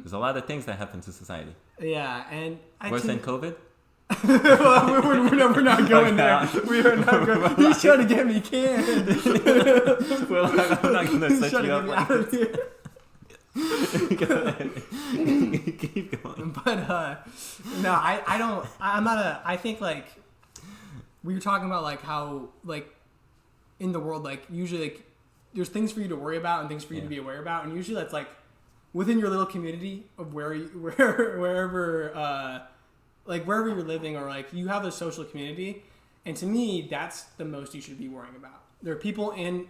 Speaker 1: There's a lot of things that happen to society.
Speaker 2: Yeah, and
Speaker 1: worse than COVID?
Speaker 2: Well, we're not going there. We are not going. He's trying to get me canned.
Speaker 1: Well, I'm not going to set you up like this. Keep going.
Speaker 2: But no, I don't. I'm not a. I think like we were talking about like how like in the world like usually like there's things for you to worry about and things for you to be aware about, and usually that's like within your little community of wherever you're living, or like you have a social community, and to me that's the most you should be worrying about. There are people in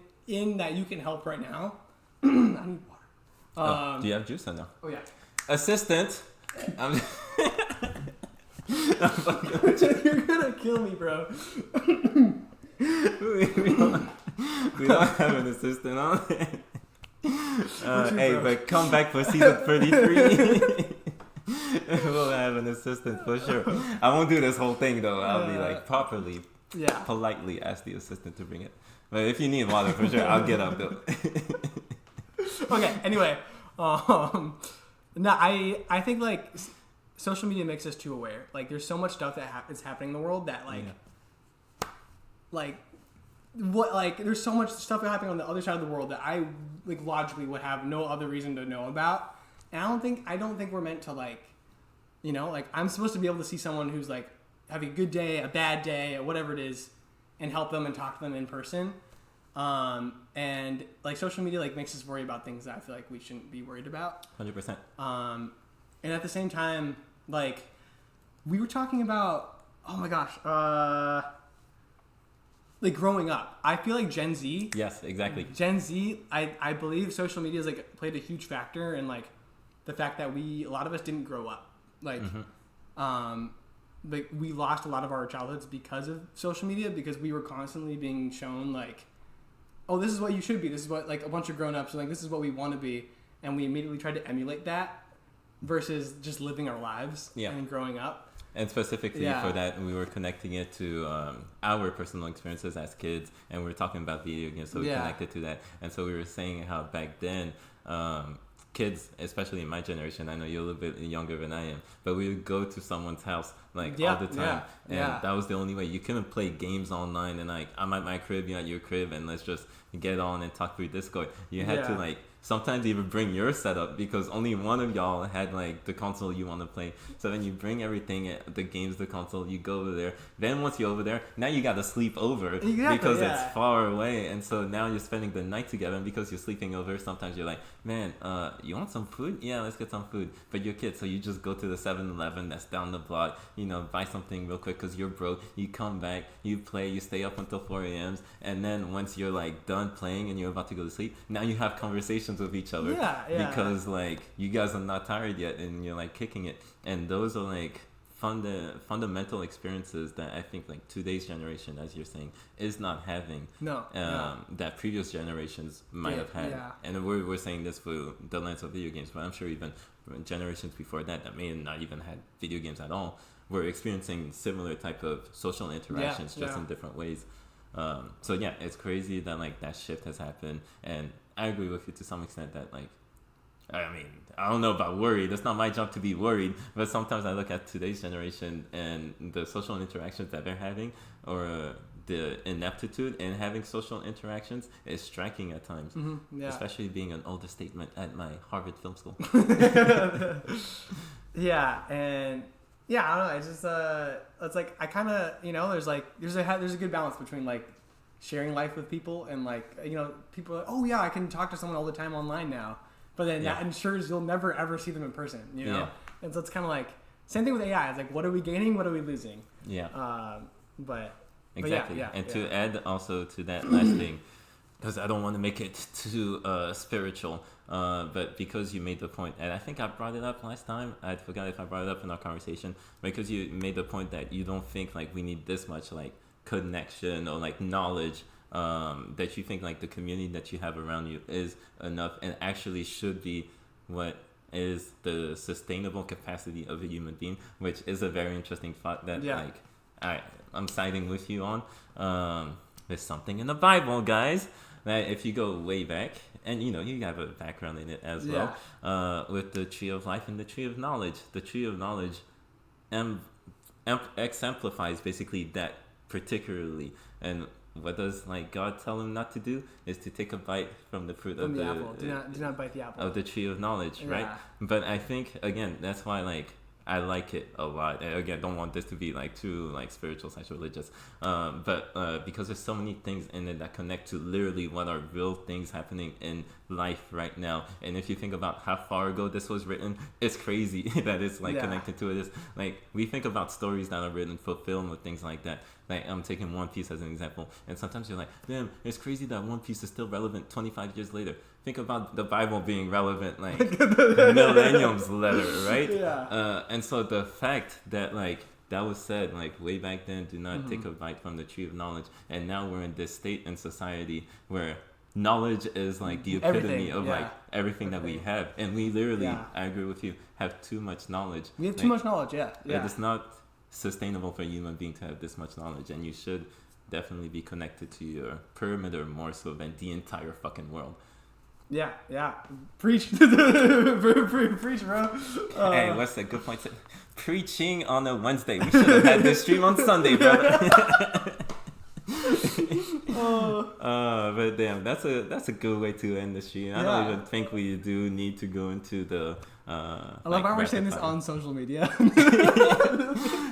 Speaker 2: that you can help right now. I need water.
Speaker 1: Do you have juice or no?
Speaker 2: Oh yeah.
Speaker 1: Assistant.
Speaker 2: You're gonna kill me, bro.
Speaker 1: we don't have an assistant on it. Hey, but come back for season 33. We'll have an assistant for sure. I won't do this whole thing though. I'll be like politely ask the assistant to bring it. But if you need water for sure, I'll get up though.
Speaker 2: Okay. Anyway, no, I think like social media makes us too aware. Like, there's so much stuff that is happening in the world that there's so much stuff happening on the other side of the world that I like logically would have no other reason to know about. And I don't think we're meant to like, you know, like I'm supposed to be able to see someone who's like having a good day, a bad day, or whatever it is, and help them and talk to them in person. And like social media like makes us worry about things that I feel like we shouldn't be worried about.
Speaker 1: 100%.
Speaker 2: And at the same time, like we were talking about, oh my gosh, like growing up. I feel like Gen Z.
Speaker 1: Yes, exactly.
Speaker 2: Gen Z, I believe social media has like played a huge factor in like the fact that a lot of us didn't grow up. Like, like we lost a lot of our childhoods because of social media, because we were constantly being shown like, oh, this is what you should be. This is what like a bunch of grown-ups are like, this is what we want to be. And we immediately tried to emulate that versus just living our lives and growing up.
Speaker 1: And specifically for that, we were connecting it to our personal experiences as kids, and we were talking about video games, so we connected to that. And so we were saying how back then, kids, especially in my generation, I know you're a little bit younger than I am, but we would go to someone's house like all the time, and that was the only way. You couldn't play games online, and like I'm at my crib, you're at your crib, and let's just get on and talk through Discord. You had to like sometimes even bring your setup because only one of y'all had like the console you want to play. So then you bring everything, the games, the console, you go over there. Then once you're over there, now you got to sleep over because it's far away. And so now you're spending the night together, and because you're sleeping over, sometimes you're like, man, you want some food? Yeah, let's get some food. But you're kids, so you just go to the 7-Eleven that's down the block, you know, buy something real quick because you're broke. You come back, you play, you stay up until 4 a.m. And then once you're like done playing and you're about to go to sleep, now you have conversations with each other because like you guys are not tired yet and you're like kicking it. And those are like fundamental experiences that I think like today's generation, as you're saying, is not having.
Speaker 2: No.
Speaker 1: That previous generations might have had.
Speaker 2: Yeah.
Speaker 1: And we're saying this through the lens of video games, but I'm sure even generations before that may have not even had video games at all, were experiencing similar type of social interactions, just in different ways. So yeah, it's crazy that like that shift has happened, and I agree with you to some extent that like, I mean, I don't know about worried. It's not my job to be worried, but sometimes I look at today's generation and the social interactions that they're having, or the ineptitude in having social interactions is striking at times.
Speaker 2: Mm-hmm, yeah.
Speaker 1: Especially being an older statement at my Harvard Film School.
Speaker 2: Yeah, and yeah, I don't know. It's just it's like I kind of there's a good balance between like sharing life with people and like people are like, oh yeah, I can talk to someone all the time online now. But then that ensures you'll never ever see them in person,
Speaker 1: Yeah.
Speaker 2: And so it's kind of like same thing with AI. It's like, what are we gaining? What are we losing?
Speaker 1: Yeah.
Speaker 2: Exactly.
Speaker 1: And to add also to that last thing, because I don't want to make it too spiritual, but because you made the point, and I think I brought it up last time. I forgot if I brought it up in our conversation, because you made the point that you don't think like we need this much like connection or like knowledge. That you think like the community that you have around you is enough and actually should be what is the sustainable capacity of a human being, which is a very interesting thought that like I'm siding with you on. There's something in the Bible, guys, that if you go way back, and you have a background in it as well, with the tree of life and the tree of knowledge. The tree of knowledge exemplifies basically that particularly. And what does like God tell him not to do is to take a bite from the fruit of the
Speaker 2: apple. Do not bite the apple
Speaker 1: of the tree of knowledge, right? But I think again that's why like I like it a lot. And again, don't want this to be like too like spiritual / religious, but because there's so many things in it that connect to literally what are real things happening in life right now. And if you think about how far ago this was written, it's crazy that it's like connected to it. Is like we think about stories that are written for film or things like that. Like I'm taking One Piece as an example, and sometimes you're like, damn, it's crazy that One Piece is still relevant 25 years later. Think about the Bible being relevant like millenniums later, right?
Speaker 2: Yeah.
Speaker 1: And so the fact that like that was said like way back then, do not take a bite from the tree of knowledge, and now we're in this state in society where knowledge is like the epitome of like everything that we have, and we literally, I agree with you, have too much knowledge.
Speaker 2: We have too much knowledge.
Speaker 1: It's not sustainable for a human being to have this much knowledge, and you should definitely be connected to your perimeter more so than the entire fucking world.
Speaker 2: Yeah. Preach. Preach, bro.
Speaker 1: Hey, what's that good point? Preaching on a Wednesday. We should have had this stream on Sunday, brother. But damn, that's a good way to end the stream. I don't even think we do need to go into the
Speaker 2: I love how we're saying this on social media.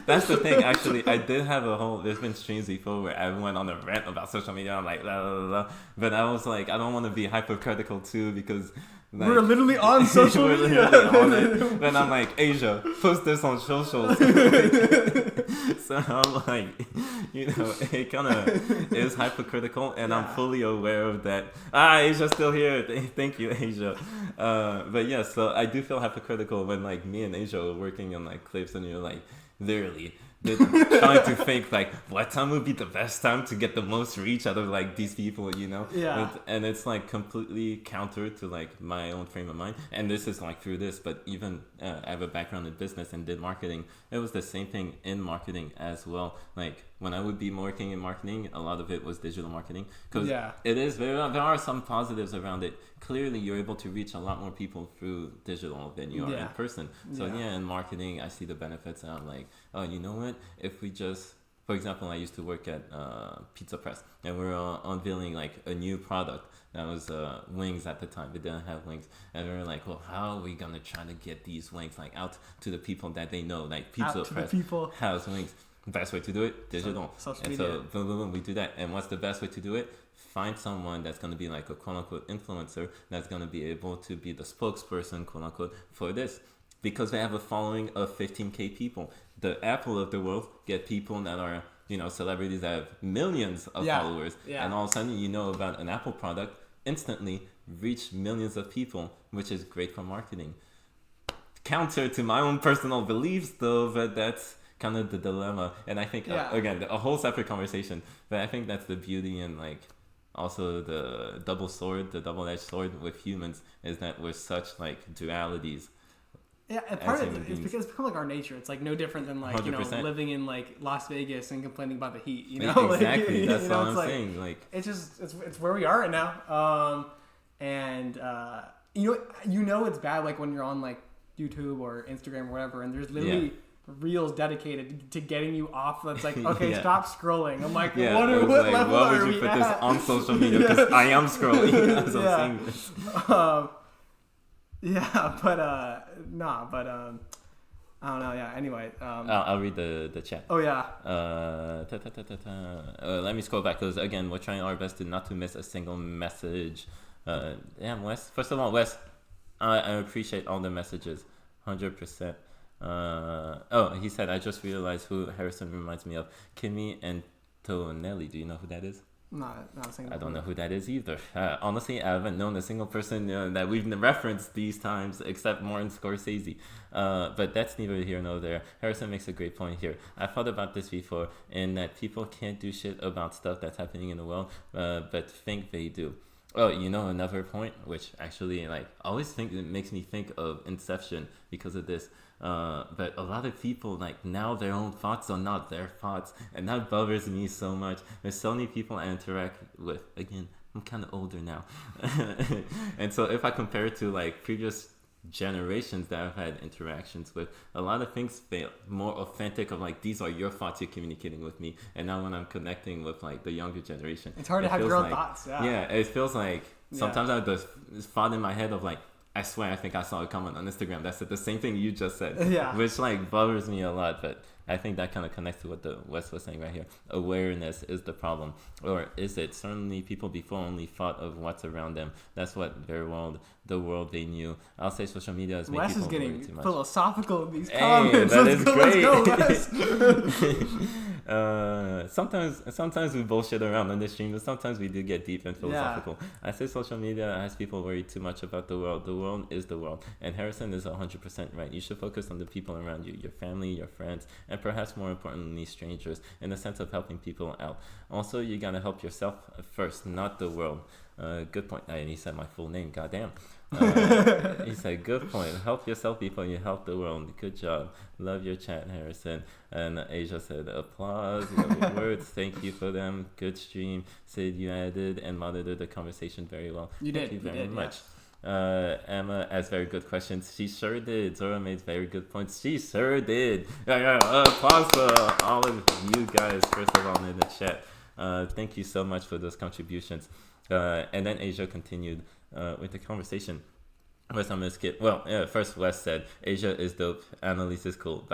Speaker 1: That's the thing, actually. I did have there's been streams before where I went on a rant about social media. I'm like, blah, blah, blah. But I was like, I don't want to be hypercritical too, because like,
Speaker 2: we're literally on social media.
Speaker 1: On it. Then I'm like, Asia, post this on socials. So I'm like, it kind of is hypercritical, and I'm fully aware of that. Asia's still here. Thank you, Asia. But yeah, so I do feel hypercritical when like me and Asia are working on like clips, and you're like literally trying to think like what time would be the best time to get the most reach out of like these people, and it's like completely counter to like my own frame of mind. And this is like through this, but even I have a background in business and did marketing. It was the same thing in marketing as well. Like when I would be working in marketing, a lot of it was digital marketing, because it is there are some positives around it. Clearly you're able to reach a lot more people through digital than you are in person. So in marketing I see the benefits, and I'm like, oh, you know what, if we just, for example, I used to work at Pizza Press, and we were unveiling like a new product that was wings at the time. They didn't have wings, and we were like, well, how are we gonna try to get these wings like out to the people that they know, like Pizza Press has wings. Best way to do it, digital. And so boom, boom, boom, we do that. And what's the best way to do it? Find someone that's going to be like a quote-unquote influencer that's going to be able to be the spokesperson, quote-unquote, for this. Because they have a following of 15K people. The Apple of the world get people that are, celebrities that have millions of followers. And all of a sudden, you know about an Apple product, instantly reach millions of people, which is great for marketing. counter to my own personal beliefs, though. But that's kind of the dilemma, and I think again a whole separate conversation. But I think that's the beauty and like also the double-edged sword with humans is that we're such like dualities.
Speaker 2: Yeah, and part of it is because it's become like our nature. It's like no different than like 100%. Living in like Las Vegas and complaining about the heat.
Speaker 1: Exactly.
Speaker 2: Like,
Speaker 1: that's what I'm saying. Like
Speaker 2: it's just it's where we are right now. And it's bad like when you're on like YouTube or Instagram or whatever, and there's literally reels dedicated to getting you off. That's like, okay, stop scrolling. I'm like, what level
Speaker 1: why
Speaker 2: are
Speaker 1: would you
Speaker 2: we
Speaker 1: put
Speaker 2: at?
Speaker 1: this on social media? Because I am scrolling as I'm saying this.
Speaker 2: I don't know. Yeah. Anyway,
Speaker 1: I'll read the chat.
Speaker 2: Oh yeah.
Speaker 1: Let me scroll back because again, we're trying our best to not to miss a single message. Damn, Wes. First of all, Wes, I appreciate all the messages, 100%. He said, I just realized who Harrison reminds me of. Kimi Antonelli. Do you know who that is?
Speaker 2: Not a single.
Speaker 1: I don't know who that is either. Honestly, I haven't known a single person that we've referenced these times except Martin Scorsese. But that's neither here nor there. Harrison makes a great point here. I've thought about this before, in that people can't do shit about stuff that's happening in the world, but think they do. Oh, another point, which actually always it makes me think of Inception because of this. But a lot of people now their own thoughts are not their thoughts, and that bothers me so much. There's so many people I interact with. Again, I'm kind of older now, and so if I compare it to previous generations that I've had interactions with, a lot of things feel more authentic of these are your thoughts you're communicating with me. And now when I'm connecting with the younger generation,
Speaker 2: it's hard to have your own thoughts.
Speaker 1: It feels like sometimes I have this thought in my head of I swear I think I saw a comment on Instagram that said the same thing you just said, which bothers me a lot. But I think that kind of connects to what the West was saying right here. Awareness is the problem, or is it? Certainly people before only thought of what's around them. That's what their world, the world they knew. I'll say social media has made
Speaker 2: Wes
Speaker 1: people
Speaker 2: is getting
Speaker 1: too much.
Speaker 2: philosophical in these comments.
Speaker 1: That is great.
Speaker 2: Let's go,
Speaker 1: Sometimes we bullshit around on the stream, but sometimes we do get deep and philosophical. I say social media has people worry too much about the world. The world is the world, and Harrison is 100% right. You should focus on the people around you, your family, your friends, and perhaps more importantly, strangers, in the sense of helping people out. Also, you gotta help yourself first, not the world. Good point. And he said my full name. Goddamn. He said, good point. Help yourself before you help the world. Good job. Love your chat, Harrison. And Asia said, applause. Love your words. Thank you for them. Good stream. Sid, you added and monitored the conversation very well. Thank you very much. Emma asked very good questions. She sure did. Zora made very good points. She sure did. Applause for all of you guys, first of all, in the chat. Thank you so much for those contributions. And then Asia continued with the conversation. Wes, I'm gonna skip. First Wes said Asia is dope, Annalise is cool,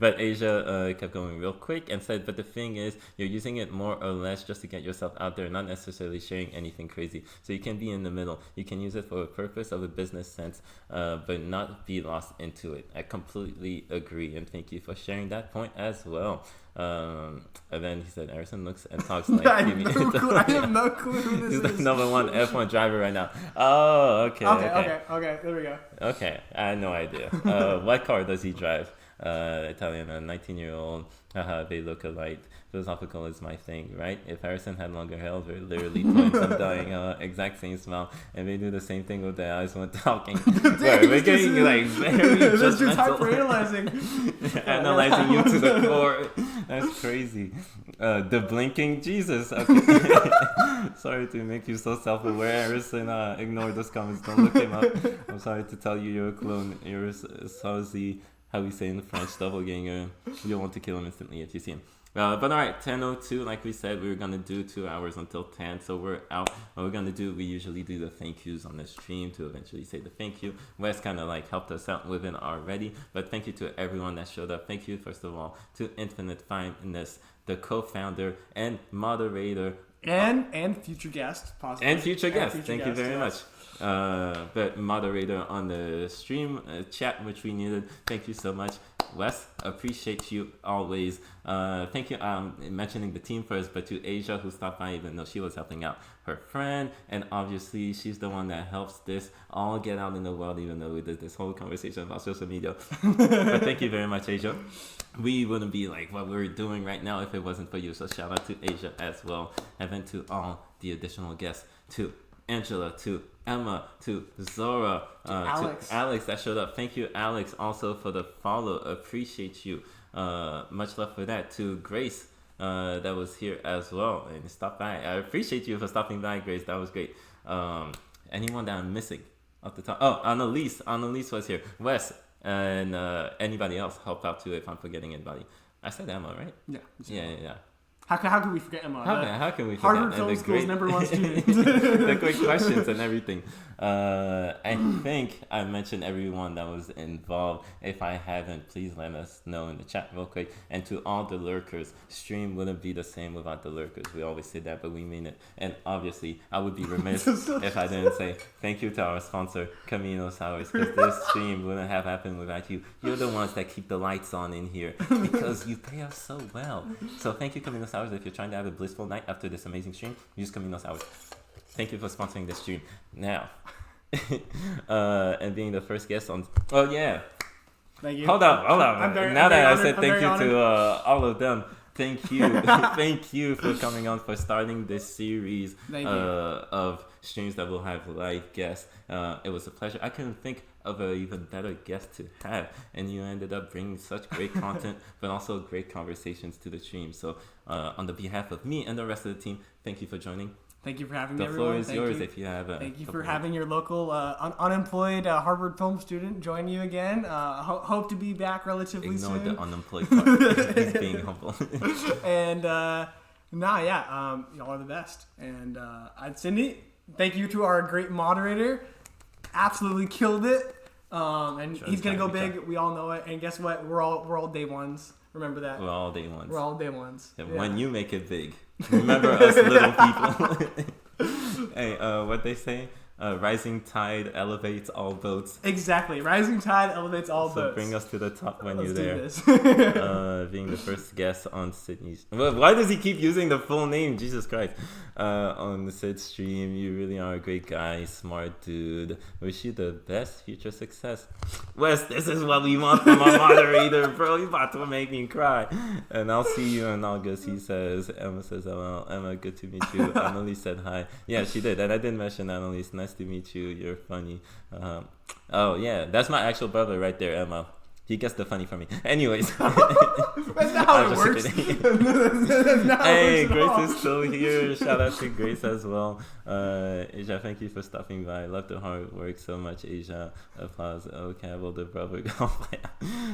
Speaker 1: but Asia kept going real quick and said, but the thing is, you're using it more or less just to get yourself out there, not necessarily sharing anything crazy. So you can be in the middle. You can use it for a purpose of a business sense, but not be lost into it. I completely agree, and thank you for sharing that point as well. And then he said, Harrison looks and talks like
Speaker 2: I have no clue who this
Speaker 1: He's
Speaker 2: is.
Speaker 1: the number one F1 driver right now. Oh, okay.
Speaker 2: Okay, there we go.
Speaker 1: Okay, I had no idea. What car does he drive? Italian, a 19-year-old. They look alike. Philosophical is my thing, right? If Harrison had longer hair, we're literally twins. I'm dying. Exact same smile. And they do the same thing with their eyes when talking. We're getting very
Speaker 2: That's just
Speaker 1: judgmental. Analyzing you to the core. That's crazy. The blinking Jesus. Okay. Sorry to make you so self-aware, Harrison. Ignore those comments. Don't look him up. I'm sorry to tell you you're a clone. You're a Sazi. How we say in French, doppelganger. You'll want to kill him instantly if you see him. But alright, 10:02, like we said, we were going to do 2 hours until 10, so we're out. What we're going to do, we usually do the thank yous on the stream to eventually say the thank you. Wes kind of helped us out with it already, but thank you to everyone that showed up. Thank you, first of all, to Infinite Fineness, the co-founder and moderator.
Speaker 2: And future guest, possibly.
Speaker 1: And future guest, thank you very much. The moderator on the stream chat, which we needed. Thank you so much. Wes, appreciate you always. Thank you. Mentioning the team first, but to Asia who stopped by, even though she was helping out her friend, and obviously she's the one that helps this all get out in the world, even though we did this whole conversation about social media. But thank you very much, Asia. We wouldn't be like what we're doing right now if it wasn't for you. So shout out to Asia as well, and then to all the additional guests, to Angela, to Emma, to Zora, to Alex that showed up. Thank you, Alex, also for the follow. Appreciate you. Much love for that. To Grace, that was here as well and stopped by. I appreciate you for stopping by, Grace. That was great. Anyone that I'm missing off the top? Oh, Annalise was here. Wes and anybody else help out too if I'm forgetting anybody. I said Emma, right? Yeah.
Speaker 2: How can we forget Emma?
Speaker 1: How can we forget?
Speaker 2: Harvard Film School's #1 student.
Speaker 1: The great questions and everything. I think I mentioned everyone that was involved. If I haven't, please let us know in the chat real quick. And to all the lurkers, stream wouldn't be the same without the lurkers. We always say that, but we mean it. And obviously, I would be remiss if I didn't say thank you to our sponsor, Camino Sours, because this stream wouldn't have happened without you. You're the ones that keep the lights on in here because you pay us so well. So thank you, Camino Sours. If you're trying to have a blissful night after this amazing stream, use Camino Sours. Thank you for sponsoring this stream. Now, and being the first guest on. Oh yeah.
Speaker 2: Thank you.
Speaker 1: Hold up. Now that I said thank you to all of them, thank you, thank you for coming on, for starting this series of streams that will have live guests. It was a pleasure. I couldn't think of an even better guest to have, and you ended up bringing such great content but also great conversations to the stream. So on the behalf of me and the rest of the team, thank you for joining.
Speaker 2: Thank you for having me,
Speaker 1: everyone. The
Speaker 2: floor
Speaker 1: is yours if you have
Speaker 2: thank you for having your local unemployed Harvard film student join you again. Hope to be back relatively soon.
Speaker 1: Ignore the unemployed part. He's being humble.
Speaker 2: And y'all are the best. And Cindy, thank you to our great moderator. Absolutely killed it. And he's gonna go big. We all know it. And guess what? We're all day ones. Remember that.
Speaker 1: We're all day ones.
Speaker 2: We're all day ones.
Speaker 1: And when you make it big, remember us little people. Hey, what they say? Rising tide elevates all boats.
Speaker 2: Exactly. Rising tide elevates all boats.
Speaker 1: So bring us to the top when
Speaker 2: Let's
Speaker 1: you're there.
Speaker 2: This.
Speaker 1: Being the first guest on Sydney's. Why does he keep using the full name? Jesus Christ. On the Sid stream, you really are a great guy, smart dude. Wish you the best future success. Wes, this is what we want from our moderator, bro. You're about to make me cry. And I'll see you in August, he says. Emma says, hello. Emma, good to meet you. Annalise said hi. Yeah, she did. And I did mention Annalise. Nice to meet you. You're funny. Oh, yeah. That's my actual brother right there, Emma. He gets the funny from me. Anyways.
Speaker 2: That's not how it works.
Speaker 1: Hey, Grace is still here. Shout out to Grace as well. Asia, thank you for stopping by. I love the hard work so much, Asia. Applause. Okay, well, the brother.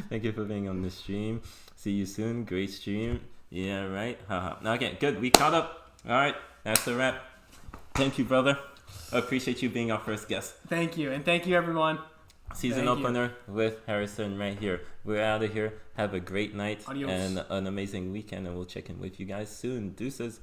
Speaker 1: Thank you for being on the stream. See you soon. Great stream. Yeah, right? Okay, good. We caught up. All right. That's a wrap. Thank you, brother. I appreciate you being our first guest.
Speaker 2: Thank you. And thank you, everyone.
Speaker 1: Season opener with Harrison right here. We're out of here. Have a great night.
Speaker 2: Adios.
Speaker 1: And an amazing weekend. And we'll check in with you guys soon. Deuces.